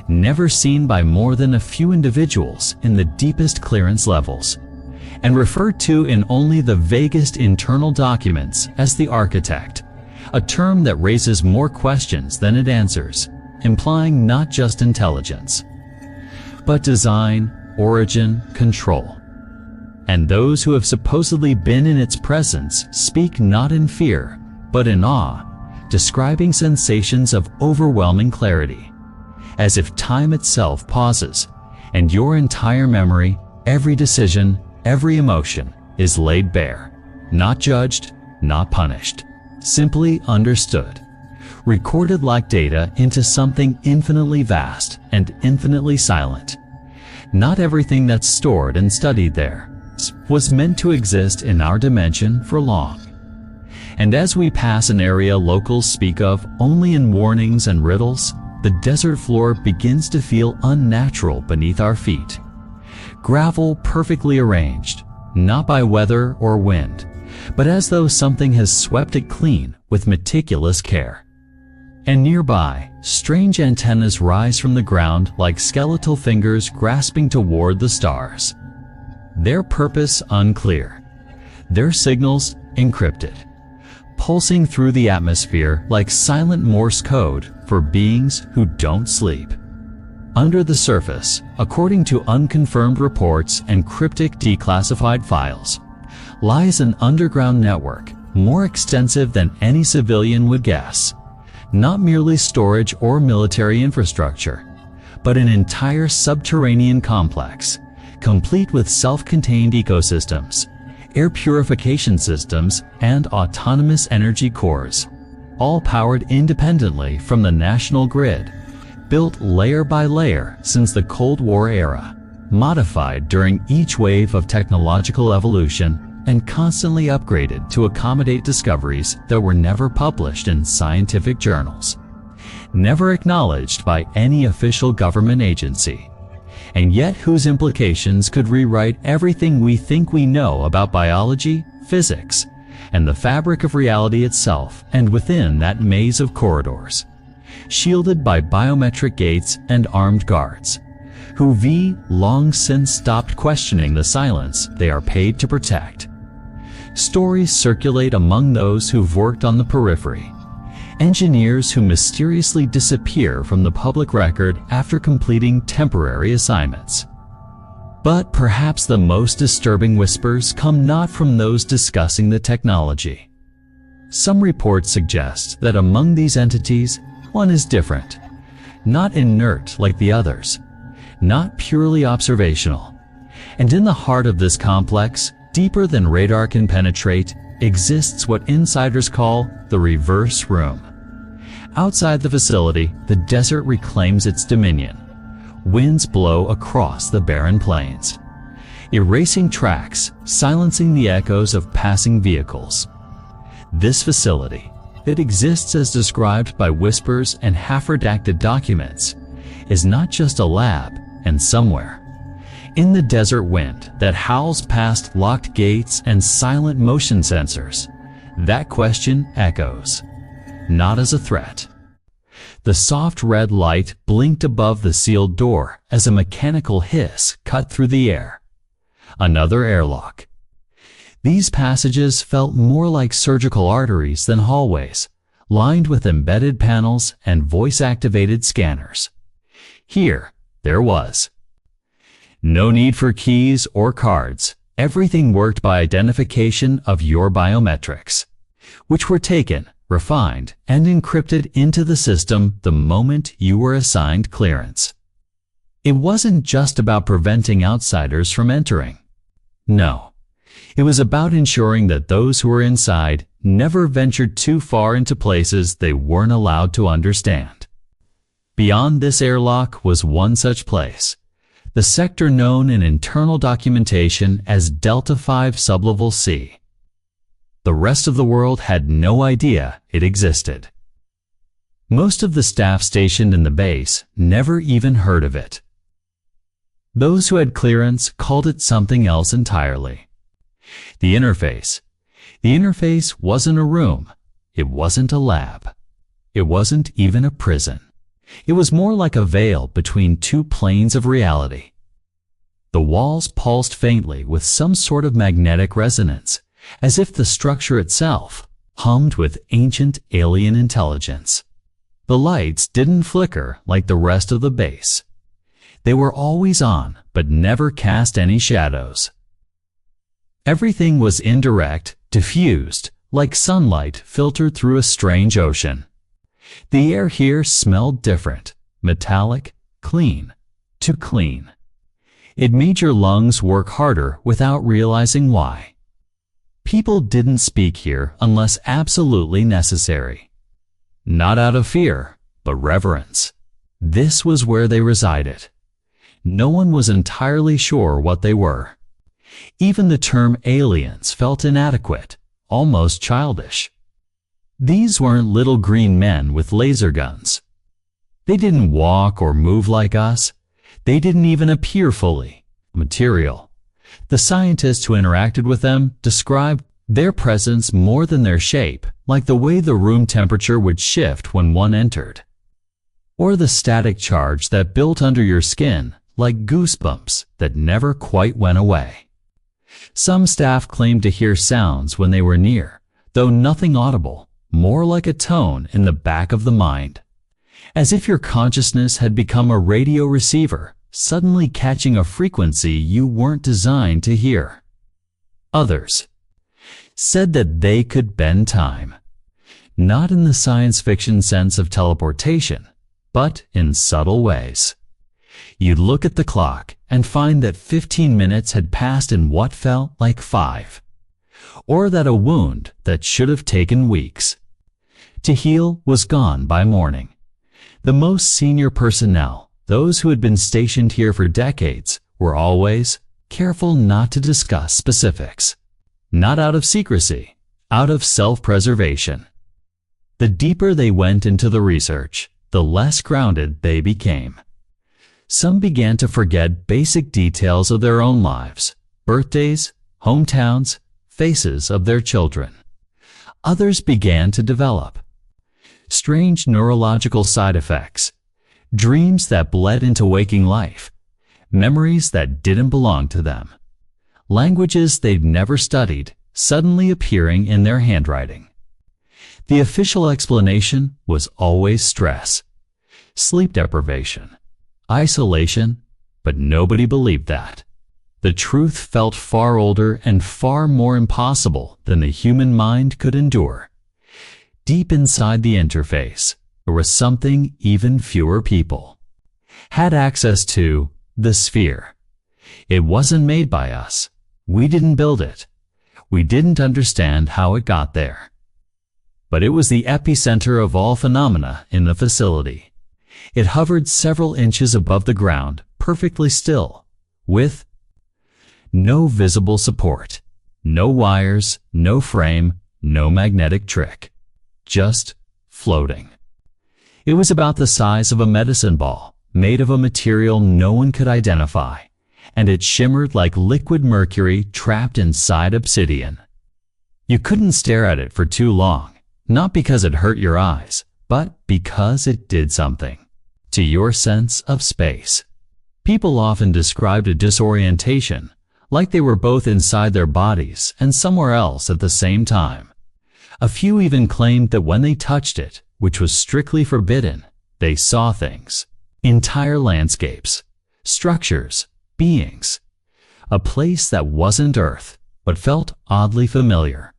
never seen by more than a few individuals in the deepest clearance levels, and referred to in only the vaguest internal documents as the architect, a term that raises more questions than it answers, implying not just intelligence, but design, origin, control. And those who have supposedly been in its presence speak not in fear, but in awe, describing sensations of overwhelming clarity, as if time itself pauses, and your entire memory, every decision, every emotion is laid bare, not judged, not punished, simply understood, recorded like data into something infinitely vast and infinitely silent. Not everything that's stored and studied there was meant to exist in our dimension for long. And as we pass an area locals speak of only in warnings and riddles, the desert floor begins to feel unnatural beneath our feet. Gravel perfectly arranged, not by weather or wind, but as though something has swept it clean with meticulous care. And nearby, strange antennas rise from the ground like skeletal fingers grasping toward the stars. Their purpose unclear, their signals encrypted, pulsing through the atmosphere like silent Morse code for beings who don't sleep. Under the surface, according to unconfirmed reports and cryptic declassified files, lies an underground network more extensive than any civilian would guess. Not merely storage or military infrastructure, but an entire subterranean complex, complete with self-contained ecosystems, air purification systems, and autonomous energy cores, all powered independently from the national grid, built layer by layer since the Cold War era, modified during each wave of technological evolution, and constantly upgraded to accommodate discoveries that were never published in scientific journals, never acknowledged by any official government agency, and yet whose implications could rewrite everything we think we know about biology, physics, and the fabric of reality itself. And within that maze of corridors, shielded by biometric gates and armed guards, who long since stopped questioning the silence they are paid to protect. Stories circulate among those who've worked on the periphery, engineers who mysteriously disappear from the public record after completing temporary assignments. But perhaps the most disturbing whispers come not from those discussing the technology. Some reports suggest that among these entities, one is different, not inert like the others, not purely observational. And in the heart of this complex, deeper than radar can penetrate, exists what insiders call the reverse room. Outside the facility, the desert reclaims its dominion. Winds blow across the barren plains, erasing tracks, silencing the echoes of passing vehicles. This facility, that exists as described by whispers and half-redacted documents, is not just a lab, and somewhere in the desert wind that howls past locked gates and silent motion sensors, that question echoes, not as a threat. The soft red light blinked above the sealed door as a mechanical hiss cut through the air. Another airlock. These passages felt more like surgical arteries than hallways, lined with embedded panels and voice-activated scanners. Here, there was no need for keys or cards. Everything worked by identification of your biometrics, which were taken, refined, and encrypted into the system the moment you were assigned clearance. It wasn't just about preventing outsiders from entering. No, it was about ensuring that those who were inside never ventured too far into places they weren't allowed to understand. Beyond this airlock was one such place, the sector known in internal documentation as Delta 5 Sublevel C. The rest of the world had no idea it existed. Most of the staff stationed in the base never even heard of it. Those who had clearance called it something else entirely. The interface. The interface wasn't a room. It wasn't a lab. It wasn't even a prison. It was more like a veil between two planes of reality. The walls pulsed faintly with some sort of magnetic resonance, as if the structure itself hummed with ancient alien intelligence. The lights didn't flicker like the rest of the base. They were always on, but never cast any shadows. Everything was indirect, diffused, like sunlight filtered through a strange ocean. The air here smelled different, metallic, clean, too clean. It made your lungs work harder without realizing why. People didn't speak here unless absolutely necessary. Not out of fear, but reverence. This was where they resided. No one was entirely sure what they were. Even the term aliens felt inadequate, almost childish. These weren't little green men with laser guns. They didn't walk or move like us. They didn't even appear fully material. The scientists who interacted with them described their presence more than their shape, like the way the room temperature would shift when one entered, or the static charge that built under your skin, like goosebumps that never quite went away. Some staff claimed to hear sounds when they were near, though nothing audible, more like a tone in the back of the mind, as if your consciousness had become a radio receiver, suddenly catching a frequency you weren't designed to hear. Others said that they could bend time, not in the science fiction sense of teleportation, but in subtle ways. You'd look at the clock and find that 15 minutes had passed in what felt like 5, or that a wound that should have taken weeks to heal was gone by morning. The most senior personnel, those who had been stationed here for decades, were always careful not to discuss specifics. Not out of secrecy, out of self-preservation. The deeper they went into the research, the less grounded they became. Some began to forget basic details of their own lives, birthdays, hometowns, faces of their children. Others began to develop strange neurological side effects, dreams that bled into waking life, memories that didn't belong to them, languages they'd never studied suddenly appearing in their handwriting. The official explanation was always stress, sleep deprivation, isolation, but nobody believed that. The truth felt far older and far more impossible than the human mind could endure. Deep inside the interface, there was something even fewer people had access to: the sphere. It wasn't made by us. We didn't build it. We didn't understand how it got there. But it was the epicenter of all phenomena in the facility. It hovered several inches above the ground, perfectly still, with no visible support, no wires, no frame, no magnetic trick, just floating. It was about the size of a medicine ball, made of a material no one could identify, and it shimmered like liquid mercury trapped inside obsidian. You couldn't stare at it for too long, not because it hurt your eyes, but because it did something to your sense of space. People often described a disorientation, like they were both inside their bodies and somewhere else at the same time. A few even claimed that when they touched it, which was strictly forbidden, they saw things, entire landscapes, structures, beings, a place that wasn't Earth, but felt oddly familiar.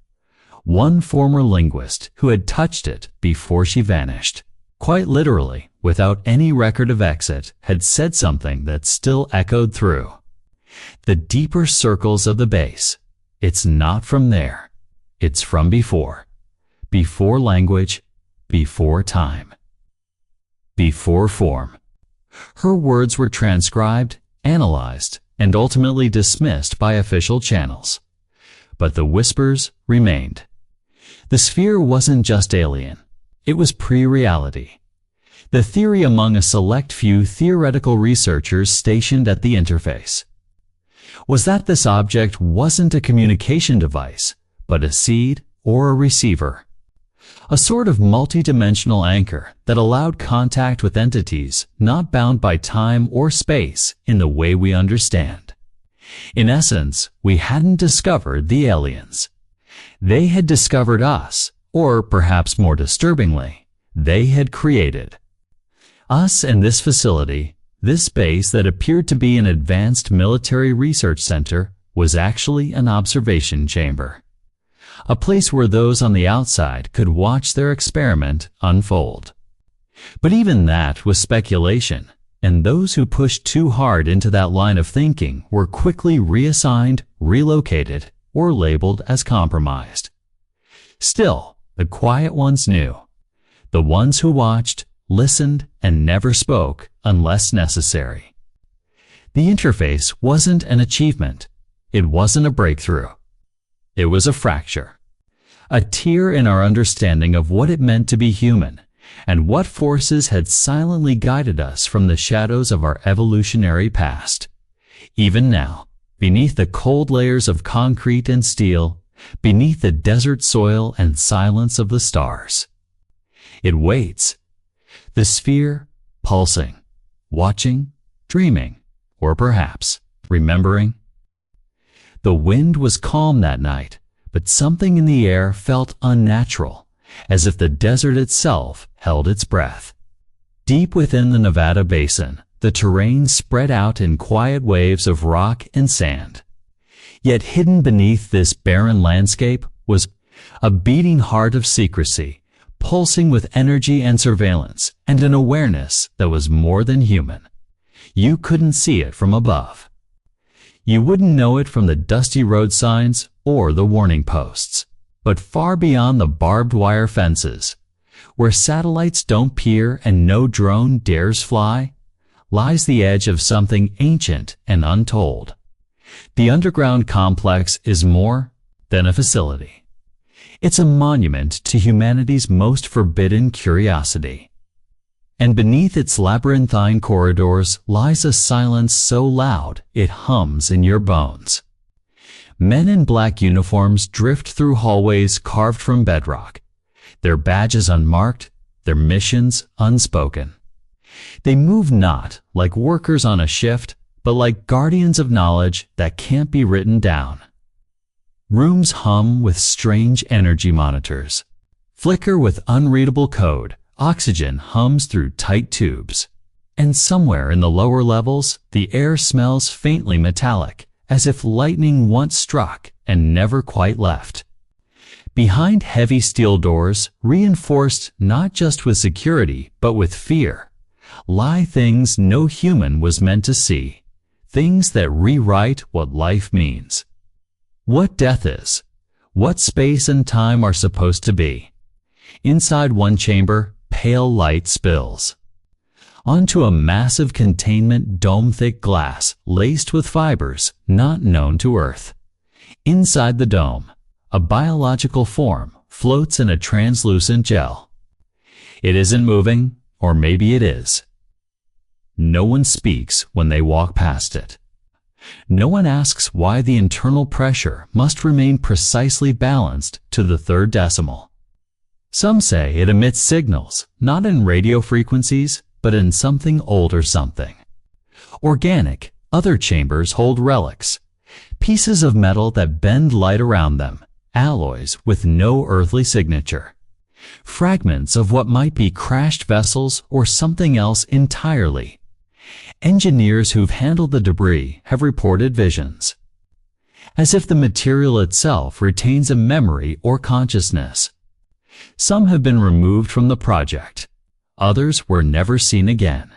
One former linguist who had touched it before she vanished, quite literally, without any record of exit, had said something that still echoed through the deeper circles of the base. It's not from there. It's from before. Before language, before time, before form. Her words were transcribed, analyzed, and ultimately dismissed by official channels. But the whispers remained. The sphere wasn't just alien. It was pre-reality. The theory among a select few theoretical researchers stationed at the interface was that this object wasn't a communication device, but a seed or a receiver, a sort of multidimensional anchor that allowed contact with entities not bound by time or space in the way we understand. In essence, we hadn't discovered the aliens. They had discovered us, or perhaps more disturbingly, they had created us. And this facility, this base that appeared to be an advanced military research center, was actually an observation chamber, a place where those on the outside could watch their experiment unfold. But even that was speculation, and those who pushed too hard into that line of thinking were quickly reassigned, relocated, or labeled as compromised. Still, the quiet ones knew. The ones who watched, listened, and never spoke unless necessary. The interface wasn't an achievement. It wasn't a breakthrough. It was a fracture, a tear in our understanding of what it meant to be human, and what forces had silently guided us from the shadows of our evolutionary past. Even now, beneath the cold layers of concrete and steel, beneath the desert soil and silence of the stars, it waits. The sphere, pulsing, watching, dreaming, or perhaps remembering. The wind was calm that night, but something in the air felt unnatural, as if the desert itself held its breath. Deep within the Nevada basin, the terrain spread out in quiet waves of rock and sand. Yet hidden beneath this barren landscape was a beating heart of secrecy, pulsing with energy and surveillance, and an awareness that was more than human. You couldn't see it from above. You wouldn't know it from the dusty road signs or the warning posts. But far beyond the barbed wire fences, where satellites don't peer and no drone dares fly, lies the edge of something ancient and untold. The underground complex is more than a facility. It's a monument to humanity's most forbidden curiosity. And beneath its labyrinthine corridors lies a silence so loud it hums in your bones. Men in black uniforms drift through hallways carved from bedrock, their badges unmarked, their missions unspoken. They move not like workers on a shift, but like guardians of knowledge that can't be written down. Rooms hum with strange energy monitors, flicker with unreadable code. Oxygen hums through tight tubes. And somewhere in the lower levels, the air smells faintly metallic, as if lightning once struck and never quite left. Behind heavy steel doors, reinforced not just with security, but with fear, lie things no human was meant to see, things that rewrite what life means. What death is, what space and time are supposed to be. Inside one chamber, pale light spills onto a massive containment dome-thick glass laced with fibers not known to Earth. Inside the dome, a biological form floats in a translucent gel. It isn't moving, or maybe it is. No one speaks when they walk past it. No one asks why the internal pressure must remain precisely balanced to the third decimal. Some say it emits signals, not in radio frequencies, but in something older something. Organic, other chambers hold relics, pieces of metal that bend light around them, alloys with no earthly signature, fragments of what might be crashed vessels or something else entirely. Engineers who've handled the debris have reported visions, as if the material itself retains a memory or consciousness. Some have been removed from the project. Others were never seen again.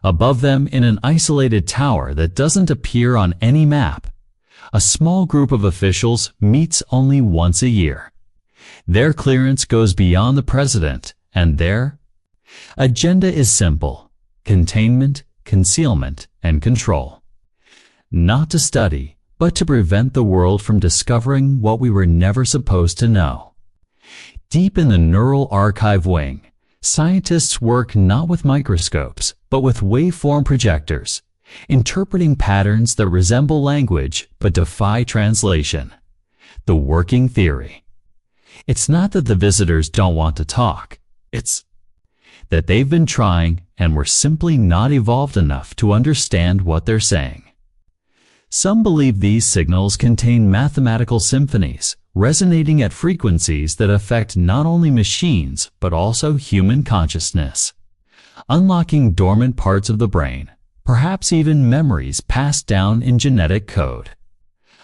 Above them, in an isolated tower that doesn't appear on any map, a small group of officials meets only once a year. Their clearance goes beyond the president, and their agenda is simple: containment, concealment, and control. Not to study, but to prevent the world from discovering what we were never supposed to know. Deep in the neural archive wing, scientists work not with microscopes, but with waveform projectors, interpreting patterns that resemble language but defy translation. The working theory. It's not that the visitors don't want to talk. It's that they've been trying and were simply not evolved enough to understand what they're saying. Some believe these signals contain mathematical symphonies, resonating at frequencies that affect not only machines but also human consciousness, unlocking dormant parts of the brain, perhaps even memories passed down in genetic code.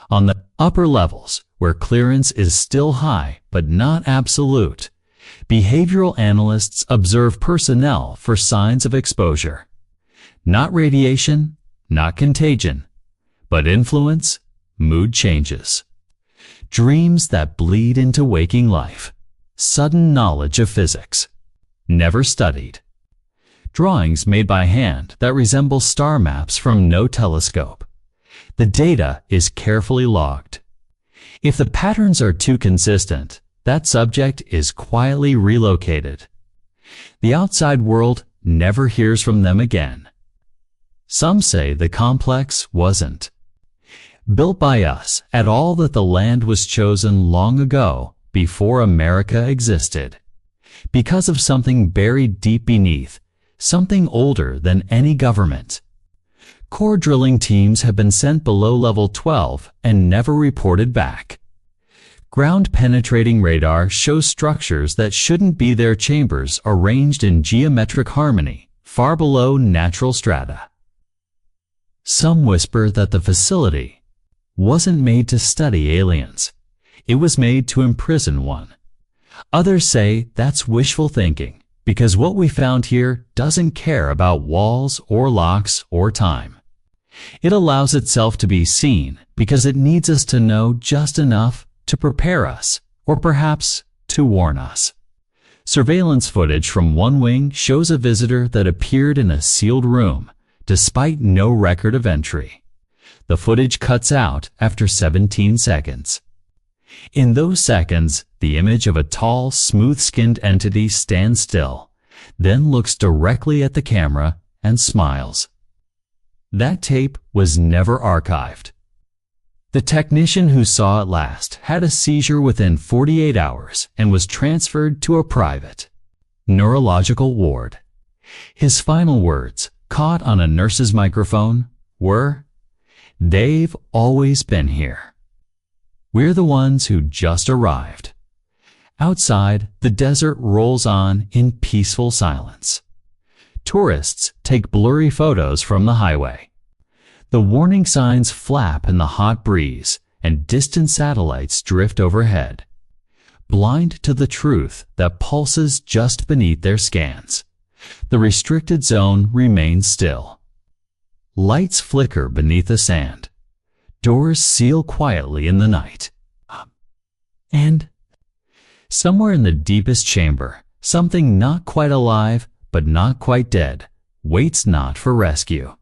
On the upper levels, where clearance is still high but not absolute, behavioral analysts observe personnel for signs of exposure. Not radiation, not contagion, but influence, mood changes. Dreams that bleed into waking life. Sudden knowledge of physics. Never studied. Drawings made by hand that resemble star maps from no telescope. The data is carefully logged. If the patterns are too consistent, that subject is quietly relocated. The outside world never hears from them again. Some say the complex wasn't built by us at all, that the land was chosen long ago, before America existed, because of something buried deep beneath, something older than any government. Core drilling teams have been sent below level 12 and never reported back. Ground-penetrating radar shows structures that shouldn't be there, chambers arranged in geometric harmony, far below natural strata. Some whisper that the facility wasn't made to study aliens. It was made to imprison one. Others say that's wishful thinking, because what we found here doesn't care about walls or locks or time. It allows itself to be seen because it needs us to know just enough to prepare us, or perhaps to warn us. Surveillance footage from one wing shows a visitor that appeared in a sealed room, despite no record of entry. The footage cuts out after 17 seconds. In those seconds, the image of a tall, smooth-skinned entity stands still, then looks directly at the camera and smiles. That tape was never archived. The technician who saw it last had a seizure within 48 hours and was transferred to a private neurological ward. His final words, caught on a nurse's microphone, were, "They've always been here. We're the ones who just arrived." Outside, the desert rolls on in peaceful silence. Tourists take blurry photos from the highway. The warning signs flap in the hot breeze, and distant satellites drift overhead, blind to the truth that pulses just beneath their scans. The restricted zone remains still. Lights flicker beneath the sand. Doors seal quietly in the night. And somewhere in the deepest chamber, something not quite alive, but not quite dead, waits not for rescue.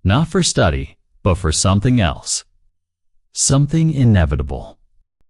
Not for study, but for something else. Something inevitable.